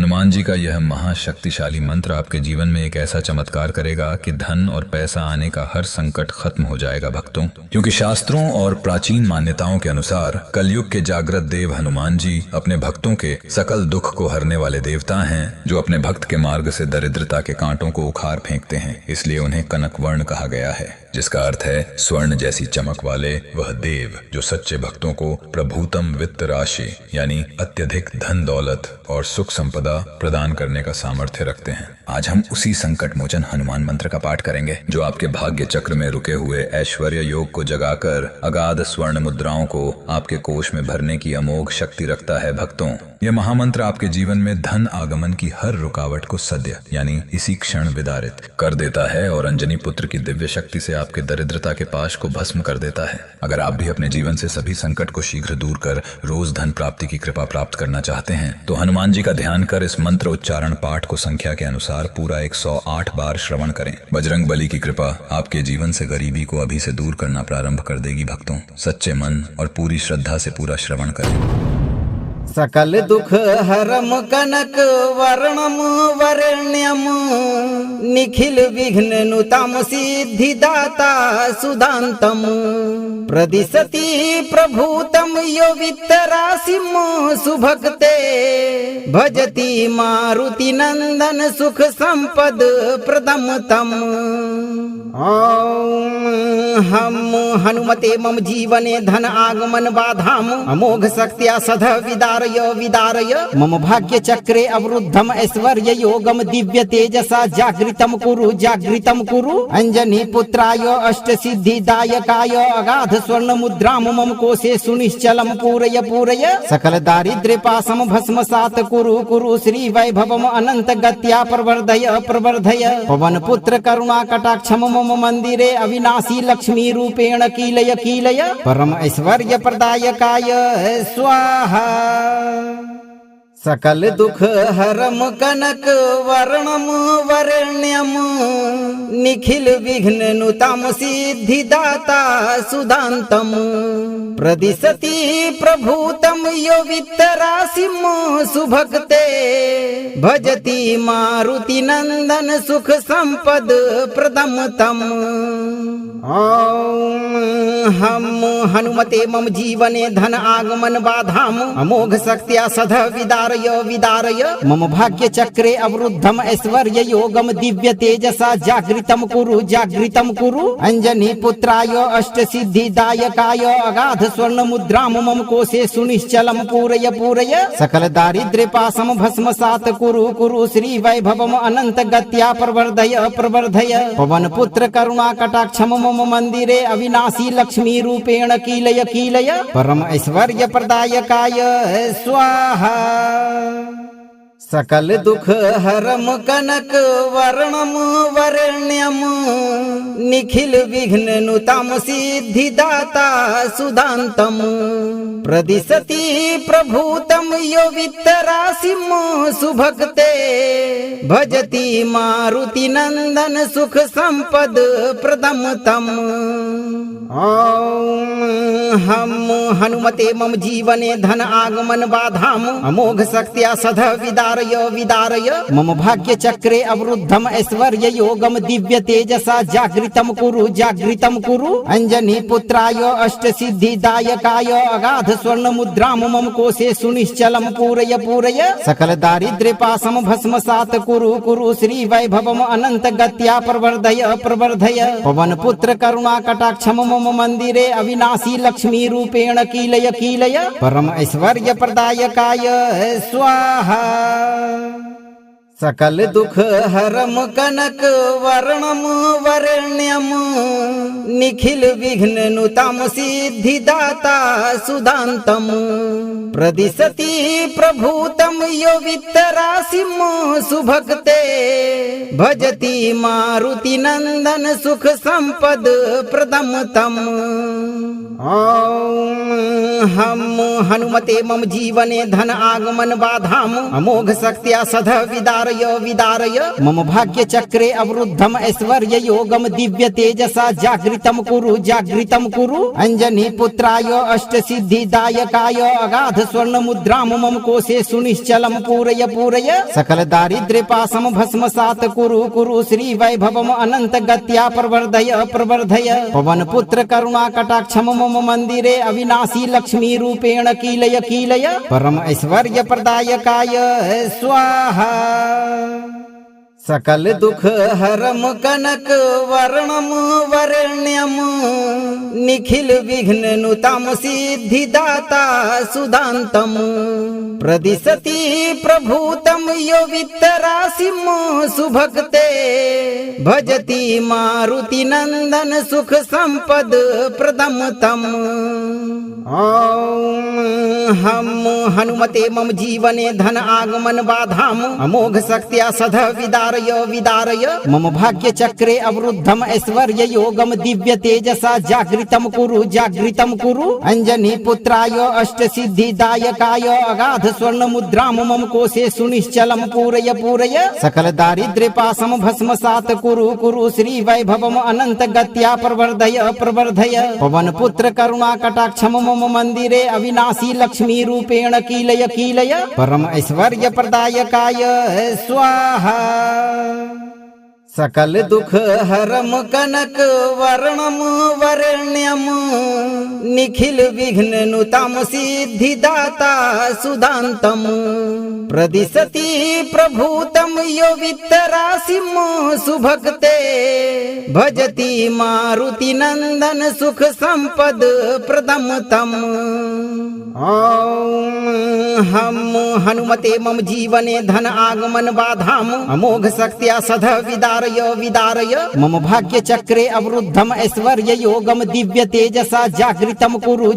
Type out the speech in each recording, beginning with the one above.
हनुमान जी का यह महाशक्तिशाली मंत्र आपके जीवन में एक ऐसा चमत्कार करेगा कि धन और पैसा आने का हर संकट खत्म हो जाएगा भक्तों। क्योंकि शास्त्रों और प्राचीन मान्यताओं के अनुसार कलयुग के जागृत देव हनुमान जी अपने भक्तों के सकल दुख को हरने वाले देवता हैं, जो अपने भक्त के मार्ग से दरिद्रता के कांटों को उखाड़ फेंकते हैं। इसलिए उन्हें कनक वर्ण कहा गया है, जिसका अर्थ है स्वर्ण जैसी चमक वाले वह देव, जो सच्चे भक्तों को प्रभुतम वित्त राशि यानी अत्यधिक धन दौलत और सुख संपदा प्रदान करने का सामर्थ्य रखते हैं। आज हम उसी संकट मोचन हनुमान मंत्र का पाठ करेंगे, जो आपके भाग्य चक्र में रुके हुए ऐश्वर्य योग को जगाकर अगाध स्वर्ण मुद्राओं को आपके कोष में भरने की अमोघ शक्ति रखता है। भक्तों, यह महामंत्र आपके जीवन में धन आगमन की हर रुकावट को सद्य यानी इसी क्षण विदारित कर देता है और अंजनी पुत्र की दिव्य शक्ति से आपके दरिद्रता के पाश को भस्म कर देता है। अगर आप भी अपने जीवन से सभी संकट को शीघ्र दूर कर रोज धन प्राप्ति की कृपा प्राप्त करना चाहते हैं, तो हनुमान जी का ध्यान कर इस मंत्र उच्चारण पाठ को संख्या के अनुसार पूरा 108 बार श्रवण करें। बजरंग बली की कृपा आपके जीवन से गरीबी को अभी से दूर करना प्रारंभ कर देगी। भक्तों, सच्चे मन और पूरी श्रद्धा से पूरा श्रवण करें। सकल दुख हरम कनक वर्णम वरण्यम निखिल विघ्न नुतम सिद्धिदाता सुदान्तम प्रदिशति प्रभूतम यो वित्तराशिम सुभक्ते भजति मारुति नंदन सुख संपद प्रदम तम। हम हनुमते मम जीवने धन आगमन बाधाम अमोघ शक्त्या सदा विदारय मम भाग्य चक्रे अवरुद्धम ऐश्वर्य योगम दिव्य तेजसा जागृतम कुरु अंजनी पुत्राय अष्ट सिद्धिदायकाय अगाध स्वर्ण मुद्राम मम कोशे सुनिश्चलम पूरय सकल दारिद्र्य पासम भस्मसात कुरु श्री वैभवम अनंत गत्या प्रवर्धय पवन पुत्र करुणा कटाक्षम मम मंदिरे अविनाशी लक्ष्मी रूपेण कीलय परम ऐश्वर्य प्रदायकाय स्वाहा। सकल दुख हरम कनक वर्णम वरण्यम निखिल विघ्न नुतम सिद्धिदाता सुदान्तम प्रदिशति प्रभूतम यो वित्तराशिम सुभक्ते भजति मारुति नंदन सुख संपद प्रदम तम। हम हनुमते मम जीवने धन आगमन बाधाम अमोघ शक्त्या सदा विदारय मम भाग्य चक्रे अवरुद्धम ऐश्वर्य योगम दिव्य तेजसा जागृतम कुरु अंजनी पुत्राय अष्ट सिद्धिदायकाय अगाध स्वर्ण मुद्राम मम कोशे सुनिश्चलम पूरय सकल दारिद्र्य पासम भस्मसात कुरु श्री वैभवम अनंत गत्या प्रवर्धय पवन पुत्र करुणा कटाक्षम मम मंदिरे अविनाशी लक्ष्मी रूपेण कीलय परम ऐश्वर्य प्रदायकाय स्वाहा। सकल दुख हरम कनक वर्णम वरण्यम निखिल विघ्न नुतम सिद्धिदाता सुदान्तम प्रदिशति प्रभूतम यो वित्तराशिम सुभक्ते भजति मारुति नंदन सुख संपद प्रदम तम। हम हनुमते मम जीवने धन आगमन बाधाम अमोघ शक्त्या सदा विदारय मम भाग्य चक्रे अवरुद्धम ऐश्वर्य योगम दिव्य तेजसा जागृतम कुरु अंजनी पुत्राय अष्ट सिद्धिदायकाय अगाध स्वर्ण मुद्राम मम कोशे सुनिश्चलम पूरय सकल दारिद्र्य पासम भस्मसात कुरु श्री वैभवम अनंत गत्या प्रवर्धय पवन पुत्र करुणा कटाक्षम मम मंदिरे अविनाशी लक्ष्मी रूपेण कीलय परम ऐश्वर्य प्रदायकाय स्वाहा। सकल दुख हरम कनक वर्णम वरण्यम निखिल विघ्न नुतम सिद्धिदाता सुदान्तम प्रदिशति प्रभूतम यो वित्तराशिम सुभक्ते भजति मारुति नंदन सुख संपद प्रदम तम। हम हनुमते मम जीवने धन आगमन बाधाम अमोघ शक्त्या सदा विदारय विदारय मम भाग्य चक्रे अवरुद्धम ऐश्वर्य योगम दिव्य तेजसा जागृतम कुरु अंजनी पुत्राय अष्ट सिद्धि दायकाय अगाध स्वर्ण मुद्राम मम कोशे सुनिश्चलम पूरय पूरय सकल दारिद्र्य पासम भस्मसात कुरु श्री वैभवम अनंत गत्या प्रवर्धय प्रवर्धय पवन पुत्र करुणा कटाक्षम मम मंदिरे अविनाशी लक्ष्मी रूपेण कीलय कीलय परम ऐश्वर्य प्रदायकाय स्वाहा सकल दुख हरम कनक वर्णम वर्ण्यम निखिल विघ्न नुतम सिद्धि दाता सुदान्तम प्रदिशति प्रभूतम यो वित्तराशिम सुभक्ते भजति मारुति नंदन सुख संपद प्रदम तम ओम हम हनुमते मम जीवने धन आगमन बाधाम अमोघ शक्त्या सध विदारय विदारय मम भाग्य चक्रे अवरुद्धम ऐश्वर्य योगम दिव्य तेजसा जागृतम कुरु अंजनी पुत्राय अष्ट सिद्धि दायकाय अगाध स्वर्ण मुद्राम मम कोशे सुनिश्चलम पूरय पूरय सकल दारिद्र्य पासम भस्मसात कुरु श्री वैभवम अनंत गत्या प्रवर्धय प्रवर्धय पवन पुत्र करुणा कटाक्षम मम मंदिरे अविनाशी लक्ष्मी रूपेण कीलय कीलय परम ऐश्वर्य प्रदायकाय स्वाहा सकल दुख हरम कनक वर्णम वर्ण्यम निखिल विघ्न नुतम सिद्धि दाता सुदान्तम प्रदिशति प्रभूतम यो वित्तराशिम सुभक्ते भजति मारुति नंदन सुख संपद प्रदम तम ओम हम हनुमते मम जीवने धन आगमन बाधाम अमोघ शक्त्या सध विदारय विदारय मम भाग्य चक्रे अवरुद्धम ऐश्वर्य योगम दिव्य तेजसा जागृतम कुरु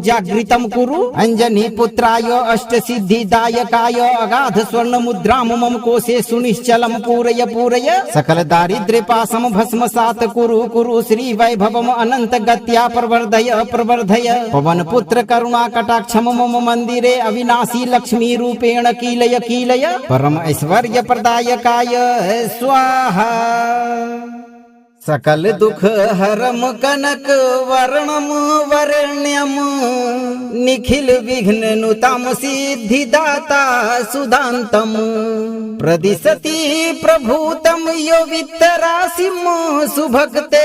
अंजनी पुत्राय अष्ट सिद्धि दायकाय अगाध स्वर्ण मुद्राम मम कोशे सुनिश्चलम पूरय पूरय सकल दारिद्र्य पासम भस्मसात कुरु श्री वैभवम अनंत गत्या प्रवर्धय प्रवर्धय पवन पुत्र करुणा कटाक्षम मम मंदिरे अविनाशी लक्ष्मी रूपेण कीलय कीलय परम ऐश्वर्य प्रदायकाय स्वाहा सकल दुख हरम कनक वर्णम वर्ण्यम निखिल विघ्न नुतम सिद्धि दाता सुदान्तम प्रदिशति प्रभूतम यो वित्तराशिम सुभक्ते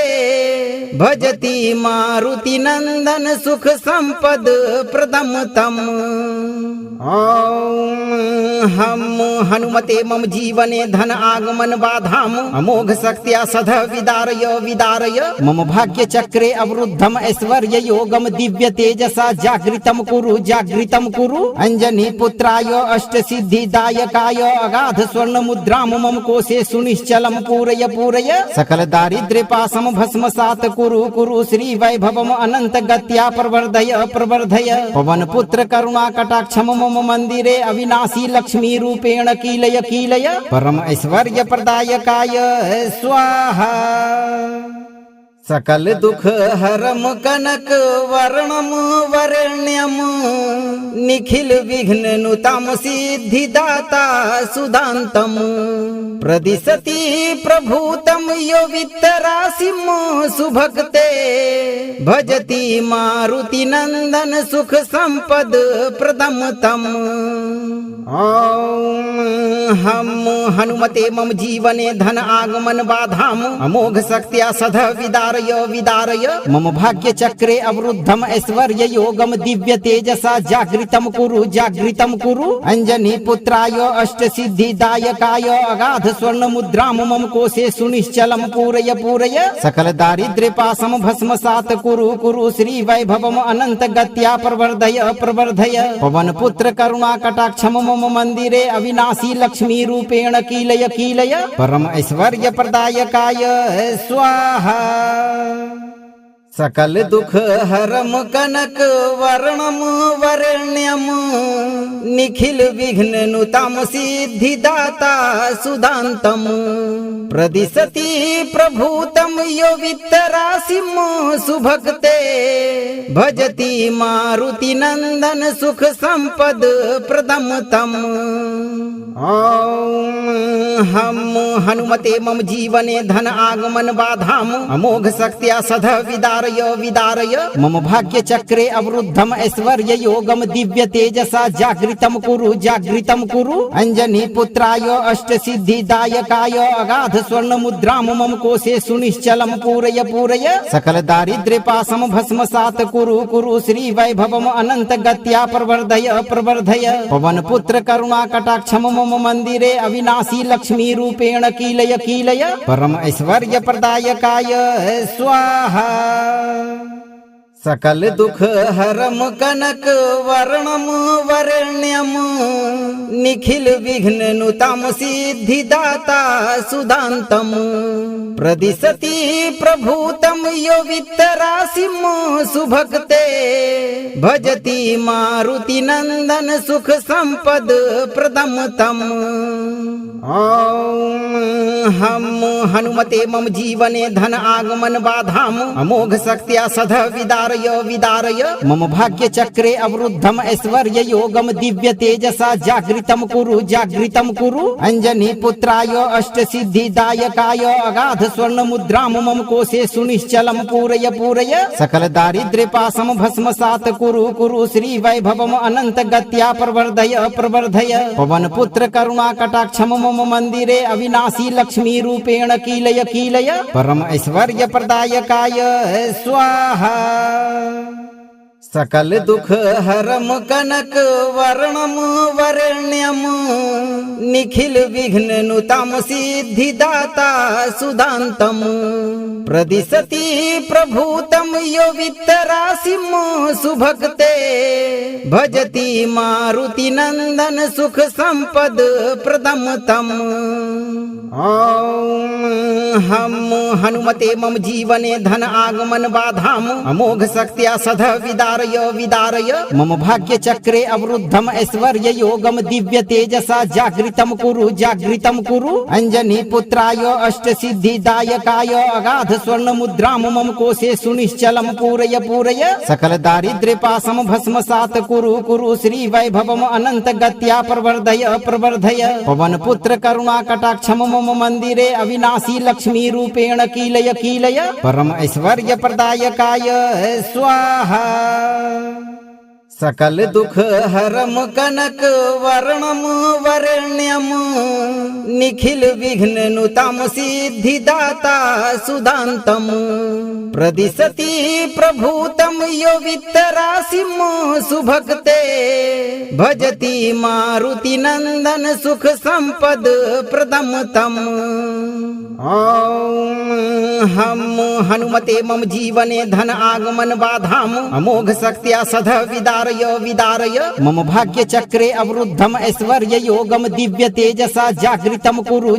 भजति मारुति नंदन सुख संपद प्रदम तम ओम हम हनुमते मम जीवने धन आगमन बाधाम अमोघ शक्त्या सध विदारय विदारय मम भाग्य चक्रे अवरुद्धम ऐश्वर्य योगम दिव्य तेजसा जागृतम कुरु अंजनी पुत्राय अष्ट सिद्धि दायकाय अगाध स्वर्ण मुद्राम मम कोशे सुनिश्चलम पूरय पूरय सकल दारिद्र्य पासम भस्मसात कुरु श्री वैभवम अनंत गत्या प्रवर्धय प्रवर्धय पवन पुत्र करुणा कटाक्षम मम मंदिरे अविनाशी लक्ष्मी रूपेण कीलय कीलय परम ऐश्वर्य प्रदायकाय स्वाहा सकल दुख हरम कनक वर्णम वर्ण्यम निखिल विघ्न नुतम सिद्धि दाता सुदान्तम प्रदिशति प्रभूतम यो वित्तराशिम सुभक्ते भजति मारुति नंदन सुख संपद प्रदम तम ओम हम हनुमते मम जीवने धन आगमन बाधाम अमोघ शक्त्या सध विदारय विदारय मम भाग्य चक्रे अवरुद्धम ऐश्वर्य योगम दिव्य तेजसा जागृतम कुरु अंजनी पुत्राय अष्ट सिद्धि दायकाय अगाध स्वर्ण मुद्राम मम कोशे सुनिश्चलम पूरय पूरय सकल दारिद्र्य पासम भस्मसात कुरु श्री वैभवम अनंत गत्या प्रवर्धय प्रवर्धय पवन पुत्र करुणा कटाक्षम मम मंदिरे अविनाशी लक्ष्मी रूपेण कीलय कीलय परम ऐश्वर्य प्रदायकाय स्वाहा सकल दुख हरम कनक वर्णम वर्ण्यम निखिल विघ्न नुतम सिद्धि दाता सुदान्तम प्रदिशति प्रभूतम यो वित्तराशिम सुभक्ते भजति मारुति नंदन सुख संपद प्रदम तम ओम हम हनुमते मम जीवने धन आगमन बाधाम अमोघ शक्त्या सध विदारय विदारय मम भाग्य चक्रे अवरुद्धम ऐश्वर्य योगम दिव्य तेजसा जागृतम कुरु अंजनी पुत्राय अष्ट सिद्धि दायकाय अगाध स्वर्ण मुद्राम मम कोशे सुनिश्चलम पूरय पूरय सकल दारिद्र्य पासम भस्मसात कुरु श्री वैभवम अनंत गत्या प्रवर्धय प्रवर्धय पवन पुत्र करुणा कटाक्षम मम मंदिरे अविनाशी लक्ष्मी रूपेण कीलय कीलय परम ऐश्वर्य प्रदायकाय स्वाहा सकल दुख हरम कनक वर्णम वरण्यम निखिल विघ्न नुतम सिद्धि दाता सुदान्तम प्रदिशति प्रभूतम यो वित्तराशिम सुभक्ते भजति मारुति नंदन सुख संपद प्रदम तम हम हनुमते मम जीवने धन आगमन बाधाम अमोघ शक्त्या सध विदारय विदारय मम भाग्य चक्रे अवरुद्धम ऐश्वर्य योगम दिव्य तेजसा जागृतम कुरु अंजनी पुत्राय अष्ट सिद्धि दायकाय अगाध स्वर्ण मुद्राम मम कोशे सुनिश्चलम पूरय पूरय सकल दारिद्र्य पासम भस्मसात कुरु श्री वैभवम अनंत गत्या प्रवर्धय प्रवर्धय पवन पुत्र करुणा कटाक्षम मम मंदिरे अविनाशी लक्ष्मी रूपेण कीलय कीलय परम ऐश्वर्य प्रदायकाय स्वाहा सकल दुख हरम कनक वर्णम वरण्यम निखिल विघ्न नुतम सिद्धि दाता सुदान्तम प्रदिशति प्रभूतम यो वित्तराशिम सुभक्ते भजति मारुति नंदन सुख संपद प्रदम तम हम हनुमते मम जीवने धन आगमन बाधाम अमोघ शक्त्या सध विदारय विदारय मम भाग्य चक्रे अवरुद्धम ऐश्वर्य योगम दिव्य तेजसा जागृतम कुरु अंजनी पुत्राय अष्ट सिद्धि दायकाय अगाध स्वर्ण मुद्राम मम कोशे सुनिश्चलम पूरय पूरय सकल दारिद्र्य पासम भस्मसात कुरु श्री वैभवम अनंत गत्या प्रवर्धय प्रवर्धय पवन पुत्र करुणा कटाक्षम मम मंदिरे अविनाशी लक्ष्मी रूपेण कीलय कीलय परम ऐश्वर्य प्रदायकाय स्वाहा सकल दुख हरम कनक वर्णम वरण्यम निखिल विघ्न नुतम सिद्धि दाता सुदान्तम प्रदिशति प्रभूतम यो वित्तराशिम सुभक्ते भजति मारुति नंदन सुख संपद प्रदम तम हम हनुमते मम जीवने धन आगमन बाधाम अमोघ शक्त्या सध विदारय विदारय मम भाग्य चक्रे अवरुद्धम ऐश्वर्य योगम दिव्य तेजसा जागृतम कुरु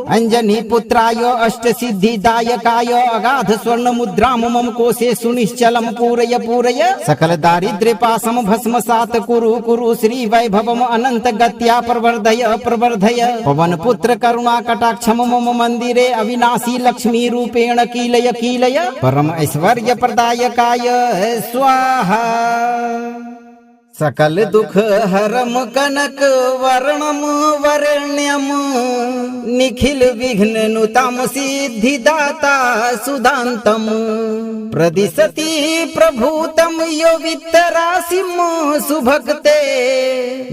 अंजनी पुत्राय अष्ट सिद्धि दायकाय अगाध स्वर्ण मुद्राम मम कोशे सुनिश्चलम पूरय पूरय सकल दारिद्र्य पासम भस्मसात कुरु श्री वैभवम अनंत गत्या प्रवर्धय प्रवर्धय पवन पुत्र करुणा कटाक्षम मम मंदिरे अविनाशी लक्ष्मी रूपेण कीलय कीलय परम ऐश्वर्य प्रदायकाय स्वाहा सकल दुख हरम कनक वर्णम वरण्यम निखिल विघ्न नुतम सिद्धि दाता सुदान्तम प्रदिशति प्रभूतम यो वित्तराशिम सुभक्ते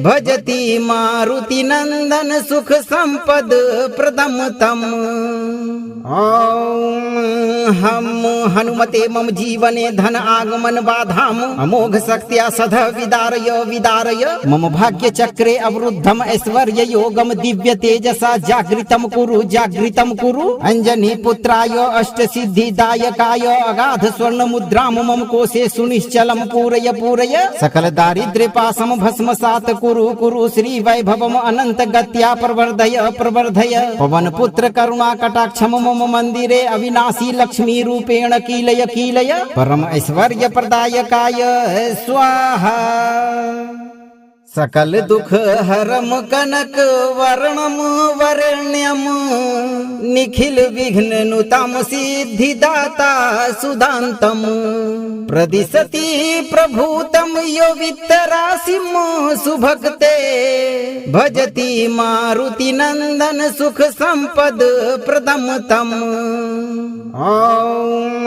भजति मारुति नंदन सुख संपद प्रदम तम हम हनुमते मम जीवने धन आगमन बाधाम अमोघ शक्त्या सध विदारय विदारय मम भाग्य चक्रे अवरुद्धम ऐश्वर्य योगम दिव्य तेजसा जागृतम कुरु अंजनी पुत्राय अष्ट सिद्धि दायकाय अगाध स्वर्ण मुद्राम मम कोशे सुनिश्चलम पूरय पूरय सकल दारिद्र्य पासम भस्मसात कुरु श्री वैभवम अनंत गत्या प्रवर्धय प्रवर्धय पवन पुत्र करुणा कटाक्षम मम मंदिरे अविनाशी लक्ष्मी रूपेण कीलय कीलय परम ऐश्वर्य प्रदायकाय स्वाहा सकल दुख हरम कनक वर्णम वर्ण्यम निखिल विघ्न नुतम सिद्धिदाता सुदान्तम प्रदिशति प्रभूतम यो वित्तराशिम सुभक्ते भजति मारुति नंदन सुख संपद प्रदम तम। ओम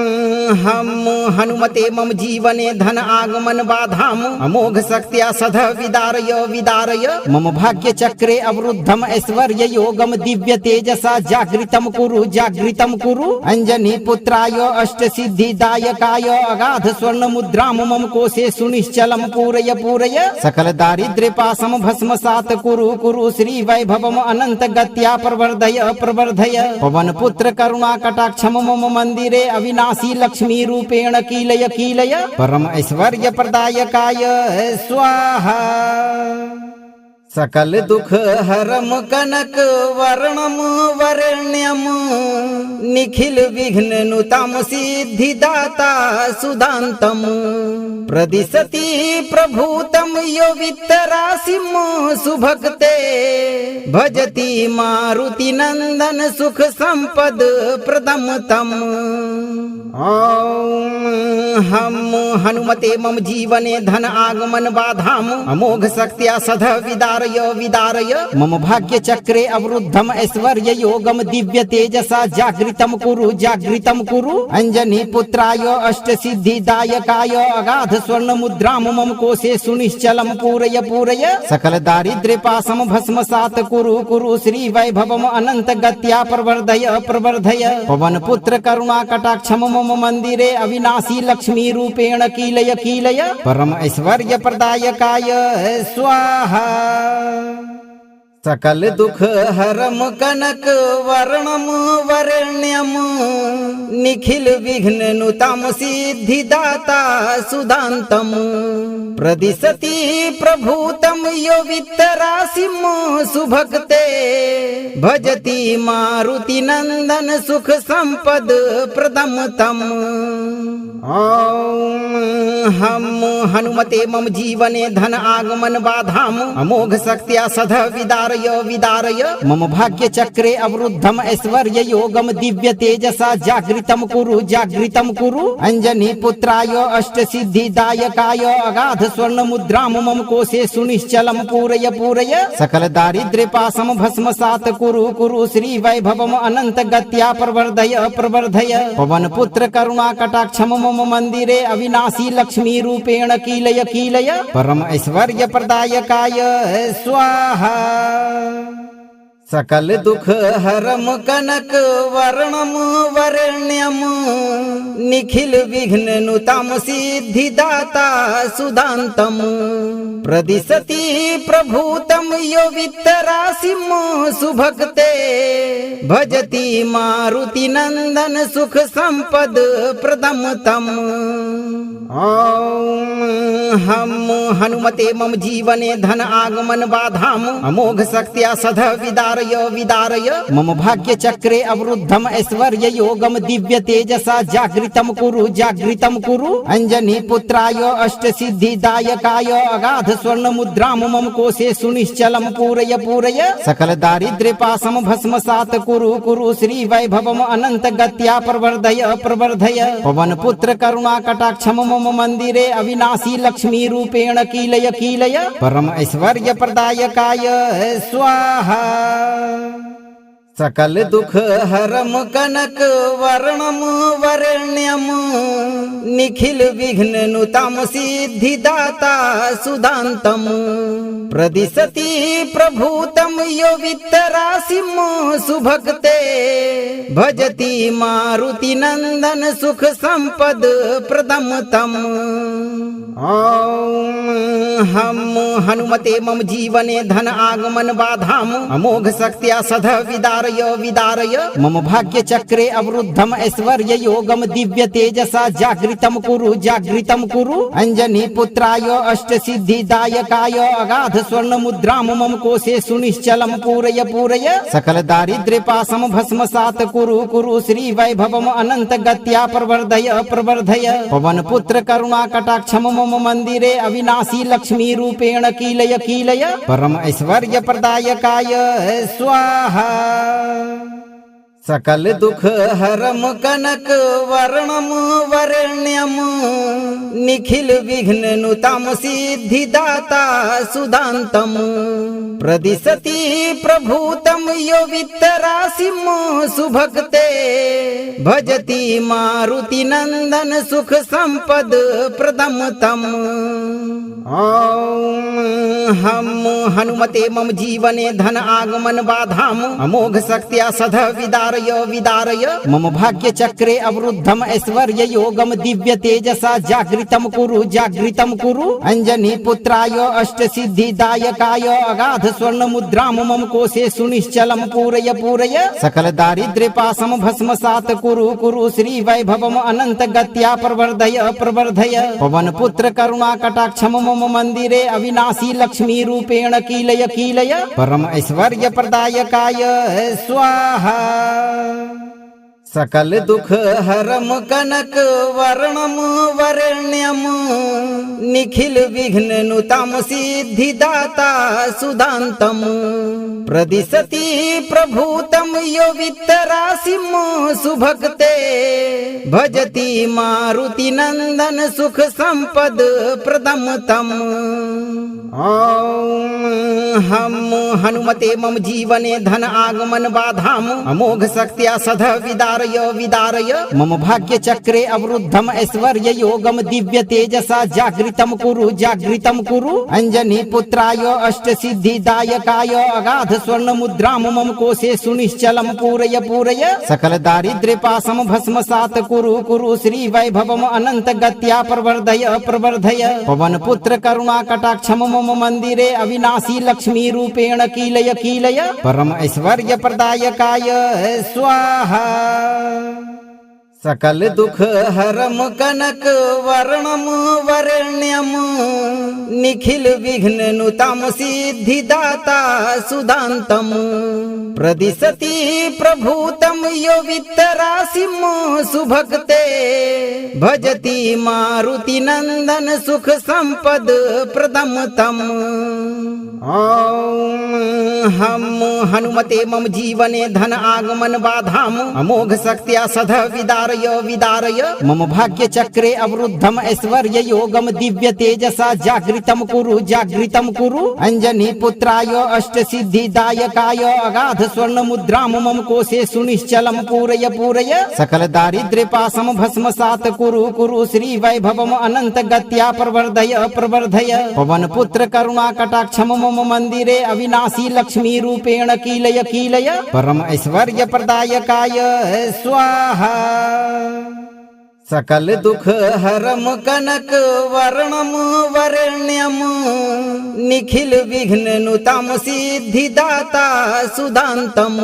हम हनुमते मम जीवने धन आगमन बाधाम अमोघ शक्त्या सध विदारय विदारय मम भाग्य चक्रे अवरुद्धम ऐश्वर्य योगम दिव्य तेजसा जागृतम कुरु अंजनी पुत्राय अष्ट सिद्धि दायकाय अगाध स्वर्ण मुद्राम मम कोशे सुनिश्चलम पूरय पूरय सकल दारिद्र्य पासम भस्मसात कुरु श्री वैभवम अनंत गत्या प्रवर्धय प्रवर्धय पवन पुत्र करुणा कटाक्षम मम मंदिरे अविनाशी लक्ष्मी रूपेण कीलय कीलय परम ऐश्वर्य प्रदायकाय स्वाहा। सकल दुख हरम कनक वर्णम वर्ण्यम निखिल विघ्न नुतम सिद्धिदाता सुदान्तम प्रदिशति प्रभूतम यो वित्तराशिम सुभक्ते भजति मारुति नंदन सुख संपद प्रदम तम। ओम हम हनुमते मम जीवने धन आगमन बाधाम अमोघ शक्त्या सध विदारय विदारय मम भाग्य चक्रे अवरुद्धम ऐश्वर्य योगम दिव्य तेजसा जागृतम कुरु अंजनी पुत्राय अष्ट सिद्धि दायकाय अगाध स्वर्ण मुद्राम मम कोशे सुनिश्चलम पूरय पूरय सकल दारिद्र्य पासम भस्मसात कुरु श्री वैभवम अनंत गत्या प्रवर्धय प्रवर्धय पवन पुत्र करुणा कटाक्षम मम मंदिरे अविनाशी लक्ष्मी रूपेण कीलय कीलय परम ऐश्वर्य प्रदायकाय स्वाहा। सकल दुख हरम कनक वर्णम वर्ण्यम निखिल विघ्न नुतम सिद्धिदाता सुदान्तम प्रदिशति प्रभूतम यो वित्तराशिम सुभक्ते भजति मारुति नंदन सुख संपद प्रदम तम। ओम हम हनुमते मम जीवने धन आगमन बाधाम अमोघ शक्त्या सध विदारय विदारय मम भाग्य चक्रे अवरुद्धम ऐश्वर्य योगम दिव्य तेजसा जागृतम कुरु अंजनी पुत्राय अष्ट सिद्धि दायकाय अगाध स्वर्ण मुद्राम मम कोशे सुनिश्चलम पूरय पूरय सकल दारिद्र्य पासम भस्मसात कुरु श्री वैभवम अनंत गत्या प्रवर्धय प्रवर्धय पवन पुत्र करुणा कटाक्षम मम मंदिरे अविनाशी लक्ष्मी रूपेण कीलय कीलय परम ऐश्वर्य प्रदायकाय स्वाहा। सकल दुख हरम कनक वर्णम वर्ण्यम निखिल विघ्न नुतम सिद्धिदाता सुदान्तम प्रदिशति प्रभूतम यो वित्तराशिम सुभक्ते भजति मारुति नंदन सुख संपद प्रदम तम। ओम हम हनुमते मम जीवने धन आगमन बाधाम अमोघ शक्त्या सध विदारय विदारय मम भाग्य चक्रे अवरुद्धम ऐश्वर्य योगम दिव्य तेजसा जागृतम कुरु अंजनी पुत्राय अष्ट सिद्धि दायकाय अगाध स्वर्ण मुद्राम मम कोशे सुनिश्चलम पूरय पूरय सकल दारिद्र्य पासम भस्मसात कुरु श्री वैभवम अनंत गत्या प्रवर्धय प्रवर्धय पवन पुत्र करुणा कटाक्षम मम मंदिरे अविनाशी लक्ष्मी रूपेण कीलय कीलय परम ऐश्वर्य प्रदायकाय स्वाहा। सकल दुख हरम कनक वर्णम वर्ण्यम निखिल विघ्न नुतम सिद्धिदाता सुदान्तम प्रदिशति प्रभूतम यो वित्तराशिम सुभक्ते भजति मारुति नंदन सुख संपद प्रदम तम। ओम हम हनुमते मम जीवने धन आगमन बाधाम अमोघ शक्त्या सध विदारय विदारय विदारय मम भाग्य चक्रे अवरुद्धम ऐश्वर्य योगम दिव्य तेजसा जागृतम कुरु अंजनी पुत्राय अष्ट सिद्धिदायकाय अगाध स्वर्ण मुद्राम मम कोशे सुनिश्चलम पूरय सकल दारिद्र्य पासम भस्मसात कुरु श्री वैभवम अनंत गत्या प्रवर्धय पवन पुत्र करुणा कटाक्षम मम मंदिरे अविनाशी लक्ष्मी रूपेण कीलय परम ऐश्वर्य प्रदायकाय स्वाहा सकल दुख हरम कनक वर्णम वरण्यम निखिल विघ्न नुतम सिद्धिदाता सुदान्तम प्रदिशति प्रभूतम यो वित्तराशिम सुभक्ते भजति मारुति नंदन सुख संपद प्रदम तम ओम हम हनुमते मम जीवने धन आगमन बाधाम अमोघ शक्त्या सध विदारय मम भाग्य चक्रे अवरुद्धम ऐश्वर्य योगम दिव्य तेजसा जागृतम कुरु अंजनी पुत्राय अष्ट सिद्धिदायकाय अगाध स्वर्ण मुद्राम मम कोशे सुनिश्चलम पूरय सकल दारिद्र्य पासम भस्मसात कुरु श्री वैभवम अनंत गत्या प्रवर्धय पवन पुत्र करुणा कटाक्षम मम मंदिरे अविनाशी लक्ष्मी रूपेण कीलय परम ऐश्वर्य प्रदायकाय स्वाहा सकल दुख हरम कनक वर्णम वरण्यम निखिल विघ्न नुतम सिद्धिदाता सुदान्तम प्रदिशति प्रभूतम यो वित्तराशिम सुभक्ते भजति मारुति नंदन सुख संपद प्रदम तम ओम हम हनुमते मम जीवने धन आगमन बाधाम अमोघ शक्त्या सध विदारय मम भाग्य चक्रे अवरुद्धम ऐश्वर्य योगम दिव्य तेजसा जागृतम कुरु अंजनी पुत्राय अष्ट सिद्धिदायकाय अगाध स्वर्ण मुद्राम मम कोशे सुनिश्चलम पूरय सकल दारिद्र्य पासम भस्मसात कुरु श्री वैभवम अनंत गत्या प्रवर्धय पवन पुत्र करुणा कटाक्षम मम मंदिरे अविनाशी लक्ष्मी रूपेण कीलय परम ऐश्वर्य प्रदायकाय स्वाहा सकल दुख हरम कनक वर्णम वरण्यम निखिल विघ्न नुतम सिद्धिदाता सुदान्तम प्रदिशति प्रभूतम यो वित्तराशिम सुभक्ते भजति मारुति नंदन सुख संपद प्रदम तम ओम हम हनुमते मम जीवने धन आगमन बाधाम अमोघ शक्त्या सध विदारय मम भाग्य चक्रे अवरुद्धम ऐश्वर्य योगम दिव्य तेजसा जागृतम कुरु अंजनी पुत्राय अष्ट सिद्धिदायकाय अगाध स्वर्ण मुद्राम मम कोशे सुनिश्चलम पूरय सकल दारिद्र्य पासम भस्मसात कुरु श्री वैभवम अनंत गत्या प्रवर्धय पवन पुत्र करुणा कटाक्षम मम मंदिरे अविनाशी लक्ष्मी रूपेण कीलय परम ऐश्वर्य प्रदायकाय स्वाहा सकल दुख हरम कनक वर्णम वरण्यम निखिल विघ्न नुतम सिद्धिदाता सुदान्तम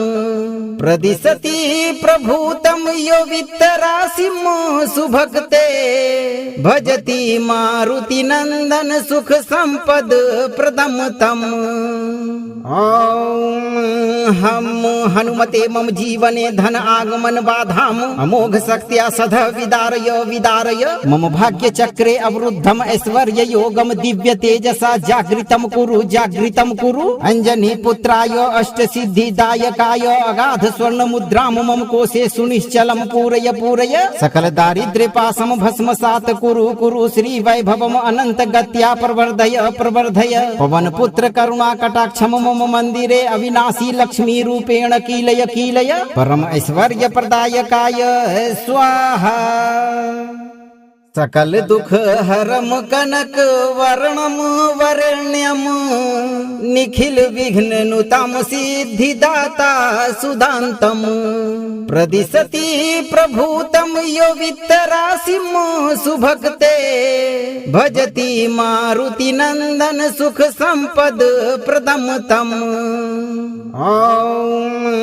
प्रदिशति प्रभूतम यो वित्तराशिम सुभक्ते भजति मारुति नंदन सुख संपद प्रदम तम ओम हम हनुमते मम जीवने धन आगमन बाधाम अमोघ शक्त्या सध विदारय मम भाग्य चक्रे अवरुद्धम ऐश्वर्य योगम दिव्य तेजसा जागृतम कुरु अंजनी पुत्राय अष्ट सिद्धिदायकाय अगाध स्वर्ण मुद्राम मम कोशे सुनिश्चलम पूरय सकल दारिद्र्य पासम भस्मसात कुरु श्री वैभवम अनंत गत्या प्रवर्धय पवन पुत्र करुणा कटाक्षम मम मंदिरे अविनाशी लक्ष्मी रूपेण कीलय परम ऐश्वर्य प्रदायकाय स्वाहा सकल दुख हरम कनक वर्णम वरण्यम निखिल विघ्न नुतम सिद्धिदाता सुदान्तम प्रदिशति प्रभूतम यो वित्तराशिम सुभक्ते भजति मारुति नंदन सुख संपद प्रदम तम ओम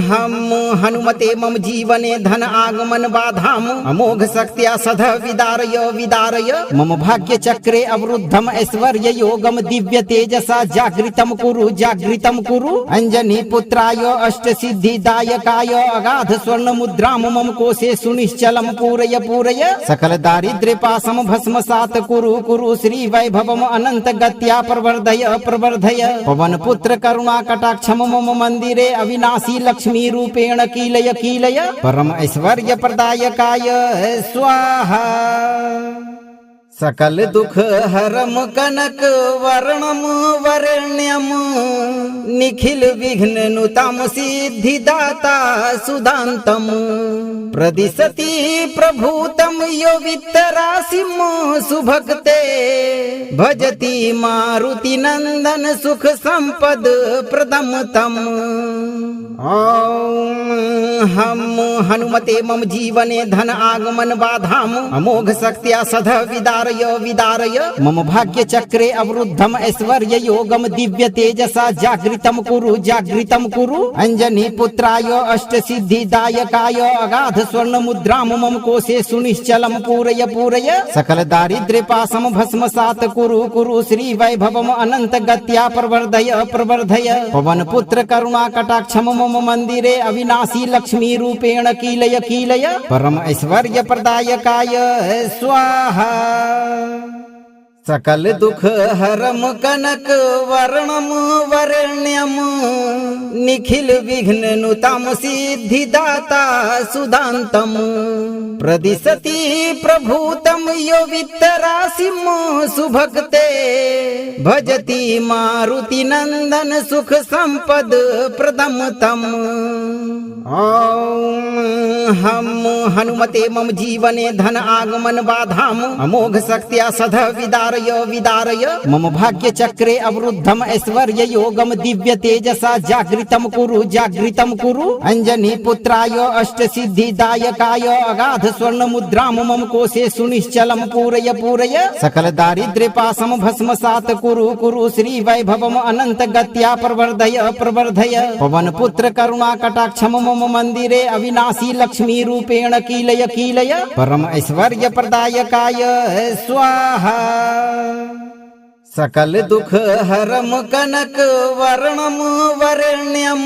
हम हनुमते मम जीवने धन आगमन बाधाम अमोघ शक्त्या सध विदारय विदारय मम भाग्य चक्रे अवरुद्धम ऐश्वर्य योगम दिव्य तेजसा जागृतम कुरु अंजनी पुत्राय अष्ट सिद्धि दायकाय अगाध स्वर्ण मुद्राम मम कोशे सुनिश्चलम पूरय पूरय सकल दारिद्र्य पासम भस्मसात कुरु श्री वैभवम अनंत गत्या प्रवर्धय प्रवर्धय पवन पुत्र करुणा कटाक्षम मम मंदिरे अविनाशी लक्ष्मी रूपेण कीलय कीलय परम ऐश्वर्य प्रदायकाय स्वाहा सकल दुख हरम कनक वर्णम वर्ण्यम निखिल विघ्न नुतम सिद्धि दाता सुदान्तम प्रदिशति प्रभूतम यो वित्तराशिम सुभक्ते भजति मारुति नंदन सुख संपद प्रदम तम हम हनुमते मम जीवने धन आगमन बाधाम अमोघ शक्त्या सध विदारय विदारय मम भाग्य चक्रे अवरुद्धम ऐश्वर्य योगम दिव्य तेजसा जागृतम कुरु अंजनी पुत्राय अष्ट सिद्धि दायकाय अगाध स्वर्ण मुद्राम मम कोशे सुनिश्चलम पूरय पूरय सकल दारिद्र्य पासम भस्मसात कुरु श्री वैभवम अनंत गत्या प्रवर्धय प्रवर्धय पवन पुत्र करुणा कटाक्षम मम मंदिरे अविनाशी लक्ष्मी रूपेण कीलय कीलय परम ऐश्वर्य प्रदायकाय स्वाहा सकल दुख हरम कनक वर्णम वर्ण्यम निखिल विघ्न नुतम सिद्धि दाता सुदान्तम प्रदिशति प्रभूतम यो वित्तराशिम सुभक्ते भजति मारुति नंदन सुख संपद प्रदम तम हम हनुमते मम जीवने धन आगमन बाधाम अमोघ शक्त्या सध विदारय विदारय मम भाग्य चक्रे अवरुद्धम ऐश्वर्य योगम दिव्य तेजसा जागृतम कुरु अंजनी पुत्राय अष्ट सिद्धि दायकाय अगाध स्वर्ण मुद्राम मम कोशे सुनिश्चलम पूरय पूरय सकल दारिद्र्य पासम भस्मसात कुरु श्री वैभवम अनंत गत्या प्रवर्धय प्रवर्धय पवन पुत्र करुणा कटाक्षम मम मंदिरे अविनाशी लक्ष्मी रूपेण कीलय कीलय परम ऐश्वर्य प्रदायकाय स्वाहा सकल दुख हरम कनक वर्णम वर्ण्यम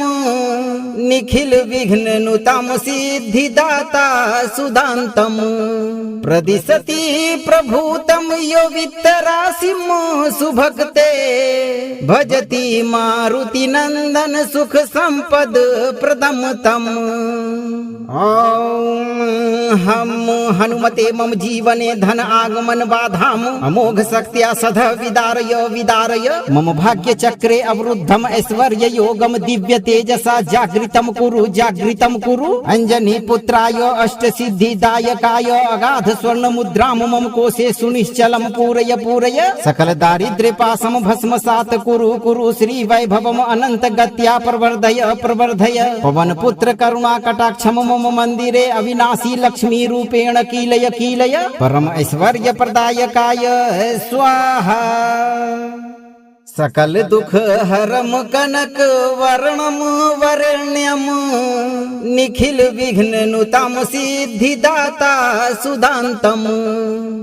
निखिल विघ्न नुतम सिद्धि दाता सुदान्तम प्रदिशति प्रभूतम यो वित्तराशिम सुभक्ते भजति मारुति नंदन सुख संपद प्रदम तम हम हनुमते मम जीवने धन आगमन बाधाम अमोघ शक्त्या सध विदारय विदारय मम भाग्य चक्रे अवरुद्धम ऐश्वर्य योगम दिव्य तेजसा जागृतम कुरु अंजनी पुत्राय अष्ट सिद्धि दायकाय अगाध स्वर्ण मुद्राम मम कोशे सुनिश्चलम पूरय पूरय सकल दारिद्र्य पासम भस्मसात कुरु श्री वैभवम अनंत गत्या प्रवर्धय प्रवर्धय पवन पुत्र करुणा कटाक्षम मम मंदिरे अविनाशी लक्ष्मी रूपेण कीलय कीलय परम ऐश्वर्य प्रदायकाय स्वाहा सकल दुख हरम कनक वर्णम वर्ण्यम निखिल विघ्न नुतम सिद्धि दाता सुदान्तम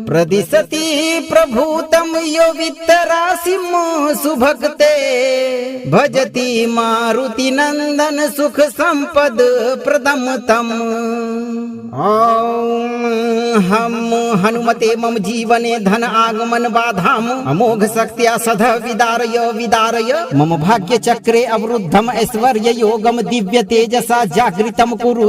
प्रदिशति प्रभूतम यो वित्तराशिम सुभक्ते भजति मारुति नंदन सुख संपद प्रदम तम हम हनुमते मम जीवने धन आगमन बाधाम अमोघ शक्त्या सध विदारय विदारय मम भाग्य चक्रे अवरुद्धम ऐश्वर्य योगम दिव्य तेजसा जागृतम कुरु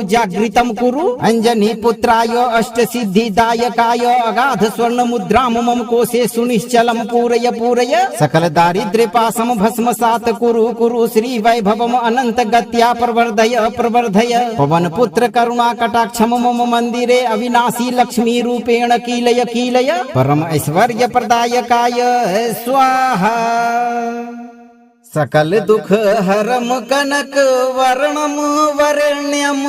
अंजनी पुत्राय अष्ट सिद्धि दायकाय अगाध स्वर्ण मुद्राम मम कोशे सुनिश्चलम पूरय पूरय सकल दारिद्र्य पासम भस्मसात कुरु श्री वैभवम अनंत गत्या प्रवर्धय प्रवर्धय पवन पुत्र करुणा कटाक्षम मम मंदिरे अविनाशी लक्ष्मी रूपेण कीलय कीलय परम ऐश्वर्य प्रदायकाय स्वाहा सकल दुख हरम कनक वर्णम वर्ण्यम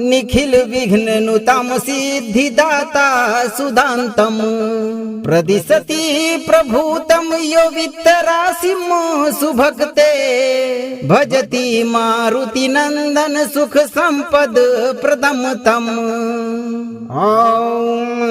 निखिल विघ्न नुतम सिद्धिदाता सुदान्तम प्रदिशति प्रभूतम यो वित्तराशिम सुभक्ते भजति मारुति नंदन सुख संपद प्रदम तम। ओम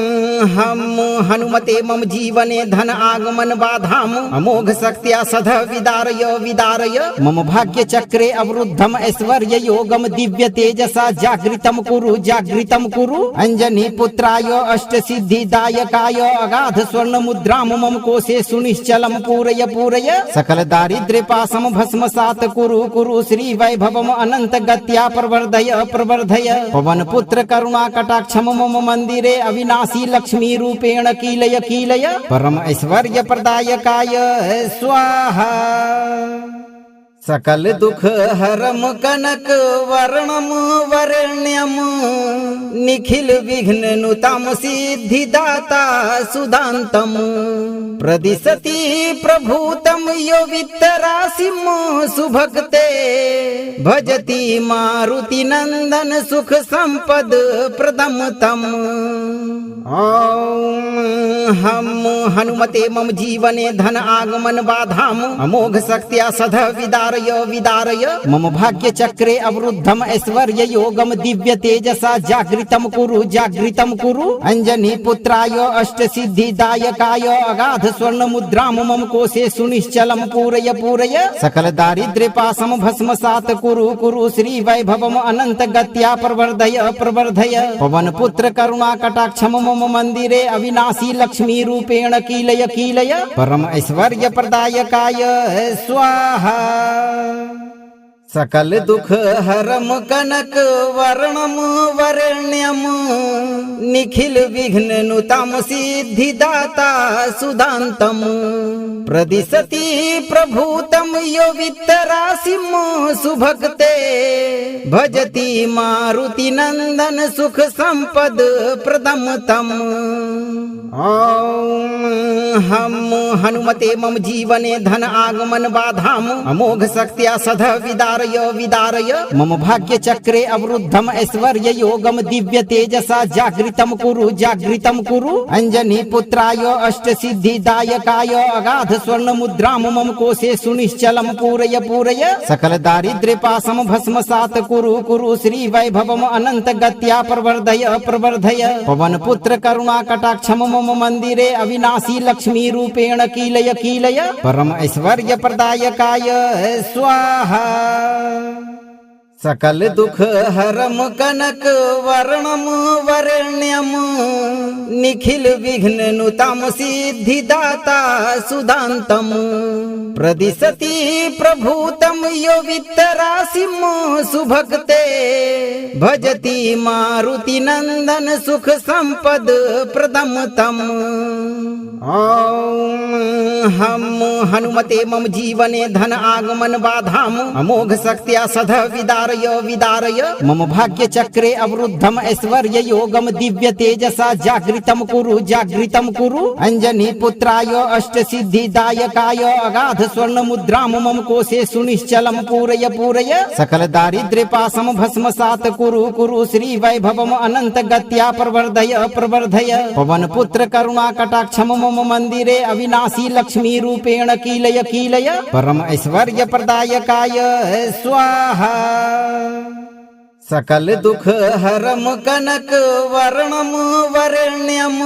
हम हनुमते मम जीवने धन आगमन बाधाम अमोघ शक्त्या सध विदारय विदारय मम भाग्य चक्रे अवरुद्धम ऐश्वर्य योगम दिव्य तेजसा जागृतम कुरु अंजनी पुत्राय अष्ट सिद्धि दायकाय अगाध स्वर्ण मुद्राम मम कोशे सुनिश्चलम पूरय पूरय सकल दारिद्र्य पासम भस्मसात कुरु श्री वैभवम अनंत गत्या प्रवर्धय प्रवर्धय पवन पुत्र करुणा कटाक्षम मम मंदिरे अविनाशी लक्ष्मी रूपेण कीलय कीलय परम ऐश्वर्य प्रदायकाय स्वाहा। सकल दुख हरम कनक वर्णम वर्ण्यम निखिल विघ्न नुतम सिद्धिदाता सुदान्तम प्रदिशति प्रभूतम यो वित्तराशिम सुभक्ते भजति मारुति नंदन सुख संपद प्रदम तम। ओम हम हनुमते मम जीवने धन आगमन बाधाम अमोघ शक्त्या सध विदारय विदारय मम भाग्य चक्रे अवरुद्धम ऐश्वर्य योगम दिव्य तेजसा जागृतम कुरु अंजनी पुत्राय अष्ट सिद्धि दायकाय अगाध स्वर्ण मुद्राम मम कोशे सुनिश्चलम पूरय पूरय सकल दारिद्र्य पासम भस्मसात कुरु श्री वैभवम अनंत गत्या प्रवर्धय प्रवर्धय पवन पुत्र करुणा कटाक्षम मम मंदिरे अविनाशी लक्ष्मी रूपेण कीलय कीलय परम ऐश्वर्य प्रदायकाय स्वाहा। सकल दुख हरम कनक वर्णम वर्ण्यम निखिल विघ्न नुतम सिद्धिदाता सुदान्तम प्रदिशति प्रभूतम यो वित्तराशिम सुभक्ते भजति मारुति नंदन सुख संपद प्रदम तम। ओम हम हनुमते मम जीवने धन आगमन बाधाम अमोघ शक्त्या सध विदारय विदारय मम भाग्य चक्रे अवरुद्धम ऐश्वर्य योगम दिव्य तेजसा जागृतम कुरु अंजनी पुत्राय अष्ट सिद्धि दायकाय अगाध स्वर्ण मुद्राम मम कोशे सुनिश्चलम पूरय पूरय सकल दारिद्र्य पासम भस्मसात कुरु श्री वैभवम अनंत गत्या प्रवर्धय प्रवर्धय पवन पुत्र करुणा कटाक्षम मम मंदिरे अविनाशी लक्ष्मी रूपेण कीलय कीलय परम ऐश्वर्य प्रदायकाय स्वाहा। सकल दुख हरम कनक वर्णम वर्ण्यम निखिल विघ्न नुतम सिद्धिदाता सुदान्तम प्रदिशति प्रभूतम यो वित्तराशिम सुभक्ते भजति मारुति नंदन सुख संपद प्रदम तम। ओम हम हनुमते मम जीवने धन आगमन बाधाम अमोघ शक्त्या सध विदारय विदारय मम भाग्य चक्रे अवरुद्धम ऐश्वर्य योगम दिव्य तेजसा जागृतम कुरु अंजनी पुत्राय अष्ट सिद्धि दायकाय अगाध स्वर्ण मुद्राम मम कोशे सुनिश्चलम पूरय पूरय सकल दारिद्र्य पासम भस्मसात कुरु श्री वैभवम अनंत गत्या प्रवर्धय प्रवर्धय पवन पुत्र करुणा कटाक्षम मम मंदिरे अविनाशी लक्ष्मी रूपेण कीलय कीलय परम ऐश्वर्य प्रदायकाय स्वाहा। सकल दुख हरम कनक वर्णम वर्ण्यम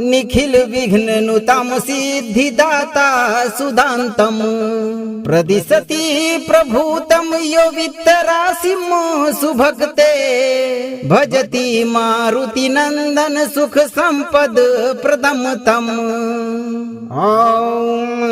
निखिल विघ्न नुतम सिद्धिदाता सुदान्तम प्रदिशति प्रभूतम यो वित्तराशिम सुभक्ते भजति मारुति नंदन सुख संपद प्रदम तम। ओम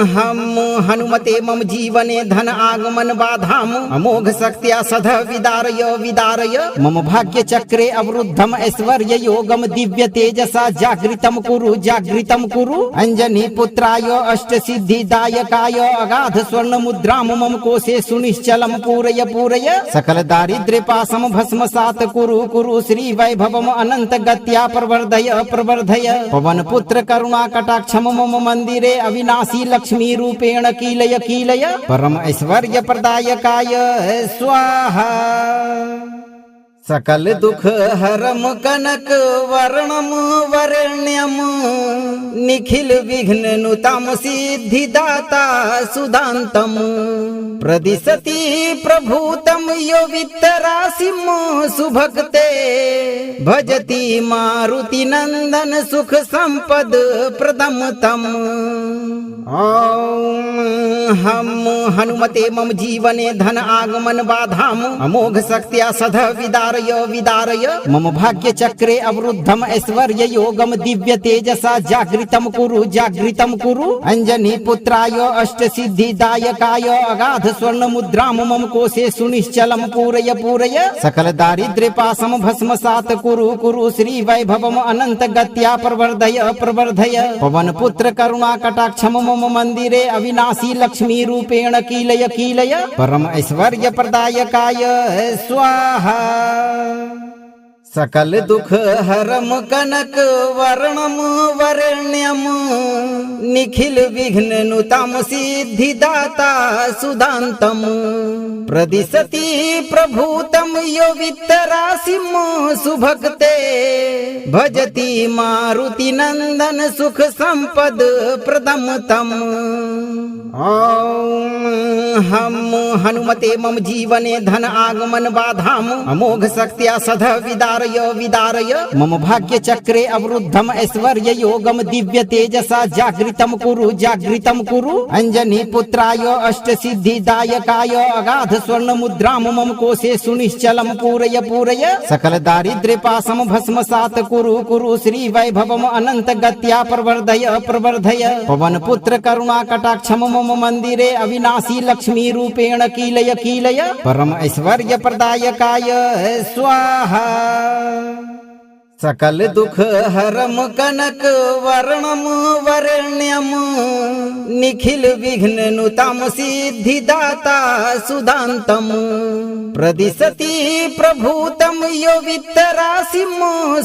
हम हनुमते मम जीवने धन आगमन बाधाम अमोघ शक्त्या सध विदारय विदारय मम भाग्य चक्रे अवरुद्धम ऐश्वर्य योगम दिव्य तेजसा जागृतम कुरु अंजनी पुत्राय अष्ट सिद्धिदायकाय अगाध स्वर्ण मुद्राम मम कोशे सुनिश्चलम पूरय सकल दारिद्र्य पासम भस्मसात कुरु श्री वैभवम अनंत गत्या प्रवर्धय पवन पुत्र करुणा कटाक्षम मम मंदिरे अविनाशी लक्ष्मी रूपेण कीलय परम ऐश्वर्य प्रदायकाय स्वाहा सकल दुख हरम कनक वर्णम वरण्यम निखिल विघ्न नुतम सिद्धिदाता सुदान्तम प्रदिशति प्रभूतम यो वित्तराशिम सुभक्ते भजति मारुति नंदन सुख संपद प्रदम तम। ओम हम हनुमते मम जीवने धन आगमन बाधाम अमोघ शक्त्या सध विदारय मम भाग्य चक्रे अवरुद्धम ऐश्वर्य योगम दिव्य तेजसा जागृतम कुरु अंजनी पुत्राय अष्ट सिद्धिदायकाय अगाध स्वर्ण मुद्राम मम कोशे सुनिश्चलम पूरय सकल दारिद्र्य पासम भस्मसात कुरु श्री वैभवम अनंत गत्या प्रवर्धय पवन पुत्र करुणा कटाक्षम मम मंदिरे अविनाशी लक्ष्मी रूपेण कीलय परम ऐश्वर्य प्रदायकाय स्वाहा सकल दुख हरम कनक वर्णम वरण्यम निखिल विघ्न नुतम सिद्धिदाता सुदान्तम प्रदिशति प्रभूतम यो वित्तराशिम सुभक्ते भजति मारुति नंदन सुख संपद प्रदम तम। ओम हम हनुमते मम जीवने धन आगमन बाधाम अमोघ शक्त्या सध विदारय मम भाग्य चक्रे अवरुद्धम ऐश्वर्य योगम दिव्य तेजसा जागृतम कुरु अंजनी पुत्राय अष्ट सिद्धिदायकाय अगाध स्वर्ण मुद्राम मम कोशे सुनिश्चलम पूरय सकल दारिद्र्य पासम भस्मसात कुरु श्री वैभवम अनंत गत्या प्रवर्धय पवन पुत्र करुणा कटाक्षम मम मंदिरे अविनाशी लक्ष्मी रूपेण कीलय परम ऐश्वर्य प्रदायकाय स्वाहा सकल दुख हरम कनक वर्णम वरण्यम निखिल विघ्न नुतम सिद्धिदाता सुदान्तम प्रदिशति प्रभूतम यो वित्तराशिम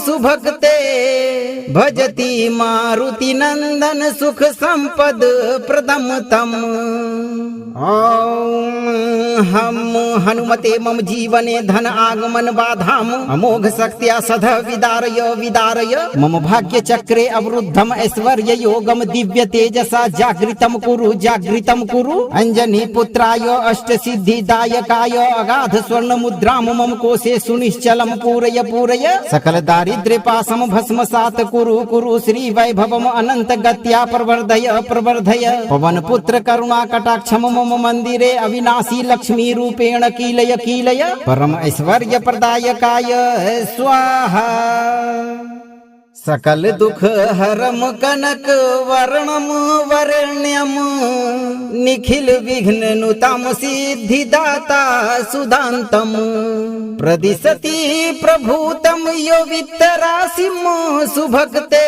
सुभक्ते भजति मारुति नंदन सुख संपद प्रदम तम। ओम हम हनुमते मम जीवने धन आगमन बाधाम अमोघ शक्त्या सध विदारय मम भाग्य चक्रे अवरुद्धम ऐश्वर्य योगम दिव्य तेजसा जागृतम कुरु अंजनी पुत्राय अष्ट सिद्धिदायकाय अगाध स्वर्ण मुद्राम मम कोशे सुनिश्चलम पूरय सकल दारिद्र्य पासम भस्मसात कुरु श्री वैभवम अनंत गत्या प्रवर्धय पवन पुत्र करुणा कटाक्षम मम मंदिरे अविनाशी लक्ष्मी रूपेण कीलय परम ऐश्वर्य प्रदायकाय स्वाहा सकल दुख हरम कनक वर्णम वरण्यम निखिल विघ्न नुतम सिद्धिदाता सुदान्तम प्रदिशति प्रभूतम यो वित्तराशिम सुभक्ते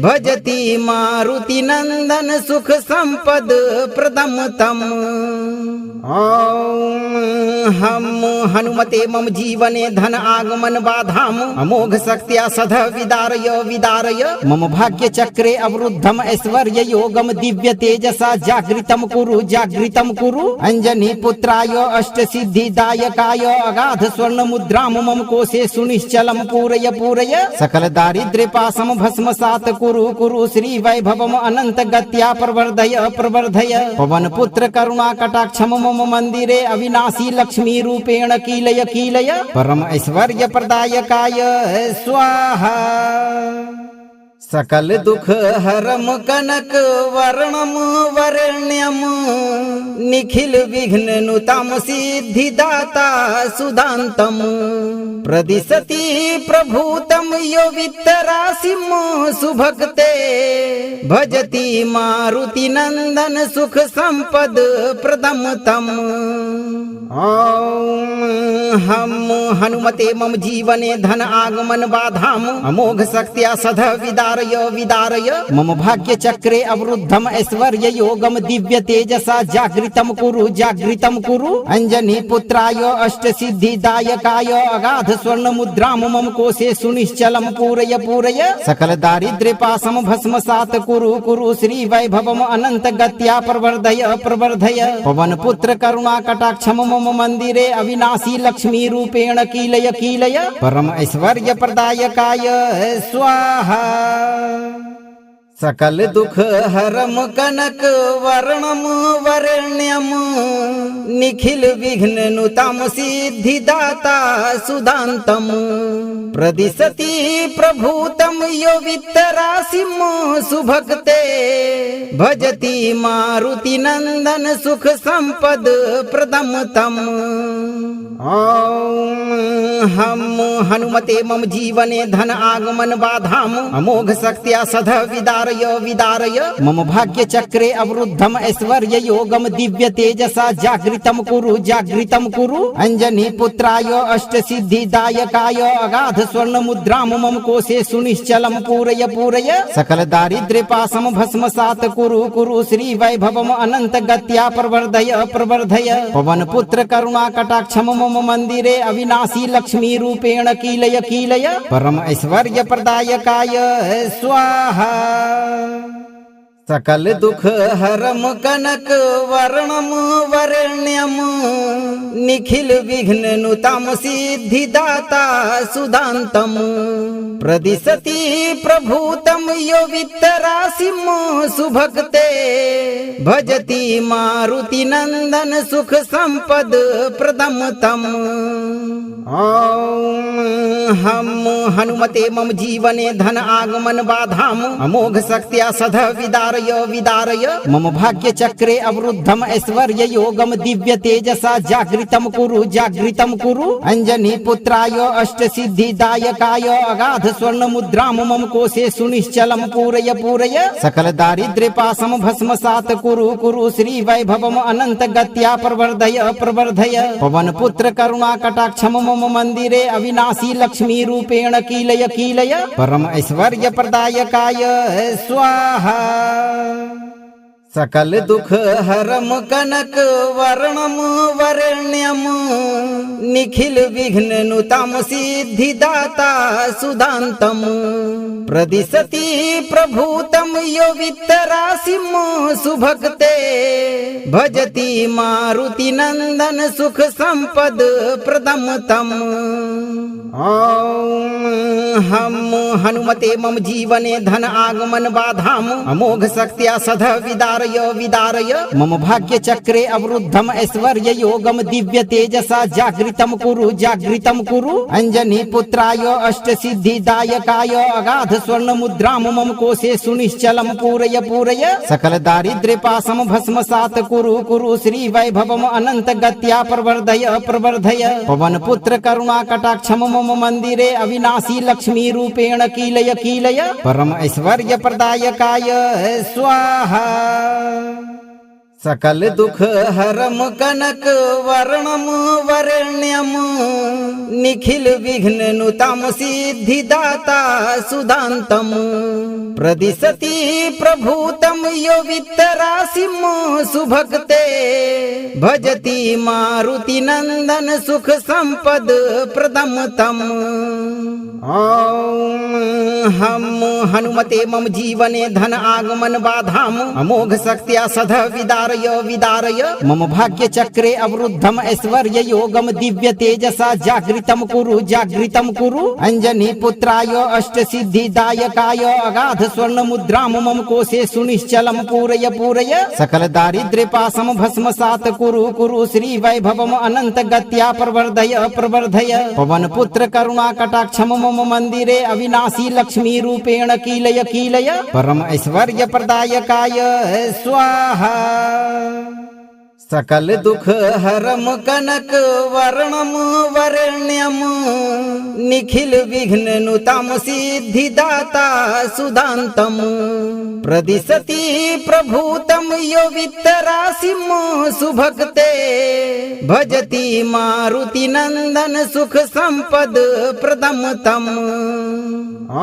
भजति मारुति नंदन सुख संपद प्रदम तम। ओम हम हनुमते मम जीवने धन आगमन बाधाम अमोघ शक्त्या सध विदारय मम भाग्य चक्रे अवरुद्धम ऐश्वर्य योगम दिव्य तेजसा जागृतम कुरु अंजनी पुत्राय अष्ट सिद्धिदायकाय अगाध स्वर्ण मुद्राम मम कोशे सुनिश्चलम पूरय सकल दारिद्र्य पासम भस्मसात कुरु श्री वैभवम अनंत गत्या प्रवर्धय पवन पुत्र करुणा कटाक्षम मम मंदिरे अविनाशी लक्ष्मी रूपेण कीलय परम ऐश्वर्य प्रदायकाय स्वाहा सकल दुख हरम कनक वर्णम वरण्यम निखिल विघ्न नुतम सिद्धिदाता सुदान्तम प्रदिशति प्रभूतम यो वित्तराशिम सुभक्ते भजति मारुति नंदन सुख संपद प्रदम तम। ओम हम हनुमते मम जीवने धन आगमन बाधाम अमोघ शक्त्या सध विदारय विदारय मम भाग्य चक्रे अवरुद्धम ऐश्वर्य योगम दिव्य तेजसा जागृतम कुरु अंजनी पुत्राय अष्ट सिद्धि दायकाय अगाध स्वर्ण मुद्राम मम कोशे सुनिश्चलम पूरय पूरय सकल दारिद्र्य पासम भस्मसात कुरु श्री वैभवम अनंत गत्या प्रवर्धय प्रवर्धय पवन पुत्र करुणा कटाक्षम मम मंदिरे अविनाशी लक्ष्मी रूपेण कीलय कीलय परम ऐश्वर्य प्रदायकाय स्वाहा सकल दुख हरम कनक वर्णम वरण्यम निखिल विघ्न नुतम सिद्धि दाता सुदान्तम प्रदिशति प्रभूतम यो वित्तराशिम सुभक्ते भजति मारुति नंदन सुख संपद प्रदम तम ओम हम हनुमते मम जीवने धन आगमन बाधाम अमोघ शक्त्या सध विदारय विदारय मम भाग्य चक्रे अवरुद्धम ऐश्वर्य योगम दिव्य तेजसा जागृतम कुरु अंजनी पुत्राय अष्ट सिद्धि दायकाय अगाध स्वर्ण मुद्राम मम कोशे सुनिश्चलम पूरय पूरय सकल दारिद्र्य पासम भस्मसात कुरु श्री वैभवम अनंत गत्या प्रवर्धय प्रवर्धय पवन पुत्र करुणा कटाक्षम मम मंदिरे अविनाशी लक्ष्मी रूपेण कीलय कीलय परम ऐश्वर्य प्रदायकाय स्वाहा सकल दुख हरम कनक वर्णम वरण्यम निखिल विघ्न नुतम सिद्धि दाता सुदान्तम प्रदिशति प्रभूतम यो वित्तराशिम सुभक्ते भजति मारुति नंदन सुख संपद प्रदम तम ओम हम हनुमते मम जीवने धन आगमन बाधाम अमोघ शक्त्या सध विदारय विदारय मम भाग्य चक्रे अवरुद्धम ऐश्वर्य योगम दिव्य तेजसा जागृतम कुरु अंजनी पुत्राय अष्ट सिद्धि दायकाय अगाध स्वर्ण मुद्राम मम कोशे सुनिश्चलम पूरय पूरय सकल दारिद्र्य पासम भस्मसात कुरु श्री वैभवम अनंत गत्या प्रवर्धय प्रवर्धय पवन पुत्र करुणा कटाक्षम मम मंदिरे अविनाशी लक्ष्मी रूपेण कीलय कीलय परम ऐश्वर्य प्रदायकाय स्वाहा सकल दुख हरम कनक वर्णम वरण्यम निखिल विघ्न नुतम सिद्धि दाता सुदान्तम प्रदिशति प्रभूतम यो वित्तराशिम सुभक्ते भजति मारुति नंदन सुख संपद प्रदम तम ओम हम हनुमते मम जीवने धन आगमन बाधाम अमोघ शक्त्या सध विदारय विदारय मम भाग्य चक्रे अवरुद्धम ऐश्वर्य योगम दिव्य तेजसा जागृतम कुरु अंजनी पुत्राय अष्ट सिद्धि दायकाय अगाध स्वर्ण मुद्राम मम कोशे सुनिश्चलम पूरय पूरय सकल दारिद्र्य पासम भस्मसात कुरु श्री वैभवम अनंत गत्या प्रवर्धय प्रवर्धय पवन पुत्र करुणा कटाक्षम मम मंदिरे अविनाशी लक्ष्मी रूपेण कीलय कीलय परम ऐश्वर्य प्रदायकाय स्वाहा सकल दुख हरम कनक वर्णम वरण्यम निखिल विघ्न नुतम सिद्धि दाता सुदान्तम प्रदिशति प्रभूतम यो वित्तराशिम सुभक्ते भजति मारुति नंदन सुख संपद प्रदम तम ओम हम हनुमते मम जीवने धन आगमन बाधाम अमोघ शक्त्या सध विदारय विदारय मम भाग्य चक्रे अवरुद्धम ऐश्वर्य योगम दिव्य तेजसा जागृतम कुरु अंजनी पुत्राय अष्ट सिद्धि दायकाय अगाध स्वर्ण मुद्राम मम कोशे सुनिश्चलम पूरय पूरय सकल दारिद्र्य पासम भस्मसात कुरु श्री वैभवम अनंत गत्या प्रवर्धय प्रवर्धय पवन पुत्र करुणा कटाक्षम मम मंदिरे अविनाशी लक्ष्मी रूपेण कीलय कीलय परम ऐश्वर्य प्रदायकाय स्वाहा सकल दुख हरम कनक वर्णम वरेण्यम निखिल विघ्न नुतम सिद्धिदाता सुदान्तम प्रदिशति प्रभूतम यो वित्तराशिम सुभक्ते भजति मारुति नंदन सुख संपद प्रदम तम।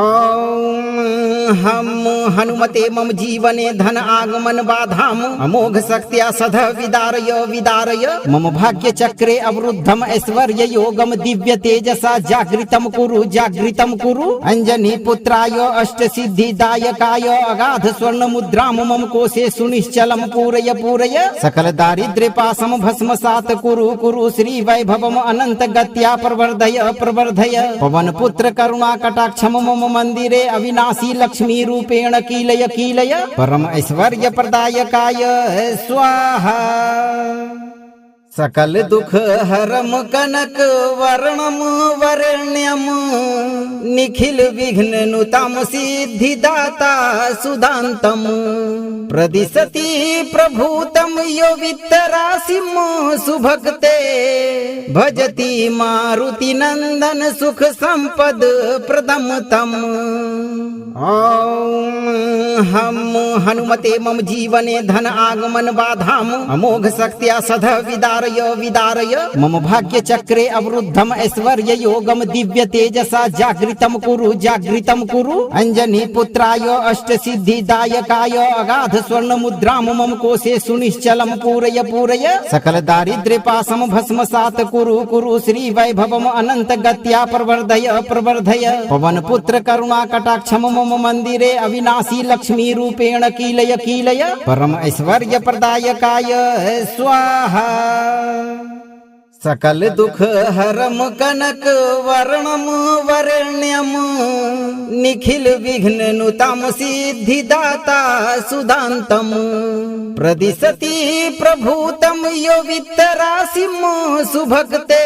ओम हम हनुमते मम जीवने धन आगमन बाधाम अमोघ शक्त्या सध विदारय विदारय मम भाग्य चक्रे अवरुद्धम ऐश्वर्य योगम दिव्य तेजसा जागृतम कुरु अंजनी पुत्राय अष्ट सिद्धि दायकाय अगाध स्वर्ण मुद्राम मम कोशे सुनिश्चलम पूरय पूरय सकल दारिद्र्य पासम भस्मसात कुरु श्री वैभवम अनंत गत्या प्रवर्धय प्रवर्धय पवन पुत्र करुणा कटाक्षम मम मंदिरे अविनाशी लक्ष्मी रूपेण कीलय कीलय परम ऐश्वर्य प्रदायकाय स्वाहा। सकल दुख हरम कनक वर्णम वरेण्यम निखिल विघ्न नुतम सिद्धिदाता सुदान्तम प्रदिशति प्रभूतम यो वित्तराशिम सुभक्ते भजति मारुति नंदन सुख संपद प्रदम तम। ओम हम हनुमते मम जीवने धन आगमन बाधाम अमोघ शक्त्या सध विदारय विदारय मम भाग्य चक्रे अवरुद्धम ऐश्वर्य योगम दिव्य तेजसा जागृतम कुरु अंजनी पुत्राय अष्ट सिद्धि दायकाय अगाध स्वर्ण मुद्राम मम कोशे सुनिश्चलम पूरय पूरय सकल दारिद्र्य पासम भस्मसात कुरु श्री वैभवम अनंत गत्या प्रवर्धय प्रवर्धय पवन पुत्र करुणा कटाक्षम मम मंदिरे अविनाशी लक्ष्मी रूपेण कीलय कीलय परम ऐश्वर्य प्रदायकाय स्वाहा। सकल दुख हरम कनक वर्णम वरेण्यम निखिल विघ्न नुतम सिद्धिदाता सुदान्तम प्रदिशति प्रभूतम यो वित्तराशिम सुभक्ते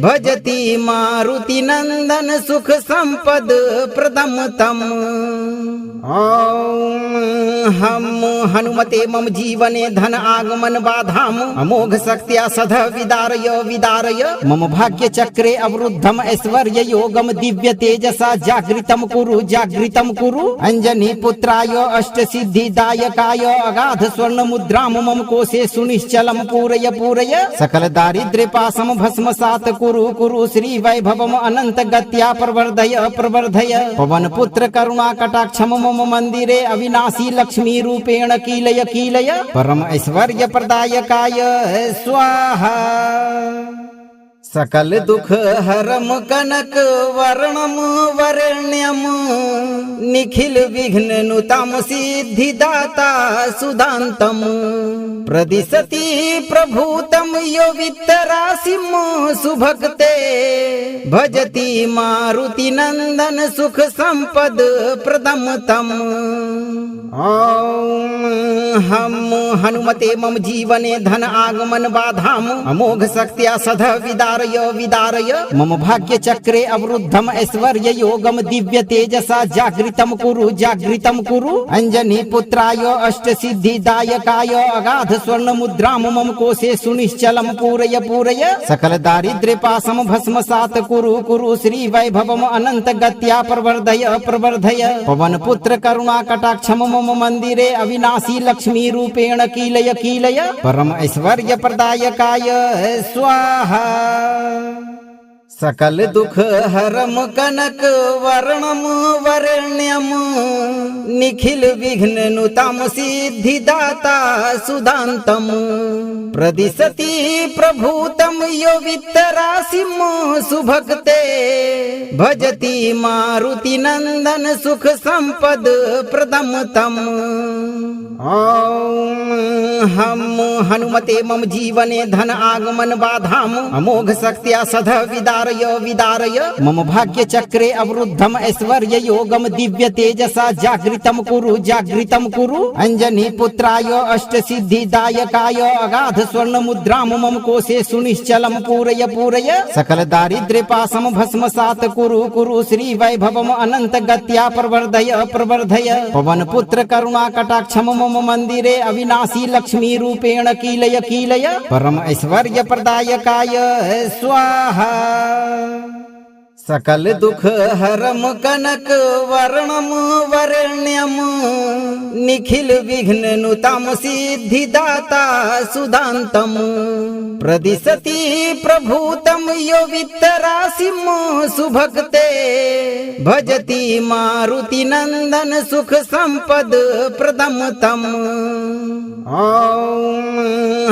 भजति मारुति नंदन सुख संपद प्रदम तम। ओम हम हनुमते मम जीवने धन आगमन बाधाम अमोघ शक्त्या सध विदारय विदारय मम भाग्य चक्रे अवरुद्धम ऐश्वर्य योगम दिव्य तेजसा जागृतम कुरु अंजनी पुत्राय अष्ट सिद्धि दायकाय अगाध स्वर्ण मुद्राम मम कोशे सुनिश्चलम पूरय पूरय सकल दारिद्र्य पासम भस्मसात कुरु श्री वैभवम अनंत गत्या प्रवर्धय प्रवर्धय पवन पुत्र करुणा कटाक्षम मम मंदिरे अविनाशी लक्ष्मी रूपेण कीलय कीलय परम ऐश्वर्य प्रदायकाय स्वाहा। सकल दुख हरम कनक वर्णम वरेण्यम निखिल विघ्न नुतम सिद्धिदाता सुदान्तम प्रदिशति प्रभूतम यो वित्तराशिम सुभक्ते भजति मारुति नंदन सुख संपद प्रदम तम। ओम हम हनुमते मम जीवने धन आगमन बाधाम अमोघ शक्त्या सध विदारय विदारय मम भाग्य चक्रे अवरुद्धम ऐश्वर्य योगम दिव्य तेजसा जागृतम कुरु अंजनी पुत्राय अष्ट सिद्धि दायकाय अगाध स्वर्ण मुद्राम मम कोशे सुनिश्चलम पूरय पूरय सकल दारिद्र्य पासम भस्मसात कुरु श्री वैभवम अनंत गत्या प्रवर्धय प्रवर्धय पवन पुत्र करुणा कटाक्षम मम मंदिरे अविनाशी लक्ष्मी रूपेण कीलय कीलय परम ऐश्वर्य प्रदायकाय स्वाहा। सकल दुख हरम कनक वर्णम वरेण्यम निखिल विघ्न नुतम सिद्धिदाता सुदान्तम प्रदिशति प्रभूतम यो वित्तराशिम सुभक्ते भजति मारुति नंदन सुख संपद प्रदम तम। ओम हम हनुमते मम जीवने धन आगमन बाधाम अमोघ शक्त्या सध विदारय विदारय मम भाग्य चक्रे अवरुद्धम ऐश्वर्य योगम दिव्य तेजसा जागृतम कुरु अंजनी पुत्राय अष्ट सिद्धिदायकाय अगाध स्वर्ण मुद्राम मम कोशे सुनिश्चलम पूरय सकल दारिद्र्य पासम भस्मसात कुरु श्री वैभवम अनंत गत्या प्रवर्धय पवन पुत्र करुणा कटाक्षम मम मंदिरे अविनाशी लक्ष्मी रूपेण कीलय परम ऐश्वर्य प्रदायकाय स्वाहा सकल दुख हरम कनक वर्णम वरण्यम निखिल विघ्न नुतम सिद्धिदाता सुदान्तम प्रदिशति प्रभूतम यो वित्तराशिम सुभक्ते भजति मारुति नंदन सुख संपद प्रदम तम ओम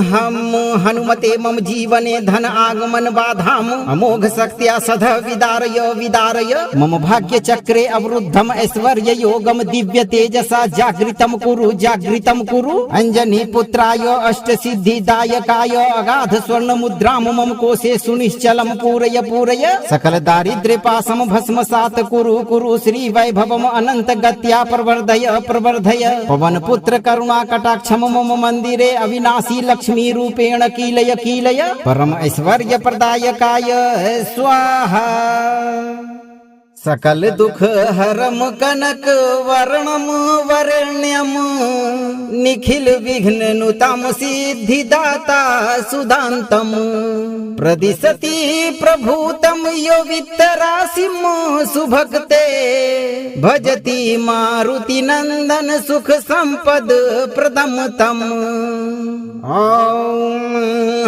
हम हनुमते मम जीवने धन आगमन बाधाम अमोघ शक्त्या सध विदारय मम भाग्य चक्रे अवरुद्धम ऐश्वर्य योगम दिव्य तेजसा जागृतम कुरु अंजनी पुत्राय अष्ट सिद्धिदायकाय अगाध स्वर्ण मुद्राम मम कोशे सुनिश्चलम पूरय सकल दारिद्र्य पासम भस्मसात कुरु श्री वैभवम अनंत गत्या प्रवर्धय पवन पुत्र करुणा कटाक्षम मम मंदिरे अविनाशी लक्ष्मी रूपेण कीलय परम ऐश्वर्य प्रदायकाय स्वाहा सकल दुख हरम कनक वर्णम वरण्यम निखिल विघ्न नुतम सिद्धिदाता सुदान्तम प्रदिशति प्रभूतम यो वित्तराशिम सुभक्ते भजति मारुति नंदन सुख संपद प्रदम तम ओम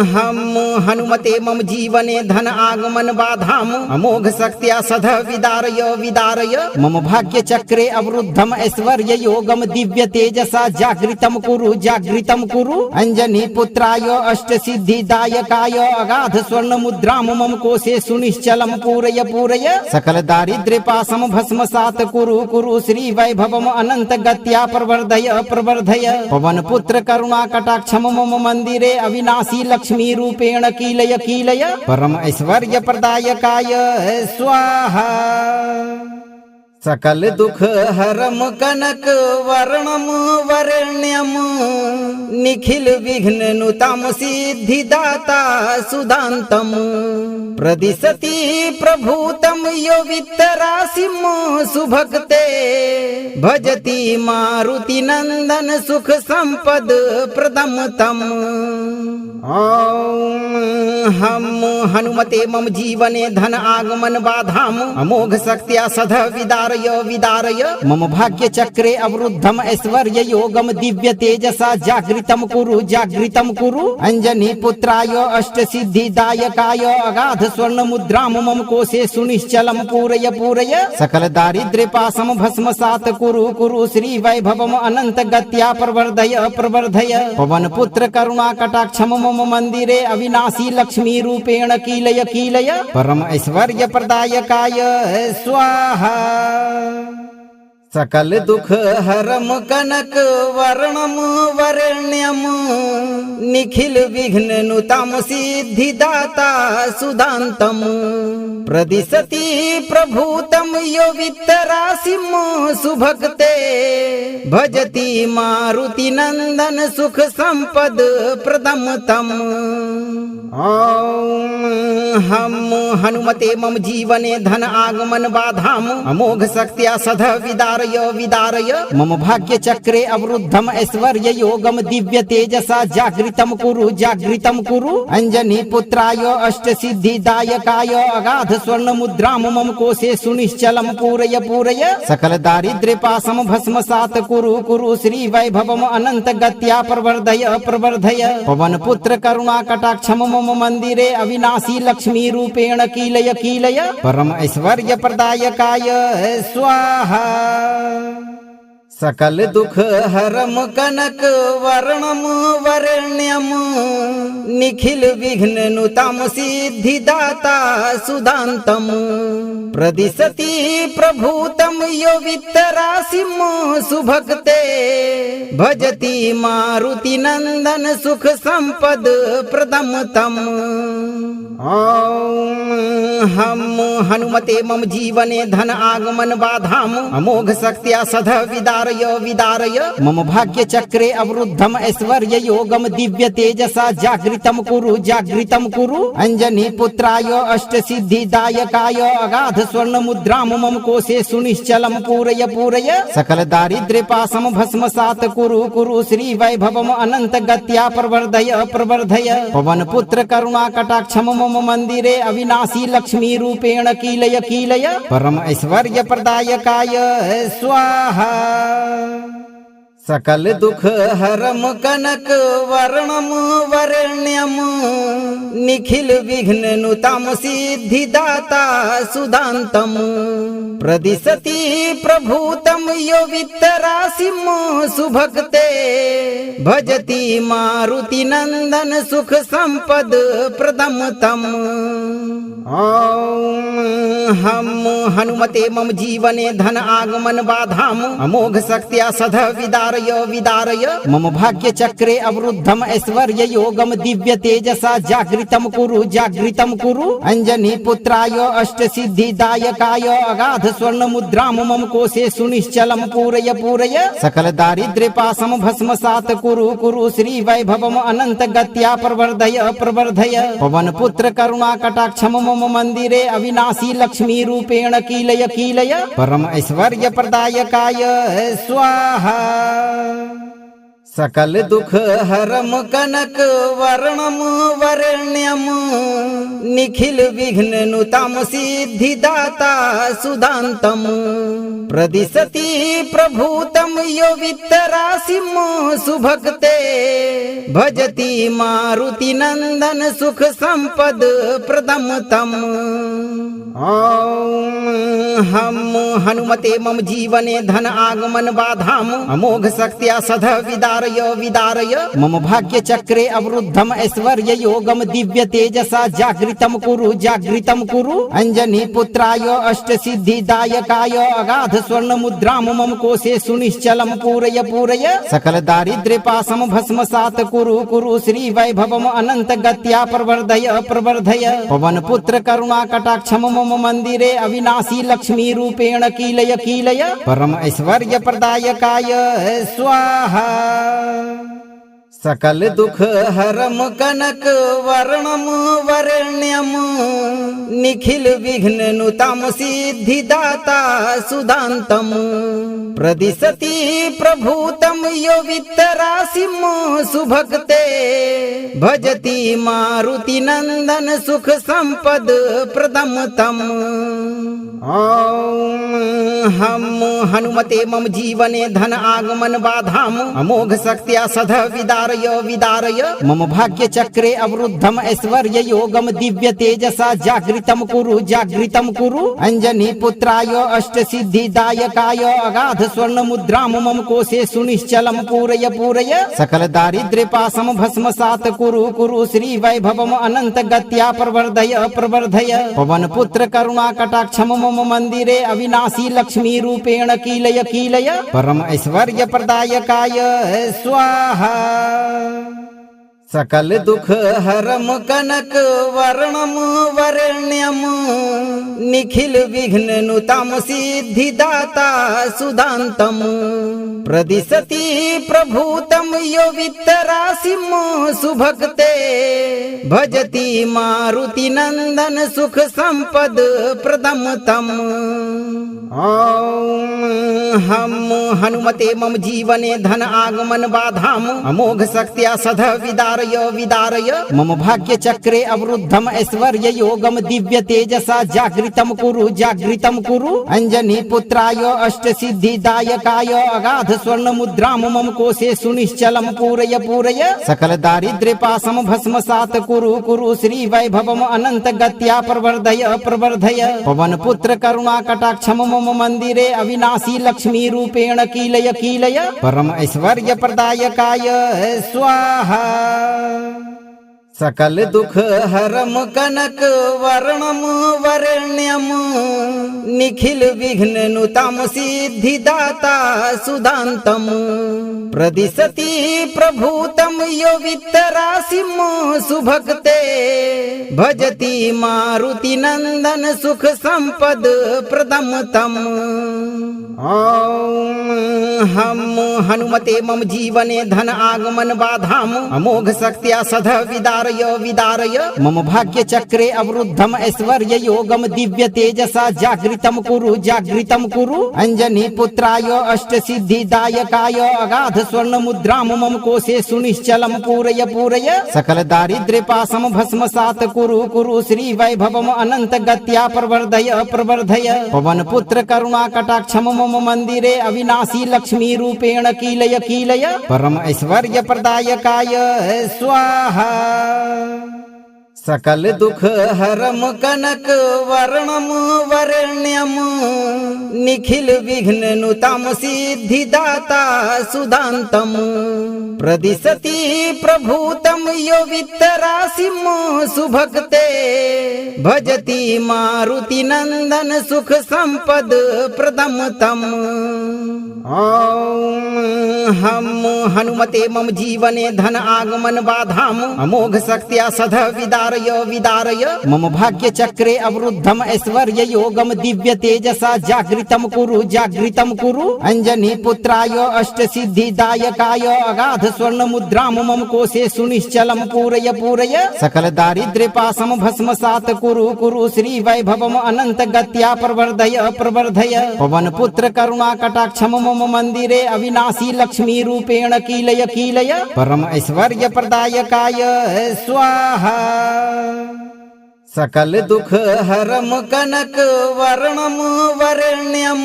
हम हनुमते मम जीवने धन आगमन बाधाम अमोघ शक्त्या सध विदारय मम भाग्य चक्रे अवरुद्धम ऐश्वर्य योगम दिव्य तेजसा जागृतम कुरु अंजनी पुत्राय अष्ट सिद्धिदायकाय अगाध स्वर्ण मुद्राम मम कोशे सुनिश्चलम पूरय सकल दारिद्र्य पासम भस्मसात कुरु श्री वैभवम अनंत गत्या प्रवर्धय पवन पुत्र करुणा कटाक्षम मम मंदिरे अविनाशी लक्ष्मी रूपेण कीलय परम ऐश्वर्य प्रदायकाय स्वाहा सकल दुख हरम कनक वर्णम वरण्यम निखिल विघ्न नुतम सिद्धिदाता सुदान्तम प्रदिशति प्रभूतम यो वित्तराशिम सुभक्ते भजति मारुति नंदन सुख संपद प्रदम तम ओम हम हनुमते मम जीवने धन आगमन बाधाम अमोघ शक्त्या सध विदारय मम भाग्य चक्रे अवरुद्धम ऐश्वर्य योगम दिव्य तेजसा जागृतम कुरु अंजनी पुत्राय अष्ट सिद्धिदायकाय अगाध स्वर्ण मुद्राम मम कोशे सुनिश्चलम पूरय सकल दारिद्र्य पासम भस्मसात कुरु श्री वैभवम अनंत गत्या प्रवर्धय पवन पुत्र करुणा कटाक्षम मम मंदिरे अविनाशी लक्ष्मी रूपेण कीलय परम ऐश्वर्य प्रदायकाय स्वाहा सकल दुख हरम कनक वर्णम वरण्यम निखिल विघ्न नुतम सिद्धिदाता सुदान्तम प्रदिशति प्रभूतम यो वित्तराशिम सुभक्ते भजति मारुति नंदन सुख संपद प्रदम तम ओम हम हनुमते मम जीवने धन आगमन बाधाम अमोघ शक्त्या सध विदारय मम भाग्य चक्रे अवरुद्धम ऐश्वर्य योगम दिव्य तेजसा जागृतम कुरु अंजनी पुत्राय अष्ट सिद्धिदायकाय अगाध स्वर्ण मुद्राम मम कोशे सुनिश्चलम पूरय सकल दारिद्र्य पासम भस्मसात कुरु श्री वैभवम अनंत गत्या प्रवर्धय पवन पुत्र करुणा कटाक्षम मम मंदिरे अविनाशी लक्ष्मी रूपेण कीलय परम ऐश्वर्य प्रदायकाय स्वाहा सकल दुख हरम कनक वर्णम वरण्यम निखिल विघ्न नुतम सिद्धिदाता सुदान्तम प्रदिशति प्रभूतम यो वित्तराशिम सुभक्ते भजति मारुति नंदन सुख संपद प्रदम तम ओम हम हनुमते मम जीवने धन आगमन बाधाम अमोघ शक्त्या सध विदारय विदारय मम भाग्य चक्रे अवरुद्धम ऐश्वर्य योगम दिव्य तेजसा जागृतम कुरु अंजनी पुत्राय अष्ट सिद्धि दायकाय अगाध स्वर्ण मुद्राम मम कोशे सुनिश्चलम पूरय पूरय सकल दारिद्र्य पासम भस्मसात कुरु श्री वैभवम अनंत गत्या प्रवर्धय प्रवर्धय पवन पुत्र करुणा कटाक्षम मम मंदिरे अविनाशी लक्ष्मी रूपेण कीलय कीलय परम ऐश्वर्य प्रदायकाय स्वाहा सकल दुख हरम कनक वर्णम वरण्यम निखिल विघ्न नुतम सिद्धिदाता सुदान्तम प्रदिशति प्रभूतम यो वित्तराशिम सुभक्ते भजति मारुति नंदन सुख संपद प्रदम तम ओम हम हनुमते मम जीवने धन आगमन बाधाम अमोघ शक्त्या सध विदारय विदारय मम भाग्य चक्रे अवरुद्धम ऐश्वर्य योगम दिव्य तेजसा जागृतम कुरु अंजनी पुत्राय अष्ट सिद्धि दायकाय अगाध स्वर्ण मुद्राम मम कोशे सुनिश्चलम पूरय पूरय सकल दारिद्र्य पासम भस्मसात कुरु श्री वैभवम अनंत गत्या प्रवर्धय प्रवर्धय पवन पुत्र करुणा कटाक्षम मम मंदिरे अविनाशी लक्ष्मी रूपेण कीलय कीलय परम ऐश्वर्य प्रदायकाय स्वाहा सकल दुख हरम कनक वर्णम वरण्यम निखिल विघ्न नुतम सिद्धिदाता सुदान्तम प्रदिशति प्रभूतम यो वित्तराशिम सुभक्ते भजति मारुति नंदन सुख संपद प्रदम तम ओम हम हनुमते मम जीवने धन आगमन बाधाम अमोघ शक्त्या सध विदारय विदारय मम भाग्य चक्रे अवरुद्धम ऐश्वर्य योगम दिव्य तेजसा जागृतम कुरु अंजनी पुत्राय अष्ट सिद्धि दायकाय अगाध स्वर्ण मुद्राम मम कोशे सुनिश्चलम पूरय पूरय सकल दारिद्र्य पासम भस्मसात कुरु श्री वैभवम अनंत गत्या प्रवर्धय प्रवर्धय पवन पुत्र करुणा कटाक्षम मम मंदिरे अविनाशी लक्ष्मी रूपेण कीलय कीलय परम ऐश्वर्य प्रदायकाय स्वाहा सकल दुख हरम कनक वर्णम वरण्यम निखिल विघ्न नुतम सिद्धिदाता सुदान्तम प्रदिशति प्रभूतम यो वित्तराशिम सुभक्ते भजति मारुति नंदन सुख संपद प्रदम तम ओम हम हनुमते मम जीवने धन आगमन बाधाम अमोघ शक्त्या सध विदारय विदारय मम भाग्य चक्रे अवरुद्धम ऐश्वर्य योगम दिव्य तेजसा जागृतम कुरु अंजनी पुत्राय अष्ट सिद्धि दायकाय अगाध स्वर्ण मुद्राम मम कोशे सुनिश्चलम पूरय पूरय सकल दारिद्र्य पासम भस्मसात कुरु श्री वैभवम अनंत गत्या प्रवर्धय प्रवर्धय पवन पुत्र करुणा कटाक्षम मम मंदिरे अविनाशी लक्ष्मी रूपेण कीलय कीलय परम ऐश्वर्य प्रदायकाय स्वाहा सकल दुख हरम कनक वर्णम वरण्यम निखिल विघ्न नुतम सिद्धिदाता सुदान्तम प्रदिशति प्रभूतम यो वित्तराशिम सुभक्ते भजति मारुति नंदन सुख संपद प्रदम तम ओम हम हनुमते मम जीवने धन आगमन बाधाम अमोघ शक्त्या सध विदारय विदारय मम भाग्य चक्रे अवरुद्धम ऐश्वर्य योगम दिव्य तेजसा जागृतम कुरु अंजनी पुत्राय अष्ट सिद्धि दायकाय अगाध स्वर्ण मुद्राम मम कोशे सुनिश्चलम पूरय पूरय सकल दारिद्र्य पासम भस्मसात कुरु श्री वैभवम अनंत गत्या प्रवर्धय प्रवर्धय पवन पुत्र करुणा कटाक्षम मम मंदिरे अविनाशी लक्ष्मी रूपेण कीलय कीलय परम ऐश्वर्य प्रदायकाय स्वाहा सकल दुख हरम कनक वर्णम वरेण्यम निखिल विघ्न नुतम सिद्धिदाता सुदान्तम प्रदिशति प्रभूतम यो वित्तराशिम सुभक्ते भजति मारुति नंदन सुख संपद प्रदम तम। ओम हम हनुमते मम जीवने धन आगमन बाधाम अमोघ शक्त्या सध विदारय विदारय मम भाग्य चक्रे अवरुद्धम ऐश्वर्य योगम दिव्य तेजसा जागृतम कुरु अंजनी पुत्राय अष्ट सिद्धि दायकाय अगाध स्वर्ण मुद्राम मम कोशे सुनिश्चलम पूरय सकल दारिद्र्य पासम भस्मसात कुरु श्री वैभवम अनंत गत्या प्रवर्धय पवन पुत्र करुणा कटाक्षम मम मंदिरे अविनाशी लक्ष्मी रूपेण कीलय परम ऐश्वर्य प्रदायकाय स्वाहा। सकल दुख हरम कनक वर्णम वरेण्यम निखिल विघ्न नुतम सिद्धिदाता सुदान्तम प्रदिशति प्रभूतम यो वित्तराशिम सुभक्ते भजति मारुति नंदन सुख संपद प्रदम तम। ओम हम हनुमते मम जीवने धन आगमन बाधाम अमोघ शक्त्या सध विदारय मम भाग्य चक्रे अवरुद्धम ऐश्वर्य योगम दिव्य तेजसा जागृतम कुरु अंजनी पुत्राय अष्ट सिद्धि दायकाय अगाध स्वर्ण मुद्राम मम कोशे सुनिश्चलम पूरय सकल दारिद्र्य पासम भस्मसात कुरु श्री वैभवम अनंत गत्या प्रवर्धय पवन पुत्र करुणा कटाक्षम मम मंदिरे अविनाशी लक्ष्मी रूपेण कीलय परम ऐश्वर्य प्रदायकाय स्वाहा। सकल दुख हरम कनक वर्णम वरेण्यम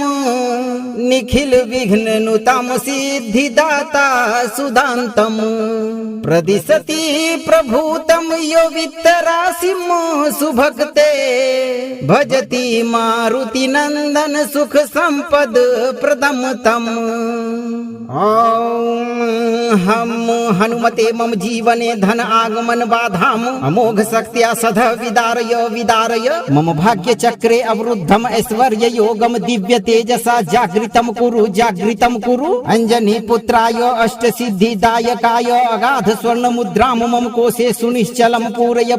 निखिल विघ्न नुतम सिद्धिदाता सुदान्तम प्रदिशति प्रभूतम यो वित्तराशिम सुभक्ते भजति मारुति नंदन सुख संपद प्रदम तम। ओम हम हनुमते मम जीवने धन आगमन बाधाम अमोघ शक्त्या सध विदारय मम भाग्य चक्रे अवरुद्धम ऐश्वर्य योगम दिव्य तेजसा जागृतम कुरु अंजनी पुत्राय अष्ट सिद्धि दायकाय अगाध स्वर्ण मुद्राम मम कोशे सुनिश्चलम पूरय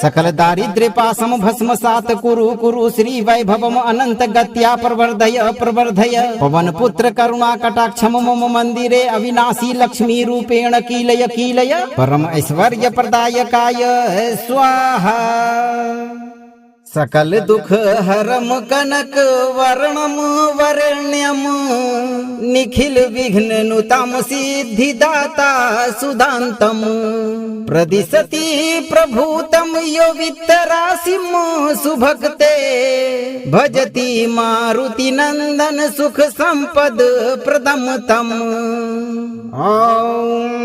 सकल दारिद्र्य पासम भस्मसात कुरु श्री वैभवम अनंत गत्या प्रवर्धय पवन पुत्र करुणा कटाक्षम मम मंदिरे अविनाशी लक्ष्मी रूपेण कीलय परम ऐश्वर्य प्रदायकाय स्वाहा। सकल दुख हरम कनक वर्णम वरेण्यम निखिल विघ्न नुतम सिद्धिदाता सुदान्तम प्रदिशति प्रभूतम यो वित्तराशिम सुभक्ते भजति मारुति नंदन सुख संपद प्रदम तम। ओम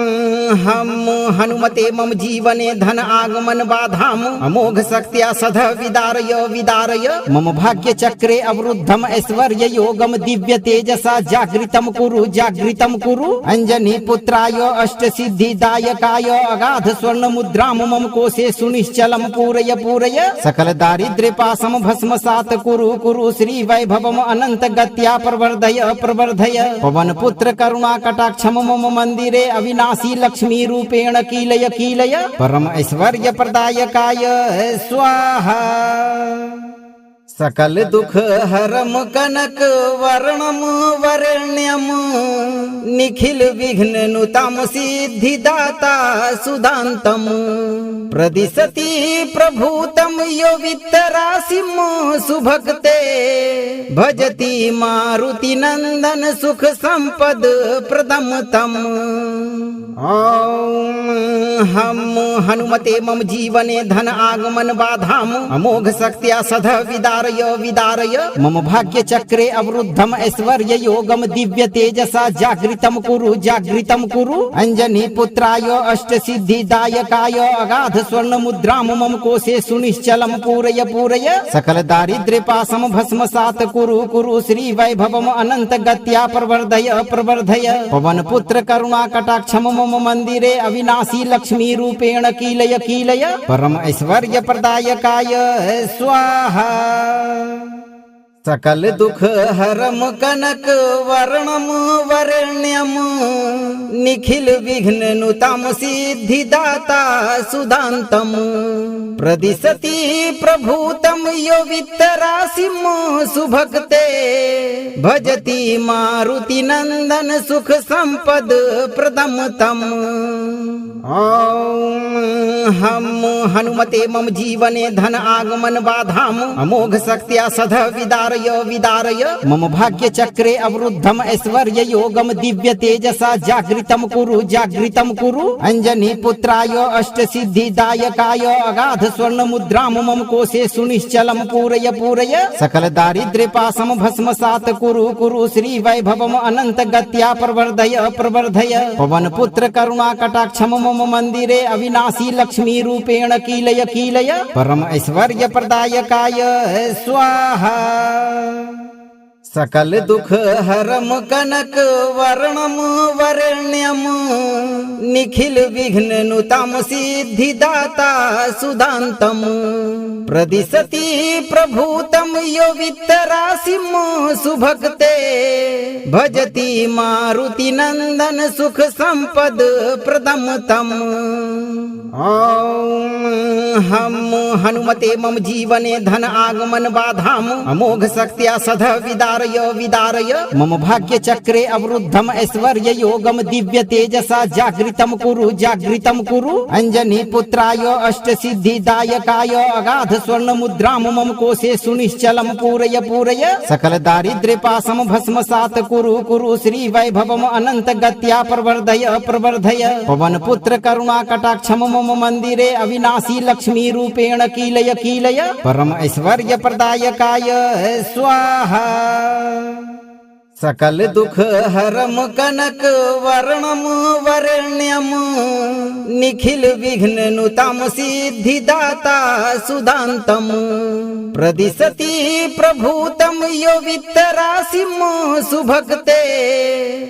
हम हनुमते मम जीवने धन आगमन बाधाम अमोघ शक्त्या सध विदारय मम भाग्य चक्रे अवरुद्धम ऐश्वर्य योगम दिव्य तेजसा जागृतम कुरु अंजनी पुत्राय अष्ट सिद्धि दायकाय अगाध स्वर्ण मुद्राम मम कोशे सुनिश्चलम पूरय सकल दारिद्र्य पासम भस्मसात कुरु श्री वैभवम अनंत गत्या प्रवर्धय पवन पुत्र करुणा कटाक्षम मम मंदिरे अविनाशी लक्ष्मी रूपेण कीलय परम ऐश्वर्य प्रदायकाय स्वाहा। सकल दुख हरम कनक वर्णम वरेण्यम निखिल विघ्न नुतम सिद्धिदाता सुदान्तम प्रदिशति प्रभूतम यो वित्तराशिम सुभक्ते भजति मारुति नंदन सुख संपद प्रदम तम। ओम हम हनुमते मम जीवने धन आगमन बाधाम अमोघ शक्त्या सध विदारय विदारय मम भाग्य चक्रे अवरुद्धम ऐश्वर्य योगम दिव्य तेजसा जागृतम कुरु अंजनी पुत्राय अष्ट सिद्धिदायकाय अगाध स्वर्ण मुद्राम मम कोशे सुनिश्चलम पूरय सकल दारिद्र्य पासम भस्मसात कुरु श्री वैभवम अनंत गत्या प्रवर्धय पवन पुत्र करुणा कटाक्षम मम मंदिरे अविनाशी लक्ष्मी रूपेण कीलय परम ऐश्वर्य प्रदायकाय स्वाहा सकल दुख हरम कनक वर्णम वर्ण्यम निखिल विघ्न नुतम सिद्धिदाता सुदान्तम प्रदिशति प्रभूतम यो वित्तराशिम सुभक्ते भजति मारुति नंदन सुख संपद प्रदम तम। हम हनुमते मम जीवने धन आगमन बाधाम अमोघ शक्त्या सध विदारय मम भाग्य चक्रे अवरुद्धम ऐश्वर्य योगम दिव्य तेजसा जागृतम कुरु अंजनी पुत्राय अष्ट सिद्धिदायकाय अगाध स्वर्ण मुद्राम मम कोशे सुनिश्चलम पूरय सकल दारिद्र्य पासम भस्मसात कुरु श्री वैभवम अनंत गत्या प्रवर्धय पवन पुत्र करुणा कटाक्षम मम मंदिरे अविनाशी लक्ष्मी रूपेण कीलय परम ऐश्वर्य प्रदायकाय स्वाहा सकल दुख हरम कनक वर्णम वर्ण्यम निखिल विघ्न नुतम सिद्धिदाता सुदान्तम प्रदिशति प्रभूतम यो वित्तराशिम सुभक्ते भजति मारुति नंदन सुख संपद प्रदम तम। हम हनुमते मम जीवने धन आगमन बाधाम अमोघ शक्त्या सध विदारय मम भाग्य चक्रे अवरुद्धम ऐश्वर्य योगम दिव्य तेजसा जागृतम कुरु अंजनी पुत्राय अष्ट सिद्धिदायकाय अगाध स्वर्ण मुद्राम मम कोशे सुनिश्चलम पूरय सकल दारिद्र्य पासम भस्मसात कुरु श्री वैभवम अनंत गत्या प्रवर्धय पवन पुत्र करुणा कटाक्षम मम मंदिरे अविनाशी लक्ष्मी रूपेण कीलय परम ऐश्वर्य प्रदायकाय स्वाहा सकल दुख हरम कनक वर्णम वर्ण्यम निखिल विघ्न नुतम सिद्धिदाता सुदान्तम प्रदिशति प्रभूतम यो वित्तराशिम सुभक्ते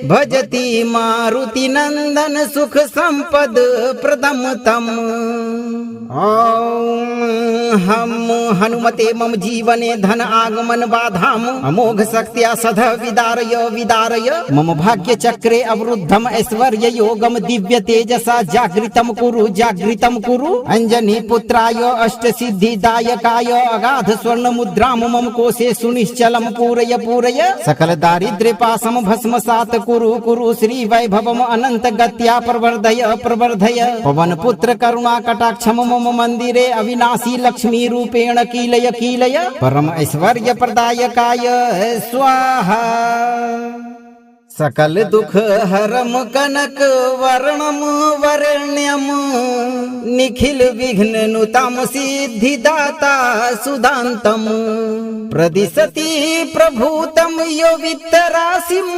भजति मारुति नंदन सुख संपद प्रदम तम। हम हनुमते मम जीवने धन आगमन बाधाम अमोघ शक्त्या सध विदारय मम भाग्य चक्रे अवरुद्धम ऐश्वर्य योगम दिव्य तेजसा जागृतम कुरु अंजनी पुत्राय अष्ट सिद्धिदायकाय अगाध स्वर्ण मुद्राम मम कोशे सुनिश्चलम पूरय सकल दारिद्र्य पासम भस्मसात कुरु श्री वैभवम अनंत गत्या प्रवर्धय पवन पुत्र करुणा कटाक्षम मम मंदिरे अविनाशी लक्ष्मी रूपेण कीलय परम ऐश्वर्य प्रदायकाय स्वाहा सकल दुख हरम कनक वर्णम वर्ण्यम निखिल विघ्न नुतम सिद्धिदाता सुदान्तम प्रदिशति प्रभूतम यो वित्तराशिम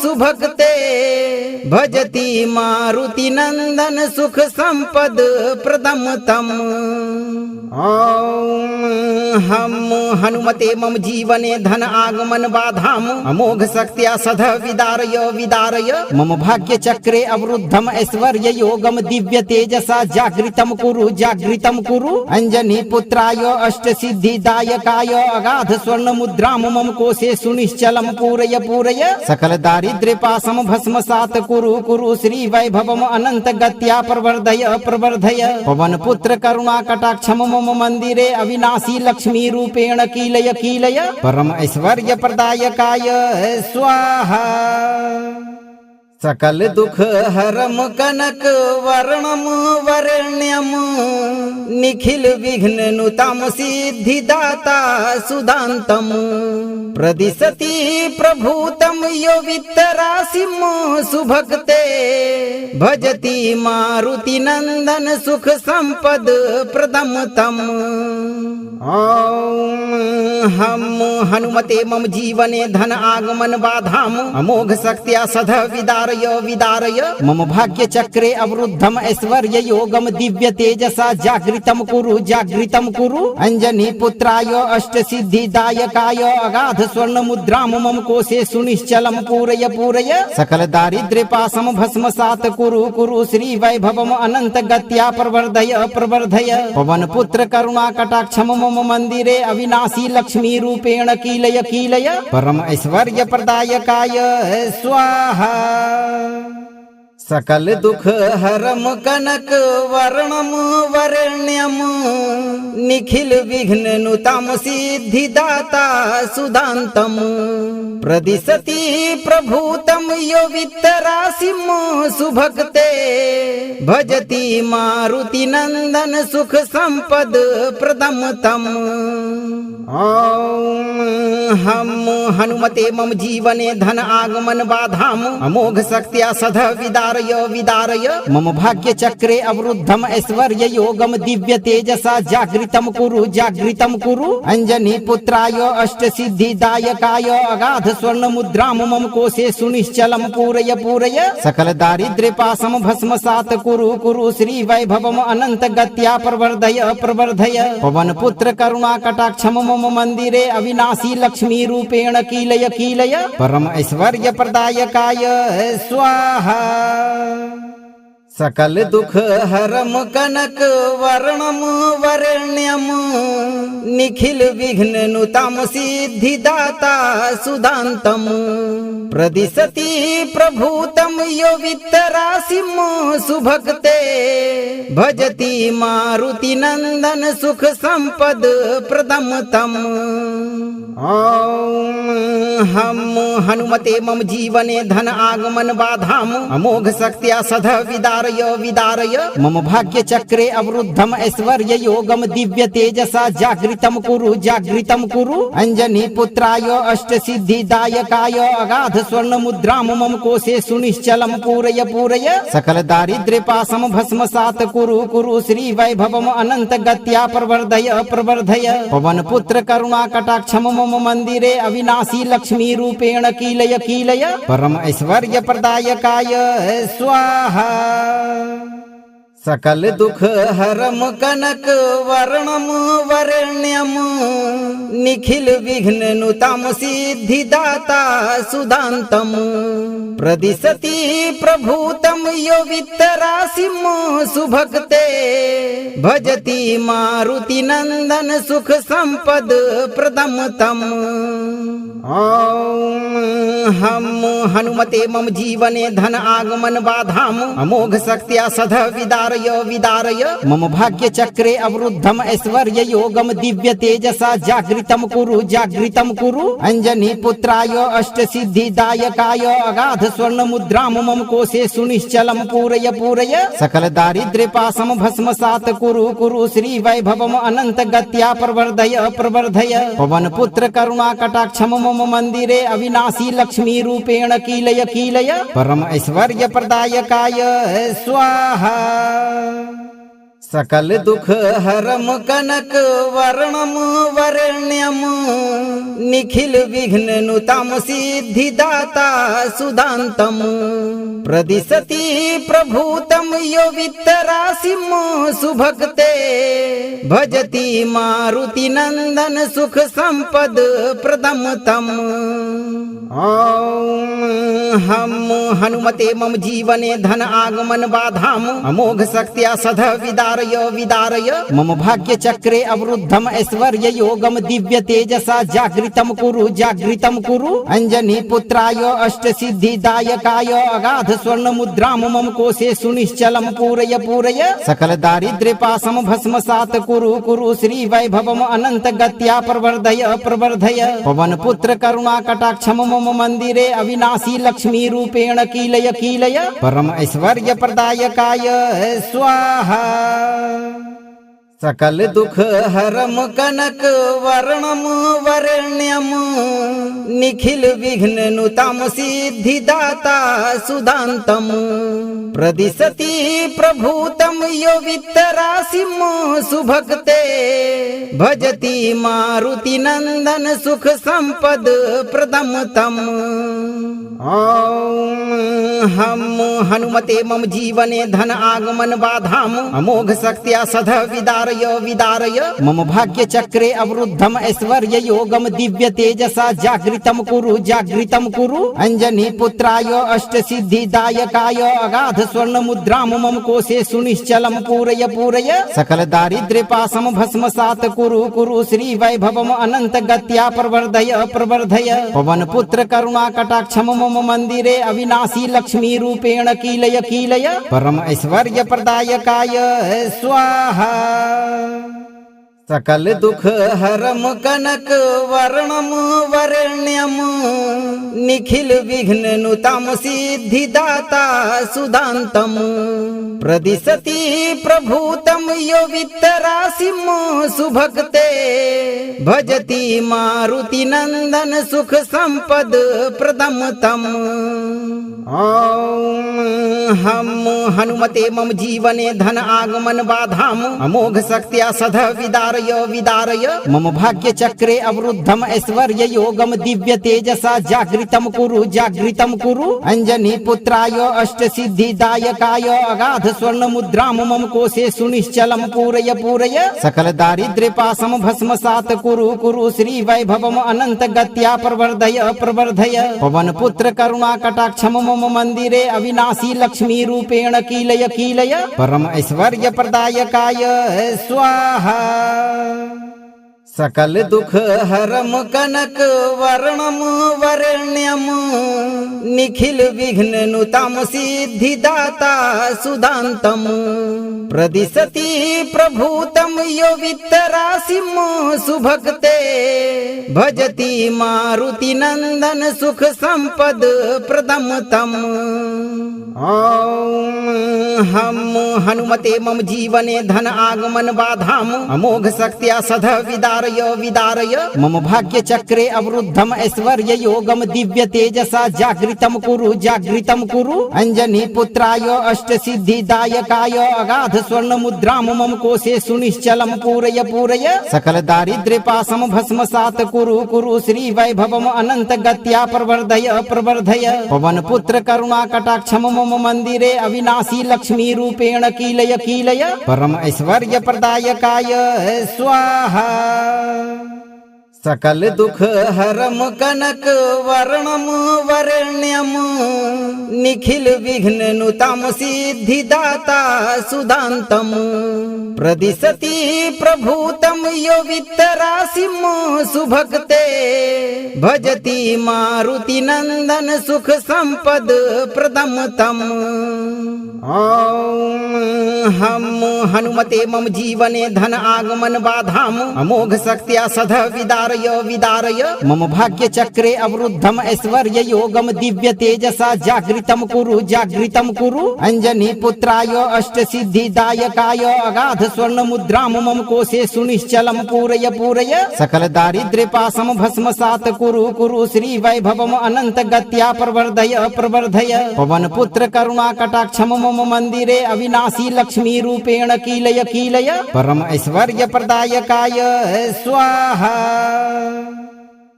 सुभक्ते भजति मारुति नंदन सुख संपद प्रदम तम। हम हनुमते मम जीवने धन आगमन बाधाम अमोघ शक्त्या सध विदारय मम भाग्य चक्रे अवरुद्धम ऐश्वर्य योगम दिव्य तेजसा जागृतम कुरु अंजनी पुत्राय अष्ट सिद्धिदायकाय अगाध स्वर्ण मुद्राम मम कोशे सुनिश्चलम पूरय सकल दारिद्र्य पासम भस्मसात कुरु श्री वैभवम अनंत गत्या प्रवर्धय पवन पुत्र करुणा कटाक्षम मम मंदिरे अविनाशी लक्ष्मी रूपेण कीलय परम ऐश्वर्य प्रदायकाय स्वाहा सकल दुख हरम कनक वर्णम वर्ण्यम निखिल विघ्न नुतम सिद्धिदाता सुदान्तम प्रदिशति प्रभूतम यो वित्तराशिम सुभक्ते भजति मारुति नंदन सुख संपद प्रदम तम। हम हनुमते मम जीवने धन आगमन बाधाम अमोघ शक्त्या सध विदारय विदारय मम भाग्य चक्रे अवरुद्धम ऐश्वर्य योगम दिव्य तेजसा जागृतम कुरु अंजनी पुत्राय अष्ट सिद्धि दायकाय अगाध स्वर्ण मुद्राम मम कोशे सुनिश्चलम पूरय पूरय सकल दारिद्र्य पासम भस्मसात कुरु श्री वैभवम अनंत गत्या प्रवर्धय प्रवर्धय पवन पुत्र करुणा कटाक्षम मम मंदिरे अविनाशी लक्ष्मी रूपेण कीलय कीलय परम ऐश्वर्य प्रदायकाय स्वाहा सकल दुख हरम कनक वर्णम वरण्यम निखिल विघ्न नुतम सिद्धिदाता सुदान्तम प्रदिशति प्रभूतम यो वित्तराशिम सुभक्ते भजति मारुति नंदन सुख संपद प्रदम तम हम हनुमते मम जीवने धन आगमन बाधाम अमोघ शक्त्या सध विदारय विदारय मम भाग्य चक्रे अवरुद्धम ऐश्वर्य योगम दिव्य तेजसा जागृतम कुरु अंजनी पुत्राय अष्ट सिद्धि दायकाय अगाध स्वर्ण मुद्राम मम कोशे सुनिश्चलम पूरय पूरय सकल दारिद्र्य पासम भस्मसात कुरु श्री वैभवम अनंत गत्या प्रवर्धय प्रवर्धय पवन पुत्र करुणा कटाक्षम मम मंदिरे अविनाशी लक्ष्मी रूपेण कीलय कीलय परम ऐश्वर्य प्रदायकाय स्वाहा सकल दुख हरम कनक वर्णम वरण्यम निखिल विघ्न नुतम सिद्धिदाता सुदान्तम प्रदिशति प्रभूतम यो वित्तराशिम सुभक्ते भजति मारुति नंदन सुख संपद प्रदम तम हम हनुमते मम जीवने धन आगमन बाधाम अमोघ शक्त्या सध विदारय विदारय मम भाग्य चक्रे अवरुद्धम ऐश्वर्य योगम दिव्य तेजसा जागृतम कुरु अंजनी पुत्राय अष्ट सिद्धि दायकाय अगाध स्वर्ण मुद्राम मम कोशे सुनिश्चलम पूरय पूरय सकल दारिद्र्य पासम भस्मसात कुरु श्री वैभवम अनंत गत्या प्रवर्धय प्रवर्धय पवन पुत्र करुणा कटाक्षम मम मंदिरे अविनाशी लक्ष्मी रूपेण कीलय कीलय परम ऐश्वर्य प्रदायकाय स्वाहा सकल दुख हरम कनक वर्णम वरण्यम निखिल विघ्न नुतम सिद्धिदाता सुदान्तम प्रदिशति प्रभूतम यो वित्तराशिम सुभक्ते भजति मारुति नंदन सुख संपद प्रदम तम हम हनुमते मम जीवने धन आगमन बाधाम अमोघ शक्त्या सध विदारय विदारय मम भाग्य चक्रे अवरुद्धम ऐश्वर्य योगम दिव्य तेजसा जागृतम कुरु अंजनी पुत्राय अष्ट सिद्धि दायकाय अगाध स्वर्ण मुद्राम मम कोशे सुनिश्चलम पूरय पूरय सकल दारिद्र्य पासम भस्मसात कुरु श्री वैभवम अनंत गत्या प्रवर्धय प्रवर्धय पवन पुत्र करुणा कटाक्षम मम मंदिरे अविनाशी लक्ष्मी रूपेण कीलय कीलय परम ऐश्वर्य प्रदायकाय स्वाहा सकल दुख हरम कनक वर्णम वरण्यम निखिल विघ्न नुतम सिद्धिदाता सुदान्तम प्रदिशति प्रभूतम यो वित्तराशिम सुभक्ते भजति मारुति नंदन सुख संपद प्रदम तम हम हनुमते मम जीवने धन आगमन बाधाम अमोघ शक्त्या सध विदारय विदारय मम भाग्य चक्रे अवरुद्धम ऐश्वर्य योगम दिव्य तेजसा जागृतम कुरु अंजनी पुत्राय अष्ट सिद्धि दायकाय अगाध स्वर्ण मुद्राम मम कोशे सुनिश्चलम पूरय पूरय सकल दारिद्र्य पासम भस्मसात कुरु श्री वैभवम अनंत गत्या प्रवर्धय प्रवर्धय पवन पुत्र करुणा कटाक्षम मम मंदिरे अविनाशी लक्ष्मी रूपेण कीलय कीलय परम ऐश्वर्य प्रदायकाय स्वाहा सकल दुख हरम कनक वर्णम वरेण्यम निखिल विघ्न नुतम सिद्धिदाता सुदान्तम प्रदिशति प्रभूतम यो वित्तराशिम सुभक्ते भजति मारुति नंदन सुख संपद प्रदम तम। ओम हम हनुमते मम जीवने धन आगमन बाधाम अमोघ शक्त्या सध विदारय विदारय मम भाग्य चक्रे अवरुद्धम ऐश्वर्य योगम दिव्य तेजसा जागृतम कुरु अंजनी पुत्राय अष्ट सिद्धि दायकाय अगाध स्वर्ण मुद्राम मम कोशे सुनिश्चलम पूरय सकल दारिद्र्य पासम भस्मसात कुरु श्री वैभवम अनंत गत्या प्रवर्धय पवन पुत्र करुणा कटाक्षम मम मंदिरे अविनाशी लक्ष्मी रूपेण कीलय परम ऐश्वर्य प्रदायकाय स्वाहा। सकल दुख हरम कनक वर्णम वरेण्यम निखिल विघ्न नुतम सिद्धिदाता सुदान्तम प्रदिशति प्रभूतम यो वित्तराशिम सुभक्ते भजति मारुति नंदन सुख संपद प्रदम तम। ओम हम हनुमते मम जीवने धन आगमन बाधाम अमोघ शक्त्या सध विदारय मम भाग्य चक्रे अवरुद्धम ऐश्वर्य योगम दिव्य तेजसा जागृतम कुरु अंजनी पुत्राय अष्ट सिद्धि दायकाय अगाध स्वर्ण मुद्राम मम कोशे सुनिश्चलम पूरय सकल दारिद्र्य पासम भस्मसात कुरु श्री वैभवम अनंत गत्या प्रवर्धय पवन पुत्र करुणा कटाक्षम मम मंदिरे अविनाशी लक्ष्मी रूपेण कीलय परम ऐश्वर्य प्रदायकाय स्वाहा। सकल दुख हरम कनक वर्णम वरेण्यम निखिल विघ्न नुतम सिद्धिदाता सुदान्तम प्रदिशति प्रभूतम यो वित्तराशिम सुभक्ते भजति मारुति नंदन सुख संपद प्रदम तम। ओम हम हनुमते मम जीवने धन आगमन बाधाम अमोघ शक्त्या सध विदारय मम भाग्य चक्रे अवरुद्धम ऐश्वर्य योगम दिव्य तेजसा जागृतम कुरु अंजनी पुत्राय अष्ट सिद्धि दायकाय अगाध स्वर्ण मुद्राम मम कोशे सुनिश्चलम पूरय सकल दारिद्र्य पासम भस्मसात कुरु श्री वैभवम अनंत गत्या प्रवर्धय पवन पुत्र करुणा कटाक्षम मम मंदिरे अविनाशी लक्ष्मी रूपेण कीलय परम ऐश्वर्य प्रदायकाय स्वाहा। सकल दुख हरम कनक वर्णम वरेण्यम निखिल विघ्न नुतम सिद्धिदाता सुदान्तम प्रदिशति प्रभूतम यो वित्तराशिम सुभक्ते भजति मारुति नंदन सुख संपद प्रदम तम। ओम हम हनुमते मम जीवने धन आगमन बाधाम अमोघ शक्त्या सध विदारय मम भाग्य चक्रे अवरुद्धम ऐश्वर्य योगम दिव्य तेजसा जागृतम कुरु अंजनी पुत्राय अष्ट सिद्धि दायकाय अगाध स्वर्ण मुद्राम मम कोशे सुनिश्चलम पूरय सकल दारिद्र्य पासम भस्मसात कुरु श्री वैभवम अनंत गत्या प्रवर्धय पवन पुत्र करुणा कटाक्षम मम मंदिरे अविनाशी लक्ष्मी रूपेण कीलय परम ऐश्वर्य प्रदायकाय स्वाहा।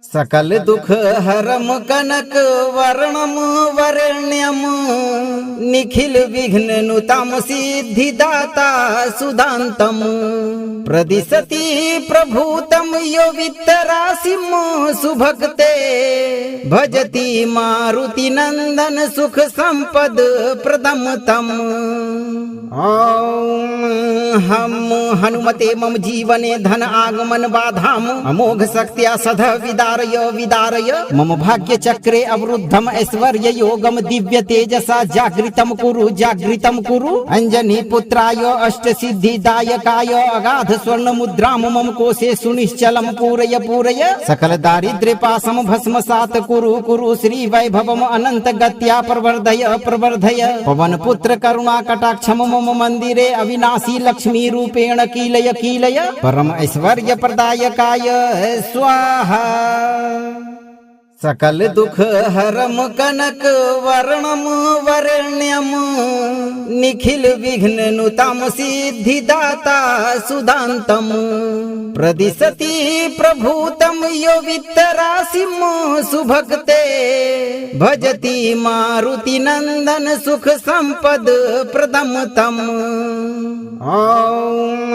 सकल दुख हरम कनक वर्णम वरेण्यम निखिल विघ्न नुतम सिद्धिदाता सुदान्तम प्रदिशति प्रभूतम यो वित्तराशिम सुभक्ते भजति मारुति नंदन सुख संपद प्रदम तम। ओम हम हनुमते मम जीवने धन आगमन बाधाम अमोघ शक्त्या सध विदारय विदारय मम भाग्य चक्रे अवरुद्धम ऐश्वर्य योगम दिव्य तेजसा जागृतम कुरु अंजनी पुत्राय अष्ट सिद्धि दायकाय अगाध स्वर्ण मुद्राम मम कोशे सुनिश्चलम पूरय सकल दारिद्र्य पासम भस्मसात कुरु श्री वैभवम अनंत गत्या प्रवर्धय पवन पुत्र करुणा कटाक्षम मम मंदिरे अविनाशी लक्ष्मी रूपेण कीलय परम ऐश्वर्य प्रदायकाय स्वाहा सकल दुख हरम कनक वर्णम वरण्यम निखिल विघ्न नुतम सिद्धिदाता सुदान्तम प्रदिशति प्रभूतम यो वित्तराशिम सुभक्ते भजति मारुति नंदन सुख संपद प्रदम तम ओम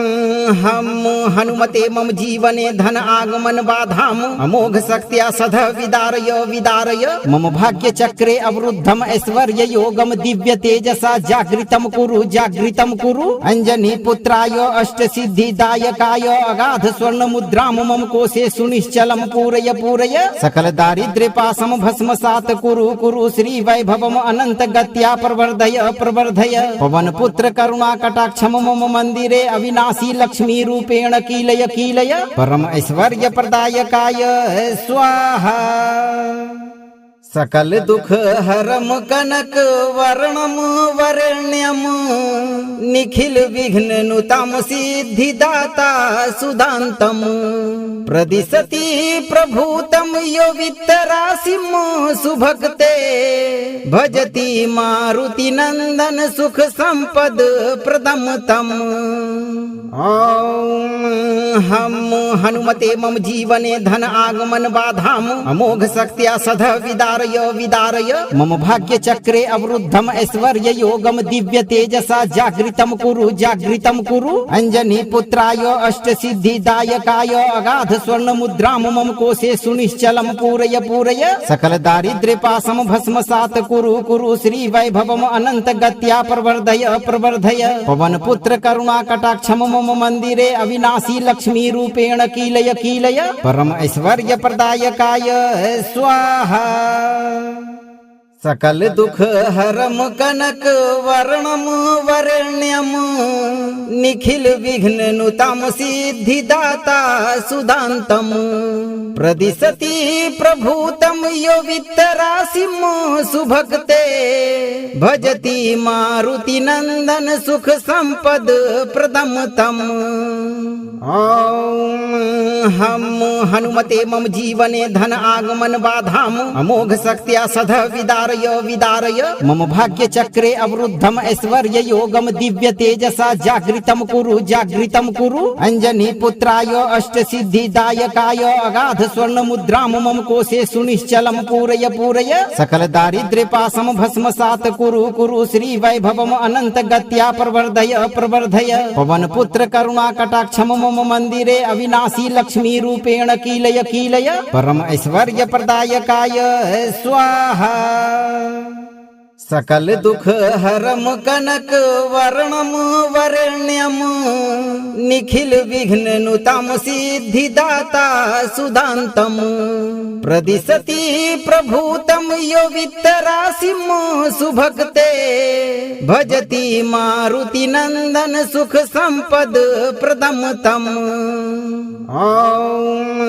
हम हनुमते मम जीवने धन आगमन बाधाम अमोघ शक्त्या सध विदारय मम भाग्य चक्रे अवरुद्धम ऐश्वर्य योगम दिव्य तेजसा जागृतम कुरु अंजनी पुत्राय अष्ट सिद्धि दायकाय अगाध स्वर्ण मुद्राम मम कोशे सुनिश्चलम पूरय सकल दारिद्र्य पासम भस्मसात कुरु श्री वैभवम अनंत गत्या प्रवर्धय पवन पुत्र करुणा कटाक्षम मम मंदिरे अविनाशी लक्ष्मी रूपेण कीलय परम ऐश्वर्य प्रदायकाय स्वाहा सकल दुख हरम कनक वर्णम वरण्यम निखिल विघ्न नुतम सिद्धिदाता सुदान्तम प्रदिशति प्रभूतम यो वित्तराशिम सुभक्ते भजति मारुति नंदन सुख संपद प्रदम तम ओम हम हनुमते मम जीवने धन आगमन बाधाम अमोघ शक्त्या सध विदारय मम भाग्य चक्रे अवरुद्धम ऐश्वर्य योगम दिव्य तेजसा जागृतम कुरु अंजनी पुत्राय अष्ट सिद्धि दायकाय अगाध स्वर्ण मुद्राम मम कोशे सुनिश्चलम पूरय सकल दारिद्र्य पासम भस्मसात कुरु श्री वैभवम अनंत गत्या प्रवर्धय पवन पुत्र करुणा कटाक्षम मम मंदिरे अविनाशी लक्ष्मी रूपेण कीलय परम ऐश्वर्य प्रदायकाय स्वाहा सकल दुख हरम कनक वर्णम वरण्यम निखिल विघ्न नुतम सिद्धिदाता सुदान्तम प्रदिशति प्रभूतम यो वित्तराशिम सुभक्ते भजति मारुति नंदन सुख संपद प्रदम तम ओम हम हनुमते मम जीवने धन आगमन बाधाम अमोघ शक्त्या सध विदारय मम भाग्य चक्रे अवरुद्धम ऐश्वर्य योगम दिव्य तेजसा जागृतम कुरु अंजनी पुत्राय अष्ट सिद्धि दायकाय अगाध स्वर्ण मुद्राम मम कोशे सुनिश्चलम पूरय सकल दारिद्र्य पासम भस्मसात कुरु श्री वैभवम अनंत गत्या प्रवर्धय पवन पुत्र करुणा कटाक्षम मम मंदिरे अविनाशी लक्ष्मी रूपेण कीलय परम ऐश्वर्य प्रदायकाय स्वाहा सकल दुख हरम कनक वर्णम वरण्यम निखिल विघ्न नुतम सिद्धिदाता सुदान्तम प्रदिशति प्रभूतम यो वित्तराशिम सुभक्ते भजति मारुति नंदन सुख संपद प्रदम तम ओम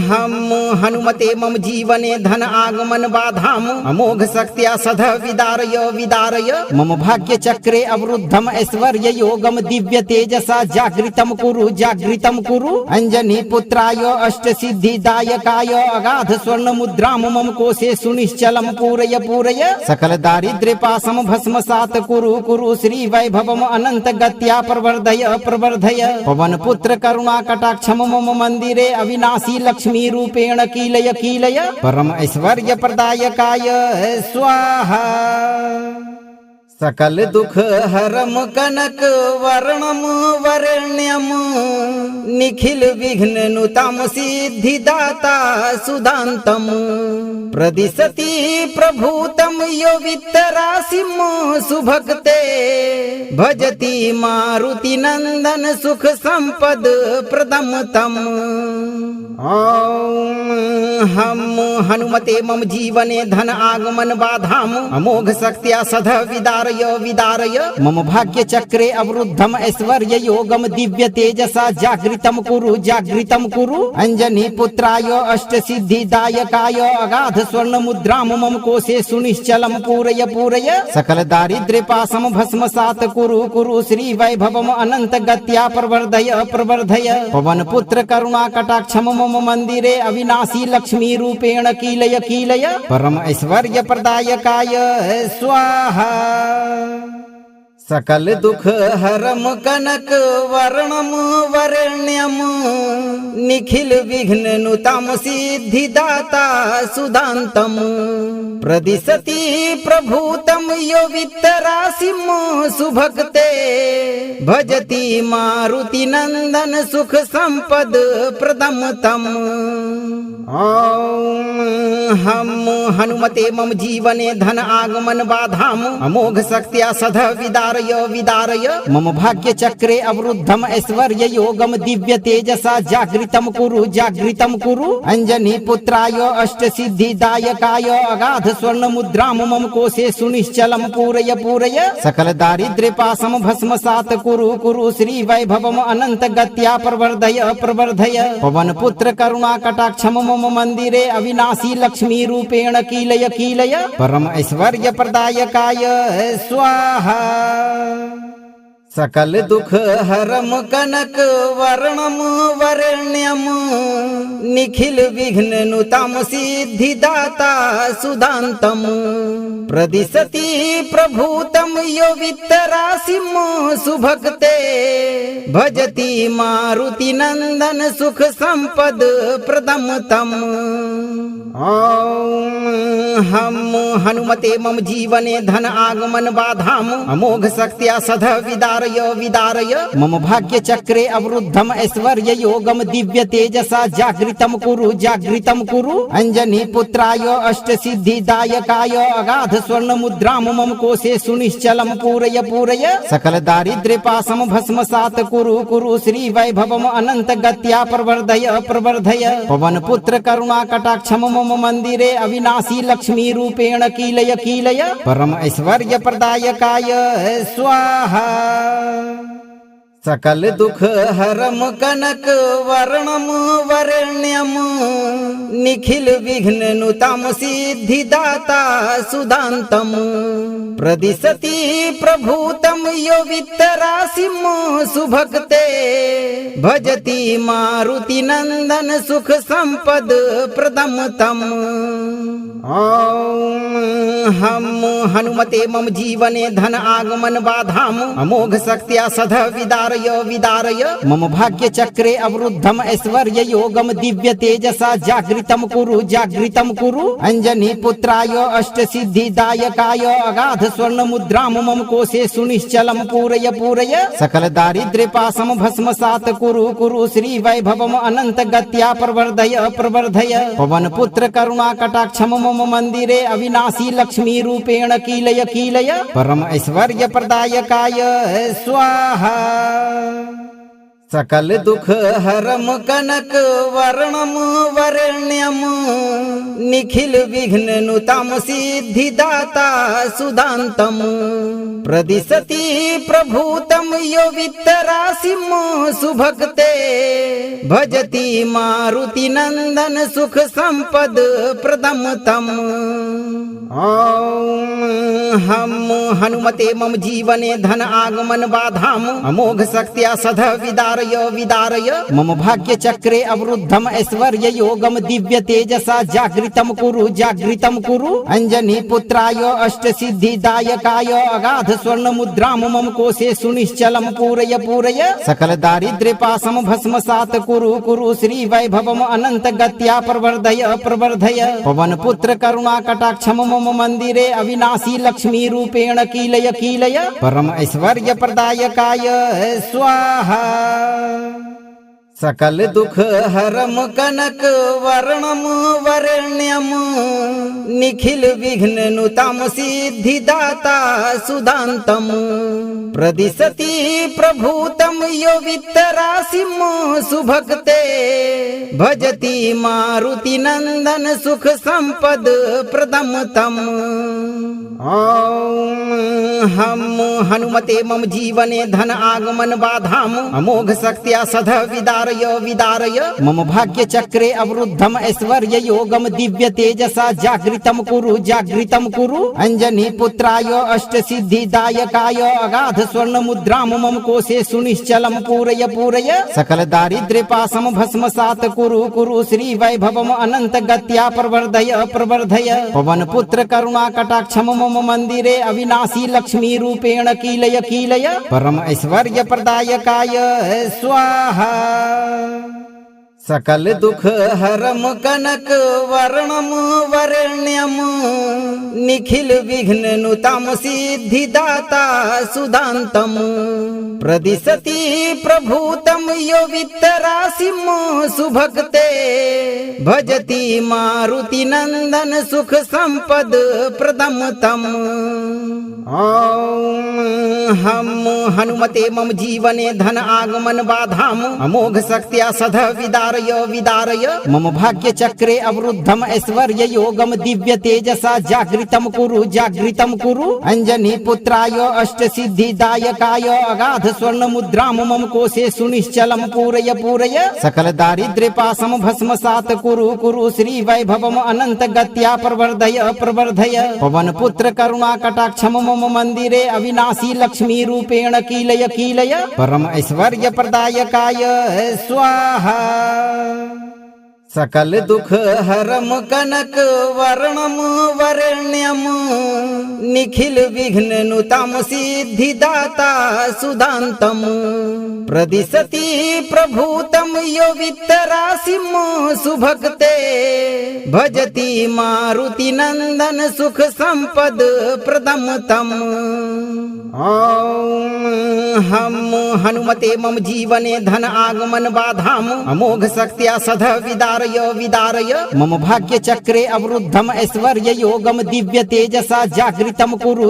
हम हनुमते मम जीवने धन आगमन बाधाम अमोघ शक्त्या सध विदारय मम भाग्य चक्रे अवरुद्धम ऐश्वर्य योगम दिव्य तेजसा जागृतम कुरु अंजनी पुत्राय अष्ट सिद्धि दायकाय अगाध स्वर्ण मुद्राम मम कोशे सुनिश्चलम पूरय सकल दारिद्र्य पासम भस्मसात कुरु श्री वैभवम अनंत गत्या प्रवर्धय पवन पुत्र करुणा कटाक्षम मम मंदिरे अविनाशी लक्ष्मी रूपेण कीलय परम ऐश्वर्य प्रदायकाय स्वाहा सकल दुख हरम कनक वर्णम वरण्यम निखिल विघ्न नुतम सिद्धिदाता सुदान्तम प्रदिशति प्रभूतम यो वित्तराशिम सुभक्ते भजति मारुति नंदन सुख संपद प्रदम तम ओम हम हनुमते मम जीवने धन आगमन बाधाम अमोघ शक्त्या सध विदारय विदारय मम भाग्य चक्रे अवरुद्धम ऐश्वर्य योगम दिव्य तेजसा जागृतम कुरु अंजनी पुत्राय अष्ट सिद्धि दायकाय अगाध स्वर्ण मुद्राम मम कोशे सुनिश्चलम पूरय सकल दारिद्र्य पासम भस्मसात कुरु श्री वैभवम अनंत गत्या प्रवर्धय पवन पुत्र करुणा कटाक्षम मम मंदिरे अविनाशी लक्ष्मी रूपेण कीलय परम ऐश्वर्य प्रदायकाय स्वाहा सकल दुख हरम कनक वर्णम वरेण्यम निखिल विघ्न नुतम सिद्धिदाता सुदान्तम प्रदिशति प्रभूतम यो वित्तराशिम सुभक्ते भजति मारुति नंदन सुख संपद प्रदम तम ओम हम हनुमते मम जीवने धन आगमन बाधाम अमोघ शक्त्या सध विदारय मम भाग्य चक्रे अवरुद्धम ऐश्वर्य योगम दिव्य तेजसा जागृतम कुरु अंजनी पुत्राय अष्ट सिद्धि दायकाय अगाध स्वर्ण मुद्राम मम कोशे सुनिश्चलम पूरय सकल दारिद्र्य पासम भस्मसात कुरु श्री वैभवम अनंत गत्या प्रवर्धय पवन पुत्र करुणा कटाक्षम मम मंदिरे अविनाशी लक्ष्मी रूपेण कीलय परम ऐश्वर्य प्रदायकाय स्वाहा सकल दुख हरम कनक वर्णम वरेण्यम निखिल विघ्न नुतम सिद्धिदाता सुदान्तम प्रदिशति प्रभूतम यो वित्तराशिम सुभक्ते भजति मारुति नंदन सुख संपद प्रदम तम ओम हम हनुमते मम जीवने धन आगमन बाधाम अमोघ शक्त्या सध विदारय मम भाग्य चक्रे अवरुद्धम ऐश्वर्य योगम दिव्य तेजसा जागृतम कुरु अंजनी पुत्राय अष्ट सिद्धि दायकाय अगाध स्वर्ण मुद्राम मम कोशे सुनिश्चलम पूरय सकल दारिद्र्य पासम भस्मसात कुरु श्री वैभवम अनंत गत्या प्रवर्धय पवन पुत्र करुणा कटाक्षम मम मंदिरे अविनाशी लक्ष्मी रूपेण कीलय परम ऐश्वर्य प्रदायकाय स्वाहा सकल दुख हरम कनक वर्णम वरेण्यम निखिल विघ्न नुतम सिद्धिदाता सुदान्तम प्रदिशति प्रभूतम यो वित्तराशिम सुभक्ते भजति मारुति नंदन सुख संपद प्रदम तम ओम हम हनुमते मम जीवने धन आगमन बाधाम अमोघ शक्त्या सध विदारय मम भाग्य चक्रे अवरुद्धम ऐश्वर्य योगम दिव्य तेजसा जागृतम कुरु अंजनी पुत्राय अष्ट सिद्धि दायकाय अगाध स्वर्ण मुद्राम मम कोशे सुनिश्चलम पूरय सकल दारिद्र्य पासम भस्मसात कुरु श्री वैभवम अनंत गत्या प्रवर्धय पवन पुत्र करुणा कटाक्षम मम मंदिरे अविनाशी लक्ष्मी रूपेण कीलय परम ऐश्वर्य प्रदायकाय स्वाहा सकल दुख हरम कनक वर्णम वरेण्यम निखिल विघ्न नुतम सिद्धिदाता सुदान्तम प्रदिशति प्रभूतम यो वित्तराशिम सुभक्ते भजति मारुति नंदन सुख संपद प्रदम तम ओम हम हनुमते मम जीवने धन आगमन बाधाम अमोघ शक्त्या सध विदारय मम भाग्य चक्रे अवरुद्धम ऐश्वर्य योगम दिव्य तेजसा जागृतम कुरु अंजनी पुत्राय अष्ट सिद्धि दायकाय अगाध स्वर्ण मुद्राम मम कोशे सुनिश्चलम पूरय सकल दारिद्र्य पासम भस्मसात कुरु श्री वैभवम अनंत गत्या प्रवर्धय पवन पुत्र करुणा कटाक्षम मम मंदिरे अविनाशी लक्ष्मी रूपेण कीलय परम ऐश्वर्य प्रदायकाय स्वाहा सकल दुख हरम कनक वर्णम वरेण्यम निखिल विघ्न नुतम सिद्धिदाता सुदान्तम प्रदिशति प्रभूतम यो वित्तराशिम सुभक्ते भजति मारुति नंदन सुख संपद प्रदम तम। ओम हम हनुमते मम जीवने धन आगमन बाधाम अमोघ शक्त्या सध विदारय मम भाग्य चक्रे अवरुद्धम ऐश्वर्य योगम दिव्य तेजसा जागृतम कुरु अंजनी पुत्राय अष्ट सिद्धि दायकाय अगाध स्वर्ण मुद्राम मम कोशे सुनिश्चलम पूरय सकल दारिद्र्य पासम भस्मसात कुरु श्री वैभवम अनंत गत्या प्रवर्धय पवन पुत्र करुणा कटाक्षम मम मंदिरे अविनाशी लक्ष्मी रूपेण कीलय परम ऐश्वर्य प्रदायकाय स्वाहा। सकल दुख हरम कनक वर्णम वरेण्यम निखिल विघ्न नुतम सिद्धिदाता सुदान्तम प्रदिशति प्रभूतम यो वित्तराशिम सुभक्ते भजति मारुति नंदन सुख संपद प्रदम तम। ओम हम हनुमते मम जीवने धन आगमन बाधाम अमोघ शक्त्या सध विदारय मम भाग्य चक्रे अवरुद्धम ऐश्वर्य योगम दिव्य तेजसा जागृतम कुरु अंजनी पुत्राय अष्ट सिद्धि दायकाय अगाध स्वर्ण मुद्राम मम कोशे सुनिश्चलम पूरय सकल दारिद्र्य पासम भस्मसात कुरु श्री वैभवम अनंत गत्या प्रवर्धय पवन पुत्र करुणा कटाक्षम मम मंदिरे अविनाशी लक्ष्मी रूपेण कीलय परम ऐश्वर्य प्रदायकाय स्वाहा। सकल दुख हरम कनक वर्णम वरेण्यम निखिल विघ्न नुतम सिद्धिदाता सुदान्तम प्रदिशति प्रभूतम यो वित्तराशिम सुभक्ते भजति मारुति नंदन सुख संपद प्रदम तम। ओम हम हनुमते मम जीवने धन आगमन बाधाम अमोघ शक्त्या सध विदारय मम भाग्य चक्रे अवरुद्धम ऐश्वर्य योगम दिव्य तेजसा जागृतम कुरु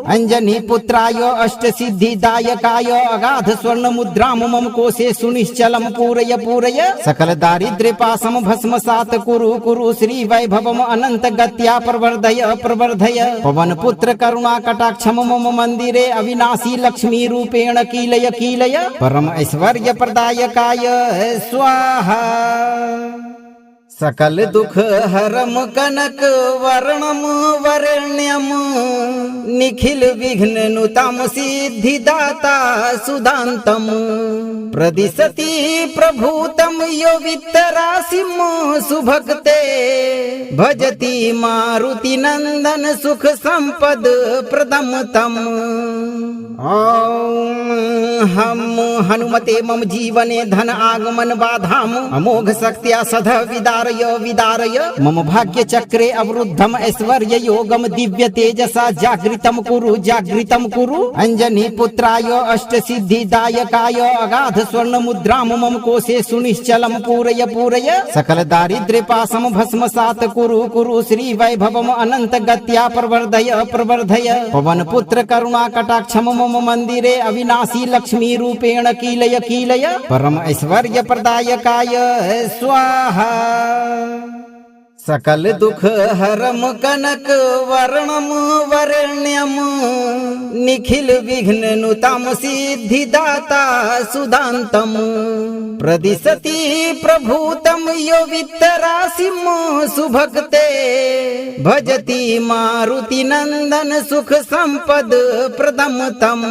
अंजनी पुत्राय अष्ट सिद्धि दायकाय अगाध स्वर्ण मुद्राम मम कोशे सुनिश्चलम पूरय सकल दारिद्र्य पासम भस्मसात कुरु श्री वैभवम अनंत गत्या प्रवर्धय पवन पुत्र करुणा कटाक्षम मम मंदिरे अविनाशी लक्ष्मी रूपेण कीलय परम ऐश्वर्य प्रदायकाय स्वाहा। सकल दुख हरम कनक वर्णम वरेण्यम निखिल विघ्न नुतम सिद्धिदाता सुदान्तम प्रदिशति प्रभूतम यो वित्तराशिम सुभक्ते भजति मारुति नंदन सुख संपद प्रदम तम। ओम हम हनुमते मम जीवने धन आगमन बाधाम अमोघ शक्त्या सध विदारय मम भाग्य चक्रे अवरुद्धम ऐश्वर्य योगम दिव्य तेजसा जागृतम कुरु अंजनी पुत्राय अष्ट सिद्धि दायकाय अगाध स्वर्ण मुद्राम मम कोशे सुनिश्चलम पूरय सकल दारिद्र्य पासम भस्मसात कुरु श्री वैभवम अनंत गत्या प्रवर्धय पवन पुत्र करुणा कटाक्षम मम मंदिरे अविनाशी लक्ष्मी रूपेण कीलय परम ऐश्वर्य प्रदायकाय स्वाहा। सकल दुख हरम कनक वर्णम वरेण्यम निखिल विघ्न नुतम सिद्धिदाता सुदान्तम प्रदिशति प्रभूतम यो वित्तराशिम सुभक्ते भजति मारुति नंदन सुख संपद प्रदम तम।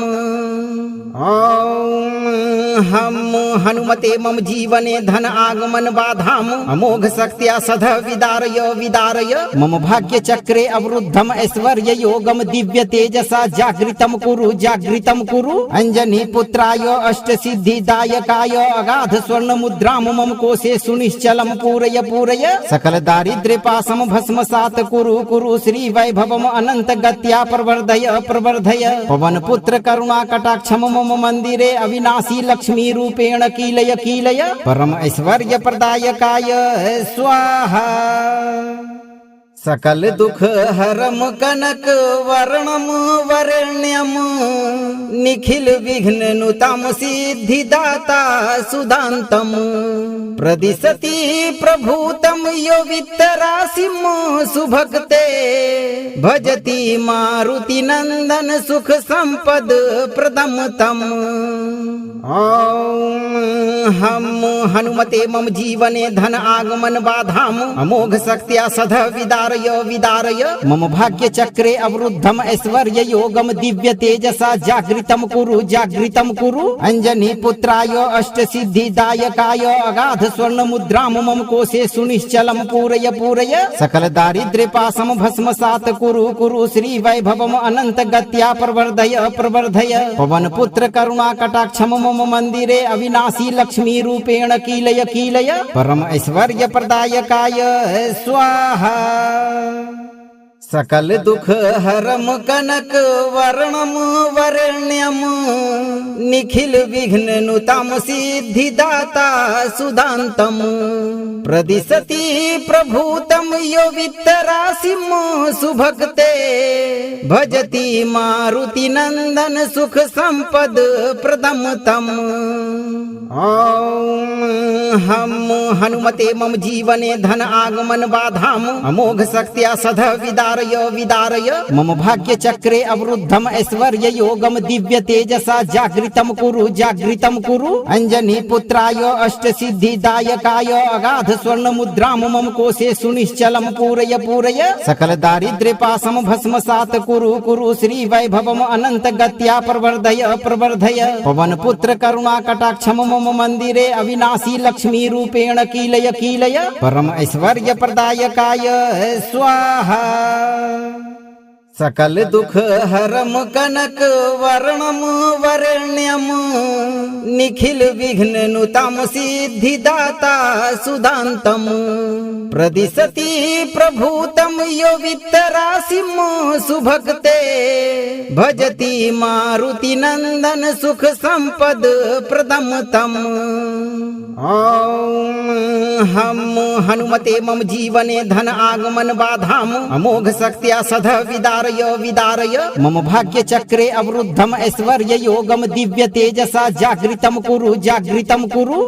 ओम हम हनुमते मम जीवने धन आगमन बाधाम अमोघ शक्त्या सध विदारय विदारय मम भाग्य चक्रे अवरुद्धम ऐश्वर्य योगम दिव्य तेजसा जागृतम कुरु अंजनी पुत्राय अष्ट सिद्धि दायकाय अगाध स्वर्ण मुद्राम मम कोशे सुनिश्चलम पूरय सकल दारिद्र्य पासम भस्मसात कुरु श्री वैभवम अनंत गत्या प्रवर्धय पवन पुत्र करुणा कटाक्षम मम मंदिरे अविनाशी लक्ष्मी रूपेण कीलय परम ऐश्वर्य प्रदायकाय स्वाहा सकल दुख हरम कनक वर्णम वरेण्यम निखिल विघ्न नुतम सिद्धिदाता सुदान्तम प्रदिशति प्रभूतम यो वित्तराशिम सुभक्ते भजति मारुति नंदन सुख संपद प्रदम तम ओम हम हनुमते मम जीवने धन आगमन बाधाम अमोघ शक्त्या सध विदारय मम भाग्य चक्रे अवरुद्धम ऐश्वर्य योगम दिव्य तेजसा जागृतम कुरु अंजनी पुत्राय अष्ट सिद्धि दायकाय अगाध स्वर्ण मुद्राम मम कोशे सुनिश्चलम पूरय सकल दारिद्र्य पासम भस्मसात कुरु श्री वैभवम अनंत गत्या प्रवर्धय पवन पुत्र करुणा कटाक्षम मम मंदिरे अविनाशी लक्ष्मी रूपेण कीलय परम ऐश्वर्य प्रदायकाय स्वाहा सकल दुख हरम कनक वर्णम वरेण्यम निखिल विघ्न नुतम सिद्धिदाता सुदान्तम प्रदिशति प्रभूतम यो वित्तराशिम सुभक्ते भजति मारुति नंदन सुख संपद प्रदम तम ओम हम हनुमते मम जीवने धन आगमन बाधाम अमोघ शक्त्या सध विदारय मम भाग्य चक्रे अवरुद्धम ऐश्वर्य योगम दिव्य तेजसा जागृतम कुरु अंजनी पुत्राय अष्ट सिद्धि दायकाय अगाध स्वर्ण मुद्राम मम कोशे सुनिश्चलम पूरय सकल दारिद्र्य पासम भस्मसात कुरु श्री वैभवम अनंत गत्या प्रवर्धय पवन पुत्र करुणा कटाक्षम मम मंदिरे अविनाशी लक्ष्मी रूपेण कीलय परम ऐश्वर्य प्रदायकाय स्वाहा सकल दुख हरम कनक वर्णम वरेण्यम निखिल विघ्न नुतम सिद्धिदाता सुदान्तम प्रदिशति प्रभूतम यो वित्तराशिम सुभक्ते भजति मारुति नंदन सुख संपद प्रदम तम ओम हम हनुमते मम जीवने धन आगमन बाधाम अमोघ शक्त्या सध विदारय मम भाग्य चक्रे अवरुद्धम ऐश्वर्य योगम दिव्य तेजसा जागृतम कुरु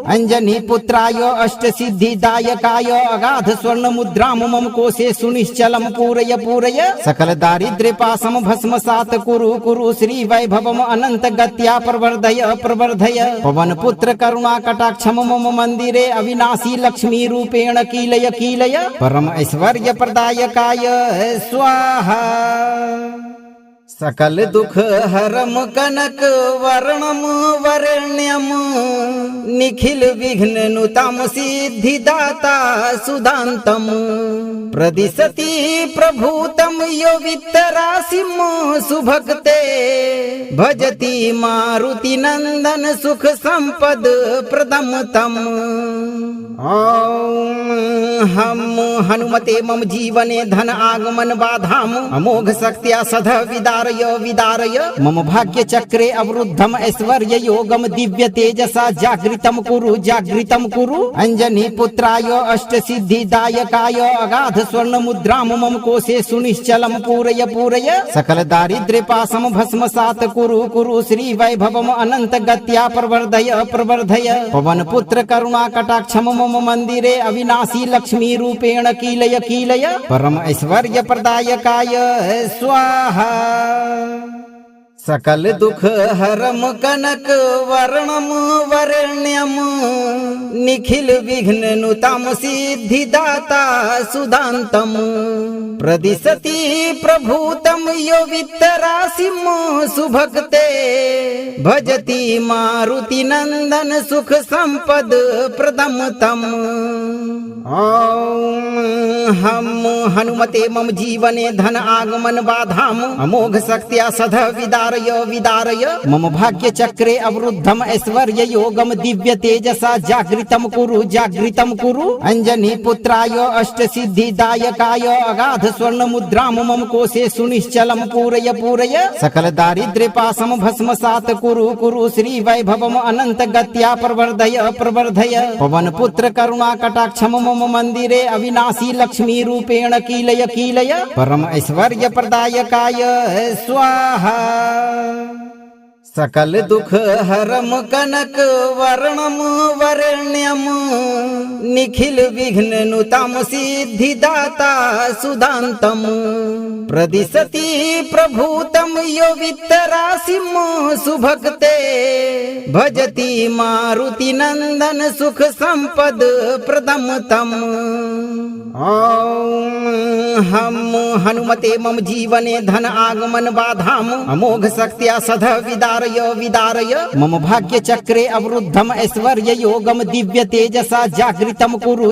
अंजनी पुत्राय अष्ट सिद्धि दायकाय अगाध स्वर्ण मुद्राम मम कोशे सुनिश्चलम पूरय सकल दारिद्र्य पासम भस्मसात कुरु श्री वैभवम अनंत गत्या प्रवर्धय पवन पुत्र करुणा कटाक्षम मम मंदिरे अविनाशी लक्ष्मी रूपेण कीलय परम ऐश्वर्य प्रदायकाय स्वाहा सकल दुख हरम कनक वर्णम वरेण्यम निखिल विघ्न नुतम सिद्धिदाता सुदान्तम प्रदिशति प्रभूतम यो वित्तराशिम सुभक्ते भजति मारुति नंदन सुख संपद प्रदम तम ओम हम हनुमते मम जीवने धन आगमन बाधाम अमोघ शक्त्या सध विदारय मम भाग्य चक्रे अवरुद्धम ऐश्वर्य योगम दिव्य तेजसा जागृतम कुरु अंजनी पुत्राय अष्ट सिद्धि दायकाय अगाध स्वर्ण मुद्राम मम कोशे सुनिश्चलम पूरय सकल दारिद्र्य पासम भस्मसात कुरु श्री वैभवम अनंत गत्या प्रवर्धय पवन पुत्र करुणा कटाक्षम मम मंदिरे अविनाशी लक्ष्मी रूपेण कीलय परम ऐश्वर्य प्रदायकाय स्वाहा सकल दुख हरम कनक वर्णम वरेण्यम निखिल विघ्न नुतम सिद्धिदाता सुदान्तम प्रदिशति प्रभूतम यो वित्तराशिम सुभक्ते भजति मारुति नंदन सुख संपद प्रदम तम ओम हम हनुमते मम जीवने धन आगमन बाधाम अमोघ शक्त्या सध विदारय विदारय मम भाग्य चक्रे अवरुद्धम ऐश्वर्य योगम दिव्य तेजसा जागृतम कुरु अंजनी पुत्राय अष्ट सिद्धि दायकाय अगाध स्वर्ण मुद्राम मम कोशे सुनिश्चलम पूरय सकल दारिद्र्य पासम भस्मसात कुरु श्री वैभवम अनंत गत्या प्रवर्धय पवन पुत्र करुणा कटाक्षम मम मंदिरे अविनाशी लक्ष्मी रूपेण कीलय परम ऐश्वर्य प्रदायकाय स्वाहा सकल दुख हरम कनक वर्णम वरेण्यम निखिल विघ्न नुतम सिद्धिदाता सुदान्तम प्रदिशति प्रभूतम यो वित्तराशिम सुभक्ते भजति मारुति नंदन सुख संपद प्रदम तम ओम हम हनुमते मम जीवने धन आगमन बाधाम अमोघ शक्त्या सध विदारय मम भाग्य चक्रे अवरुद्धम ऐश्वर्य योगम दिव्य तेजसा जागृतम कुरु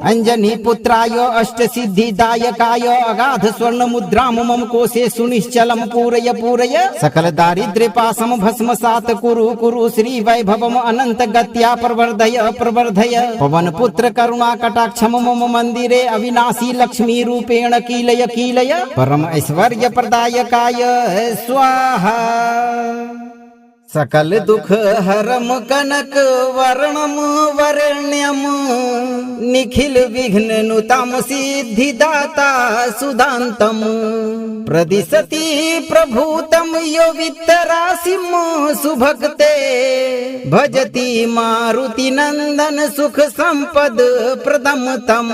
अंजनी पुत्राय अष्ट सिद्धि दायकाय अगाध स्वर्ण मुद्राम मम कोशे सुनिश्चलम पूरय सकल दारिद्र्य पासम भस्मसात कुरु श्री वैभवम अनंत गत्या प्रवर्धय पवन पुत्र करुणा कटाक्षम मम मंदिरे अविनाशी लक्ष्मी रूपेण कीलय परम ऐश्वर्य प्रदायकाय स्वाहा सकल दुख हरम कनक वर्णम वरेण्यम निखिल विघ्न नुतम सिद्धिदाता सुदान्तम प्रदिशति प्रभूतम यो वित्तराशिम सुभक्ते भजति मारुति नंदन सुख संपद प्रदम तम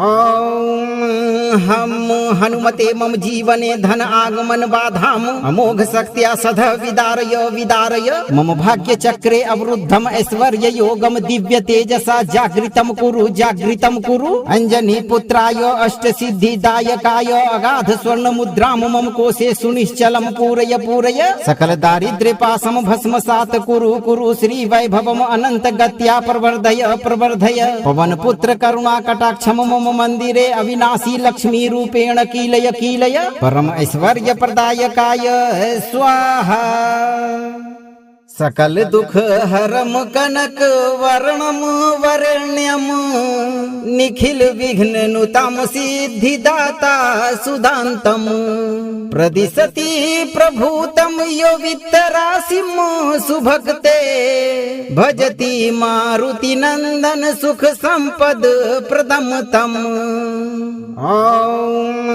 ओम हम हनुमते मम जीवने धन आगमन बाधाम अमोघ शक्त्या सध विदारय मम भाग्य चक्रे अवरुद्धम ऐश्वर्य योगम दिव्य तेजसा जागृतम कुरु अंजनी पुत्राय अष्ट सिद्धि दायकाय अगाध स्वर्ण मुद्राम मम कोशे सुनिश्चलम पूरय सकल दारिद्र्य पासम भस्मसात कुरु श्री वैभवम अनंत गत्या प्रवर्धय पवन पुत्र करुणा कटाक्षम मम मंदिरे अविनाशी लक्ष्मी रूपेण कीलय परम ऐश्वर्य प्रदायकाय स्वाहा सकल दुख हरम कनक वर्णम वरेण्यम निखिल विघ्न नुतम सिद्धिदाता सुदान्तम प्रदिशति प्रभूतम यो वित्तराशिम सुभक्ते भजति मारुति नंदन सुख संपद प्रदम तम ओम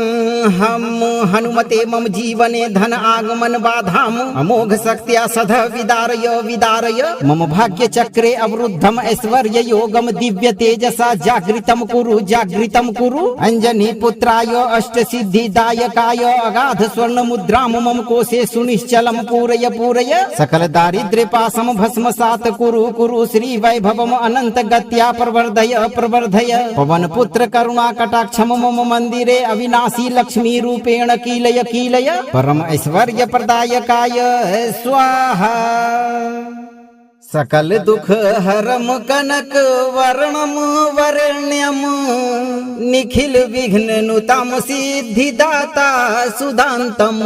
हम हनुमते मम जीवने धन आगमन बाधाम अमोघ शक्त्या सध विदारय मम भाग्य चक्रे अवरुद्धम ऐश्वर्य योगम दिव्य तेजसा जागृतम कुरु अंजनी पुत्राय अष्ट सिद्धि दायकाय अगाध स्वर्ण मुद्राम मम कोशे सुनिश्चलम पूरय सकल दारिद्र्य पासम भस्मसात कुरु श्री वैभवम अनंत गत्या प्रवर्धय पवन पुत्र करुणा कटाक्षम मम मंदिरे अविनाशी लक्ष्मी रूपेण कीलय परम ऐश्वर्य प्रदायकाय स्वाहा सकल दुख हरम कनक वर्णम वरेण्यम निखिल विघ्न नुतम सिद्धिदाता सुदान्तम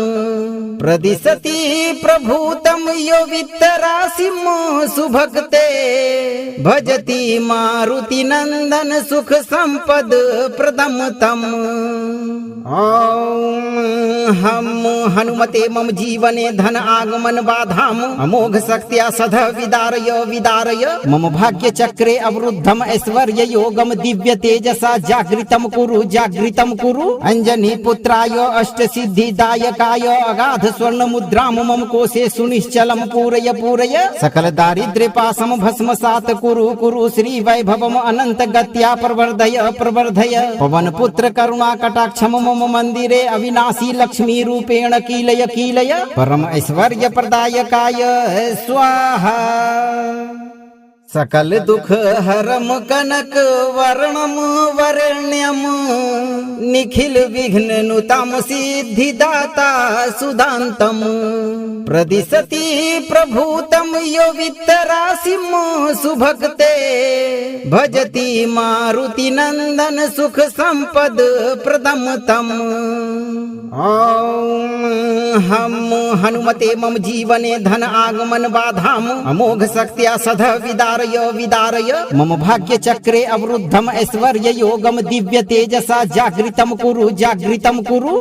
प्रदिशति प्रभूतम यो वित्तराशिम सुभक्ते भजति मारुति नंदन सुख संपद प्रदम तम ओम हम हनुमते मम जीवने धन आगमन बाधाम अमोघ शक्त्या सध विदारय मम भाग्य चक्रे अवरुद्धम ऐश्वर्य योगम दिव्य तेजसा जागृतम कुरु अंजनी पुत्राय अष्ट सिद्धि दायकाय अगाध स्वर्ण मुद्राम मम कोशे सुनिश्चलम पूरय सकल दारिद्र्य पासम भस्मसात कुरु श्री वैभवम अनंत गत्या प्रवर्धय पवन पुत्र करुणा कटाक्षम मम मंदिरे अविनाशी लक्ष्मी रूपेण कीलय परम ऐश्वर्य प्रदायकाय स्वाहा सकल दुख हरम कनक वर्णम वरेण्यम निखिल विघ्न नुतम सिद्धिदाता सुदान्तम प्रदिशति प्रभूतम यो वित्तराशिम सुभक्ते भजति मारुति नंदन सुख संपद प्रदम तम। ओम हम हनुमते मम जीवने धन आगमन बाधाम अमोघ शक्त्या सध विदारय विदारय मम भाग्य चक्रे अवरुद्धम ऐश्वर्य योगम दिव्य तेजसा जागृतम कुरु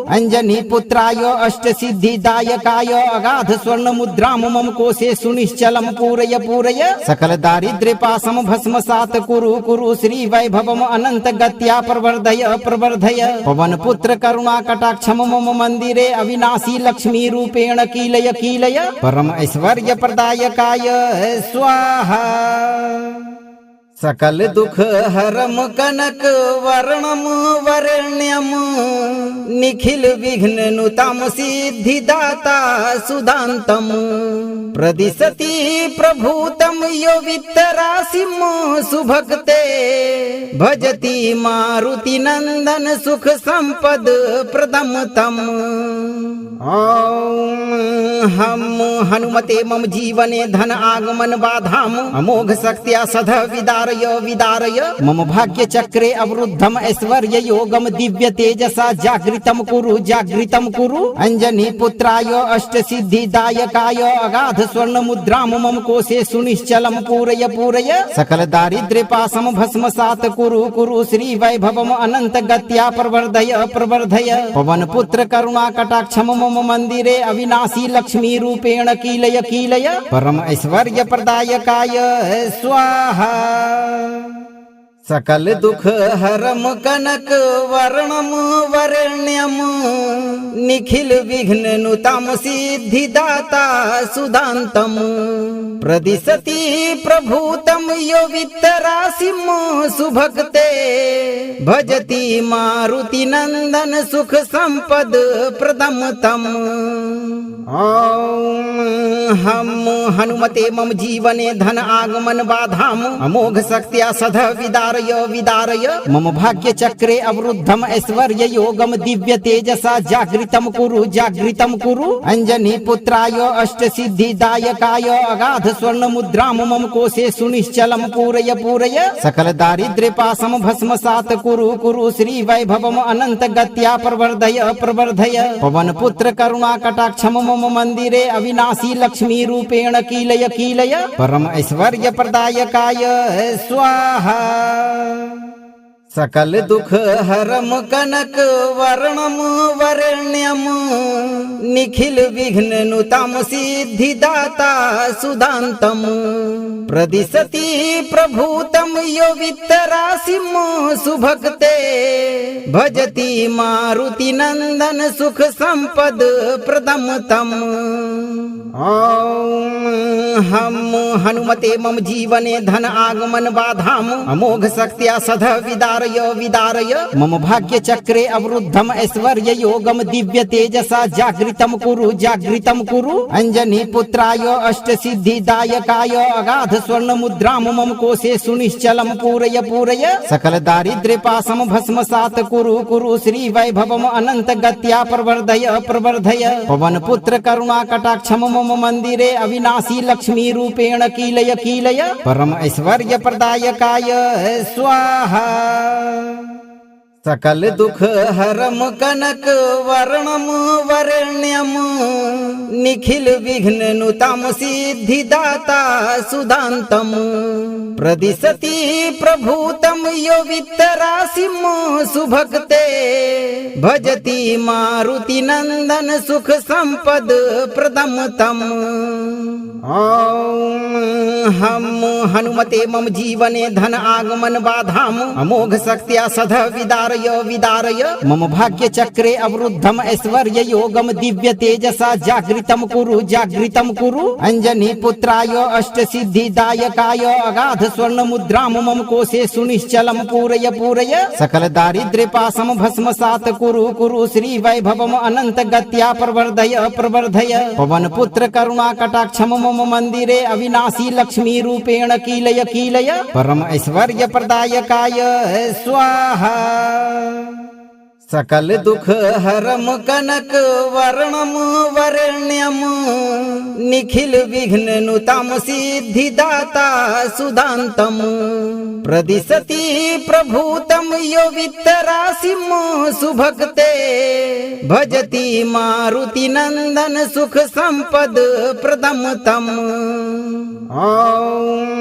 अंजनी पुत्राय अष्ट सिद्धि दायकाय अगाध स्वर्ण मुद्राम मम कोशे सुनिश्चलम पूरय सकल दारिद्र्य पासम भस्मसात कुरु श्री वैभवम अनंत गत्या प्रवर्धय पवन पुत्र करुणा कटाक्षम मम मंदिरे अविनाशी लक्ष्मी रूपेण कीलय परम ऐश्वर्य प्रदायकाय स्वाहा। सकल दुख हरम कनक वर्णम वरेण्यम निखिल विघ्न नुतम सिद्धिदाता सुदान्तम प्रदिशति प्रभूतम यो वित्तराशिम सुभक्ते भजति मारुति नंदन सुख संपद प्रदम तम। ओम हम हनुमते मम जीवने धन आगमन बाधाम अमोघ शक्त्या सध विदारय मम भाग्य चक्रे अवरुद्धम ऐश्वर्य योगम दिव्य तेजसा जागृतम कुरु अंजनी पुत्राय अष्ट सिद्धि दायकाय अगाध स्वर्ण मुद्राम मम कोशे सुनिश्चलम पूरय सकल दारिद्र्य पासम भस्मसात कुरु श्री वैभवम अनंत गत्या प्रवर्धय पवन पुत्र करुणा कटाक्षम मम मंदिरे अविनाशी लक्ष्मी रूपेण कीलय परम ऐश्वर्य प्रदायकाय स्वाहा। सकल दुख हरम कनक वर्णम वरेण्यम निखिल विघ्न नुतम सिद्धिदाता सुदान्तम प्रदिशति प्रभूतम यो वित्तराशिम सुभक्ते भजति मारुति नंदन सुख संपद प्रदम तम। ओम हम हनुमते मम जीवने धन आगमन बाधाम अमोघ शक्त्या सध विदारय मम भाग्य चक्रे अवरुद्धम ऐश्वर्य योगम दिव्य तेजसा जागृतम कुरु अंजनी पुत्राय अष्ट सिद्धि दायकाय अगाध स्वर्ण मुद्राम मम कोशे सुनिश्चलम पूरय सकल दारिद्र्य पासम भस्मसात कुरु श्री वैभवम अनंत गत्या प्रवर्धय पवन पुत्र करुणा कटाक्षम मम मंदिरे अविनाशी लक्ष्मी रूपेण कीलय परम ऐश्वर्य प्रदायकाय स्वाहा। सकल दुख हरम कनक वर्णम वरेण्यम निखिल विघ्न नुतम सिद्धिदाता सुदान्तम प्रदिशति प्रभूतम यो वित्तराशिम सुभक्ते भजति मारुति नंदन सुख संपद प्रदम तम। ओम हम हनुमते मम जीवने धन आगमन बाधाम अमोघ शक्त्या सध विदारय मम भाग्य चक्रे अवरुद्धम ऐश्वर्य योगम दिव्य तेजसा जागृतम कुरु अंजनी पुत्राय अष्ट सिद्धि दायकाय अगाध स्वर्ण मुद्राम मम कोशे सुनिश्चलम पूरय सकल दारिद्र्य पासम भस्मसात कुरु श्री वैभवम अनंत गत्या प्रवर्धय पवन पुत्र करुणा कटाक्षम मम मंदिरे अविनाशी लक्ष्मी रूपेण कीलय परम ऐश्वर्य प्रदायकाय स्वाहा। सकल दुख हरम कनक वर्णम वरेण्यम निखिल विघ्न नुतम सिद्धिदाता सुदान्तम प्रदिशति प्रभूतम यो वित्तराशिम सुभक्ते भजति मारुति नंदन सुख संपद प्रदम तम। ओम हम हनुमते मम जीवने धन आगमन बाधाम अमोघ शक्त्या सध विदारय विदारय मम भाग्य चक्रे अवरुद्धम ऐश्वर्य योगम दिव्य तेजसा जागृतम कुरु अंजनी पुत्राय अष्ट सिद्धि दायकाय अगाध स्वर्ण मुद्राम मम कोशे सुनिश्चलम पूरय सकल दारिद्र्य पासम भस्मसात कुरु श्री वैभवम अनंत गत्या प्रवर्धय पवन पुत्र करुणा कटाक्षम मम मंदिरे अविनाशी लक्ष्मी रूपेण कीलय परम ऐश्वर्य प्रदायकाय स्वाहा सकल दुख हरम कनक वर्णम वरेण्यम निखिल विघ्न नुतम सिद्धिदाता सुदान्तम प्रदिशति प्रभूतम यो वित्तराशिम सुभक्ते भजति मारुति नंदन सुख संपद प्रदम तम ओम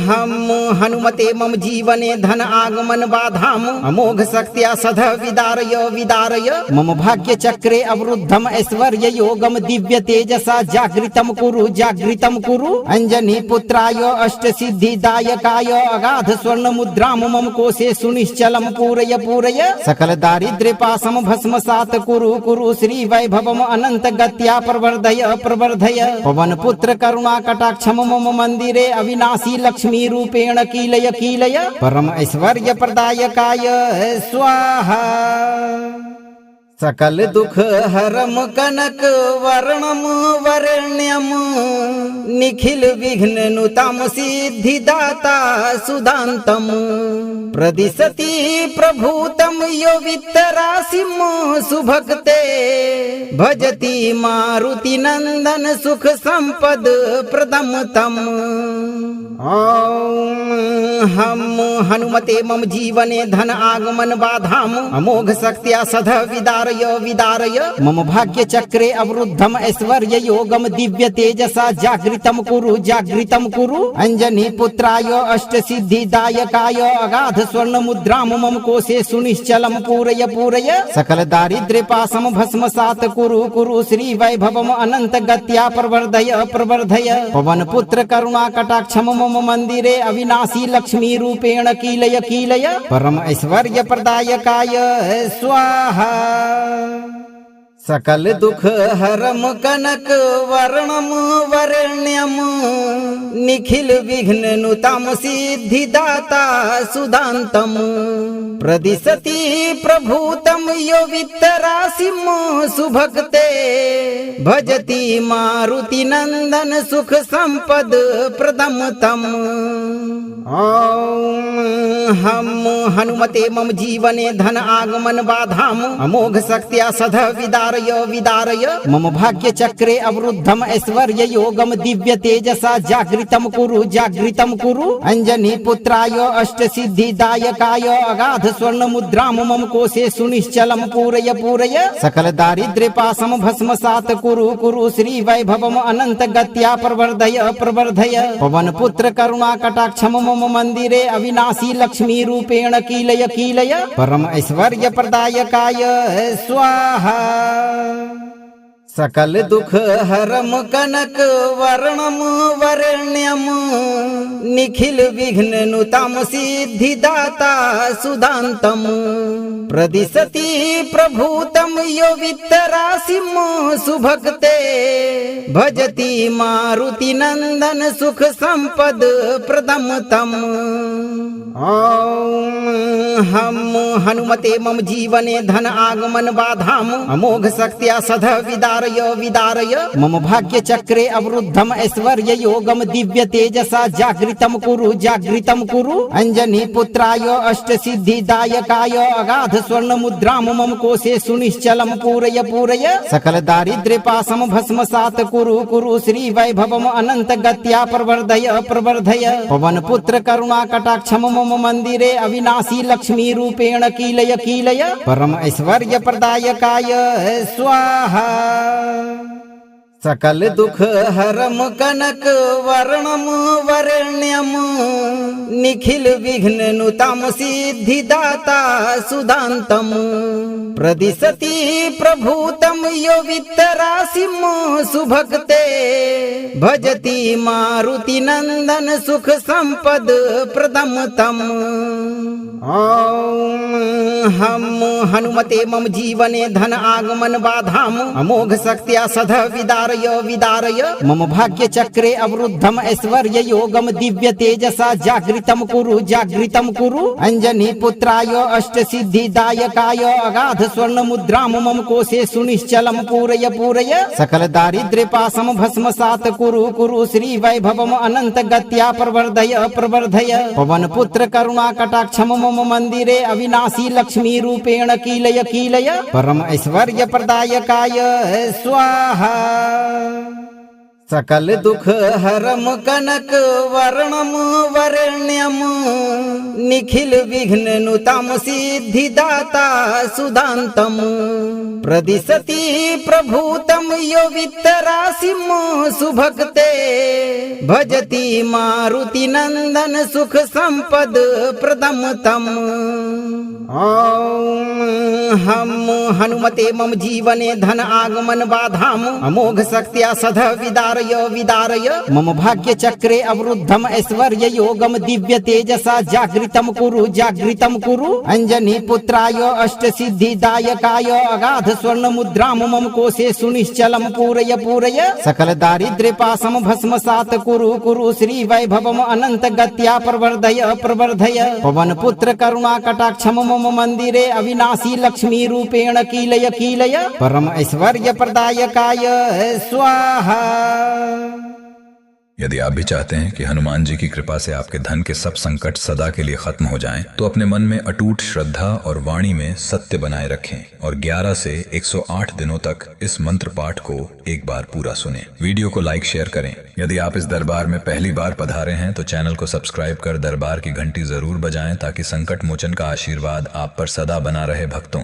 हम हनुमते मम जीवने धन आगमन बाधाम अमोघ शक्त्या सध विदारय मम भाग्य चक्रे अवरुद्धम ऐश्वर्य योगम दिव्य तेजसा जागृतम कुरु अंजनी पुत्राय अष्ट सिद्धि दायकाय अगाध स्वर्ण मुद्राम मम कोशे सुनिश्चलम पूरय सकल दारिद्र्य पासम भस्मसात कुरु श्री वैभवम अनंत गत्या प्रवर्धय पवन पुत्र करुणा कटाक्षम मम मंदिरे अविनाशी लक्ष्मी रूपेण कीलय परम ऐश्वर्य प्रदायकाय स्वाहा सकल दुख हरम कनक वर्णम वरेण्यम निखिल विघ्न नुतम सिद्धिदाता सुदान्तम प्रदिशति प्रभूतम यो वित्तराशिम सुभक्ते भजति मारुति नंदन सुख संपद प्रदम तम ओम हम हनुमते मम जीवने धन आगमन बाधाम अमोघ शक्त्या सध विदारय मम भाग्य चक्रे अवरुद्धम ऐश्वर्य योगम दिव्य तेजसा जागृतम कुरु अंजनी पुत्राय अष्ट सिद्धि दायकाय अगाध स्वर्ण मुद्राम मम कोशे सुनिश्चलम पूरय सकल दारिद्र्य पासम भस्मसात कुरु श्री वैभवम अनंत गत्या प्रवर्धय पवन पुत्र करुणा कटाक्षम मम मंदिरे अविनाशी लक्ष्मी रूपेण कीलय परम ऐश्वर्य प्रदायकाय स्वाहा सकल दुख हरम कनक वर्णम वरेण्यम निखिल विघ्न नुतम सिद्धिदाता सुदान्तम प्रदिशति प्रभूतम यो वित्तराशिम सुभक्ते भजति मारुति नंदन सुख संपद प्रदम तम ओम हम हनुमते मम जीवने धन आगमन बाधाम अमोघ शक्त्या सध विदारय मम भाग्य चक्रे अवरुद्धम ऐश्वर्य योगम दिव्य तेजसा जागृतम कुरु अंजनी पुत्राय अष्ट सिद्धि दायकाय अगाध स्वर्ण मुद्राम मम कोशे सुनिश्चलम पूरय सकल दारिद्र्य पासम भस्मसात कुरु श्री वैभवम अनंत गत्या प्रवर्धय पवन पुत्र करुणा कटाक्षम मम मंदिरे अविनाशी लक्ष्मी रूपेण कीलय परम ऐश्वर्य प्रदायकाय स्वाहा सकल दुख हरम कनक वर्णम वरेण्यम निखिल विघ्न नुतम सिद्धिदाता सुदान्तम प्रदिशति प्रभूतम यो वित्तराशिम सुभक्ते भजति मारुति नंदन सुख संपद प्रदम तम ओम हम हनुमते मम जीवने धन आगमन बाधाम अमोघ शक्त्या सध विदारय मम भाग्य चक्रे अवरुद्धम ऐश्वर्य योगम दिव्य तेजसा जागृतम कुरु अंजनी पुत्राय अष्ट सिद्धि दायकाय अगाध स्वर्ण मुद्राम मम कोशे सुनिश्चलम पूरय सकल दारिद्र्य पासम भस्मसात कुरु श्री वैभवम अनंत गत्या प्रवर्धय पवन पुत्र करुणा कटाक्षम मम मंदिरे अविनाशी लक्ष्मी रूपेण कीलय परम ऐश्वर्य प्रदायकाय स्वाहा सकल दुख हरम कनक वर्णम वरेण्यम निखिल विघ्न नुतम सिद्धिदाता सुदान्तम प्रदिशति प्रभूतम यो वित्तराशिम सुभक्ते भजति मारुति नंदन सुख संपद प्रदम तम ओम हम हनुमते मम जीवने धन आगमन बाधाम अमोघ शक्त्या सध विदारय विदारय मम भाग्य चक्रे अवरुद्धम ऐश्वर्य योगम दिव्य तेजसा जागृतम कुरु अंजनी पुत्राय अष्ट सिद्धि दायकाय अगाध स्वर्ण मुद्राम मम कोशे सुनिश्चलम पूरय सकल दारिद्र्य पासम भस्मसात कुरु श्री वैभवम अनंत गत्या प्रवर्धय पवन पुत्र करुणा कटाक्षम मम मंदिरे अविनाशी लक्ष्मी रूपेण कीलय परम ऐश्वर्य प्रदायकाय स्वाहा सकल दुख हरम कनक वर्णम वर्ण्यम निखिल विघ्न नुतम सिद्धिदाता सुदान्तम प्रदिशति प्रभूतम यो वित्तराशिम सुभक्ते भजति मारुति नंदन सुख संपद प्रदम तम ओम हम हनुमते मम जीवने धन आगमन बाधाम अमोघ शक्त्या सध विदारय मम भाग्य चक्रे अवरुद्धम ऐश्वर्य योगम दिव्य तेजसा जागृतम कुरु अंजनी पुत्राय अष्ट सिद्धि दायकाय अगाध स्वर्ण मुद्राम मम कोशे सुनिश्चलम पूरय सकल दारिद्र्य पासम भस्मसात कुरु श्री वैभवम अनंत गत्या प्रवर्धय पवन पुत्र करुणा कटाक्षम मम मंदिरे अविनाशी लक्ष्मी रूपेण कीलय परम ऐश्वर्य प्रदायकाय स्वाहा। यदि आप भी चाहते हैं कि हनुमान जी की कृपा से आपके धन के सब संकट सदा के लिए खत्म हो जाएं, तो अपने मन में अटूट श्रद्धा और वाणी में सत्य बनाए रखें और 11 से 108 दिनों तक इस मंत्र पाठ को एक बार पूरा सुनें। वीडियो को लाइक शेयर करें। यदि आप इस दरबार में पहली बार पधारे हैं तो चैनल को सब्सक्राइब कर दरबार की घंटी जरूर बजाएं ताकि संकट मोचन का आशीर्वाद आप पर सदा बना रहे। भक्तों,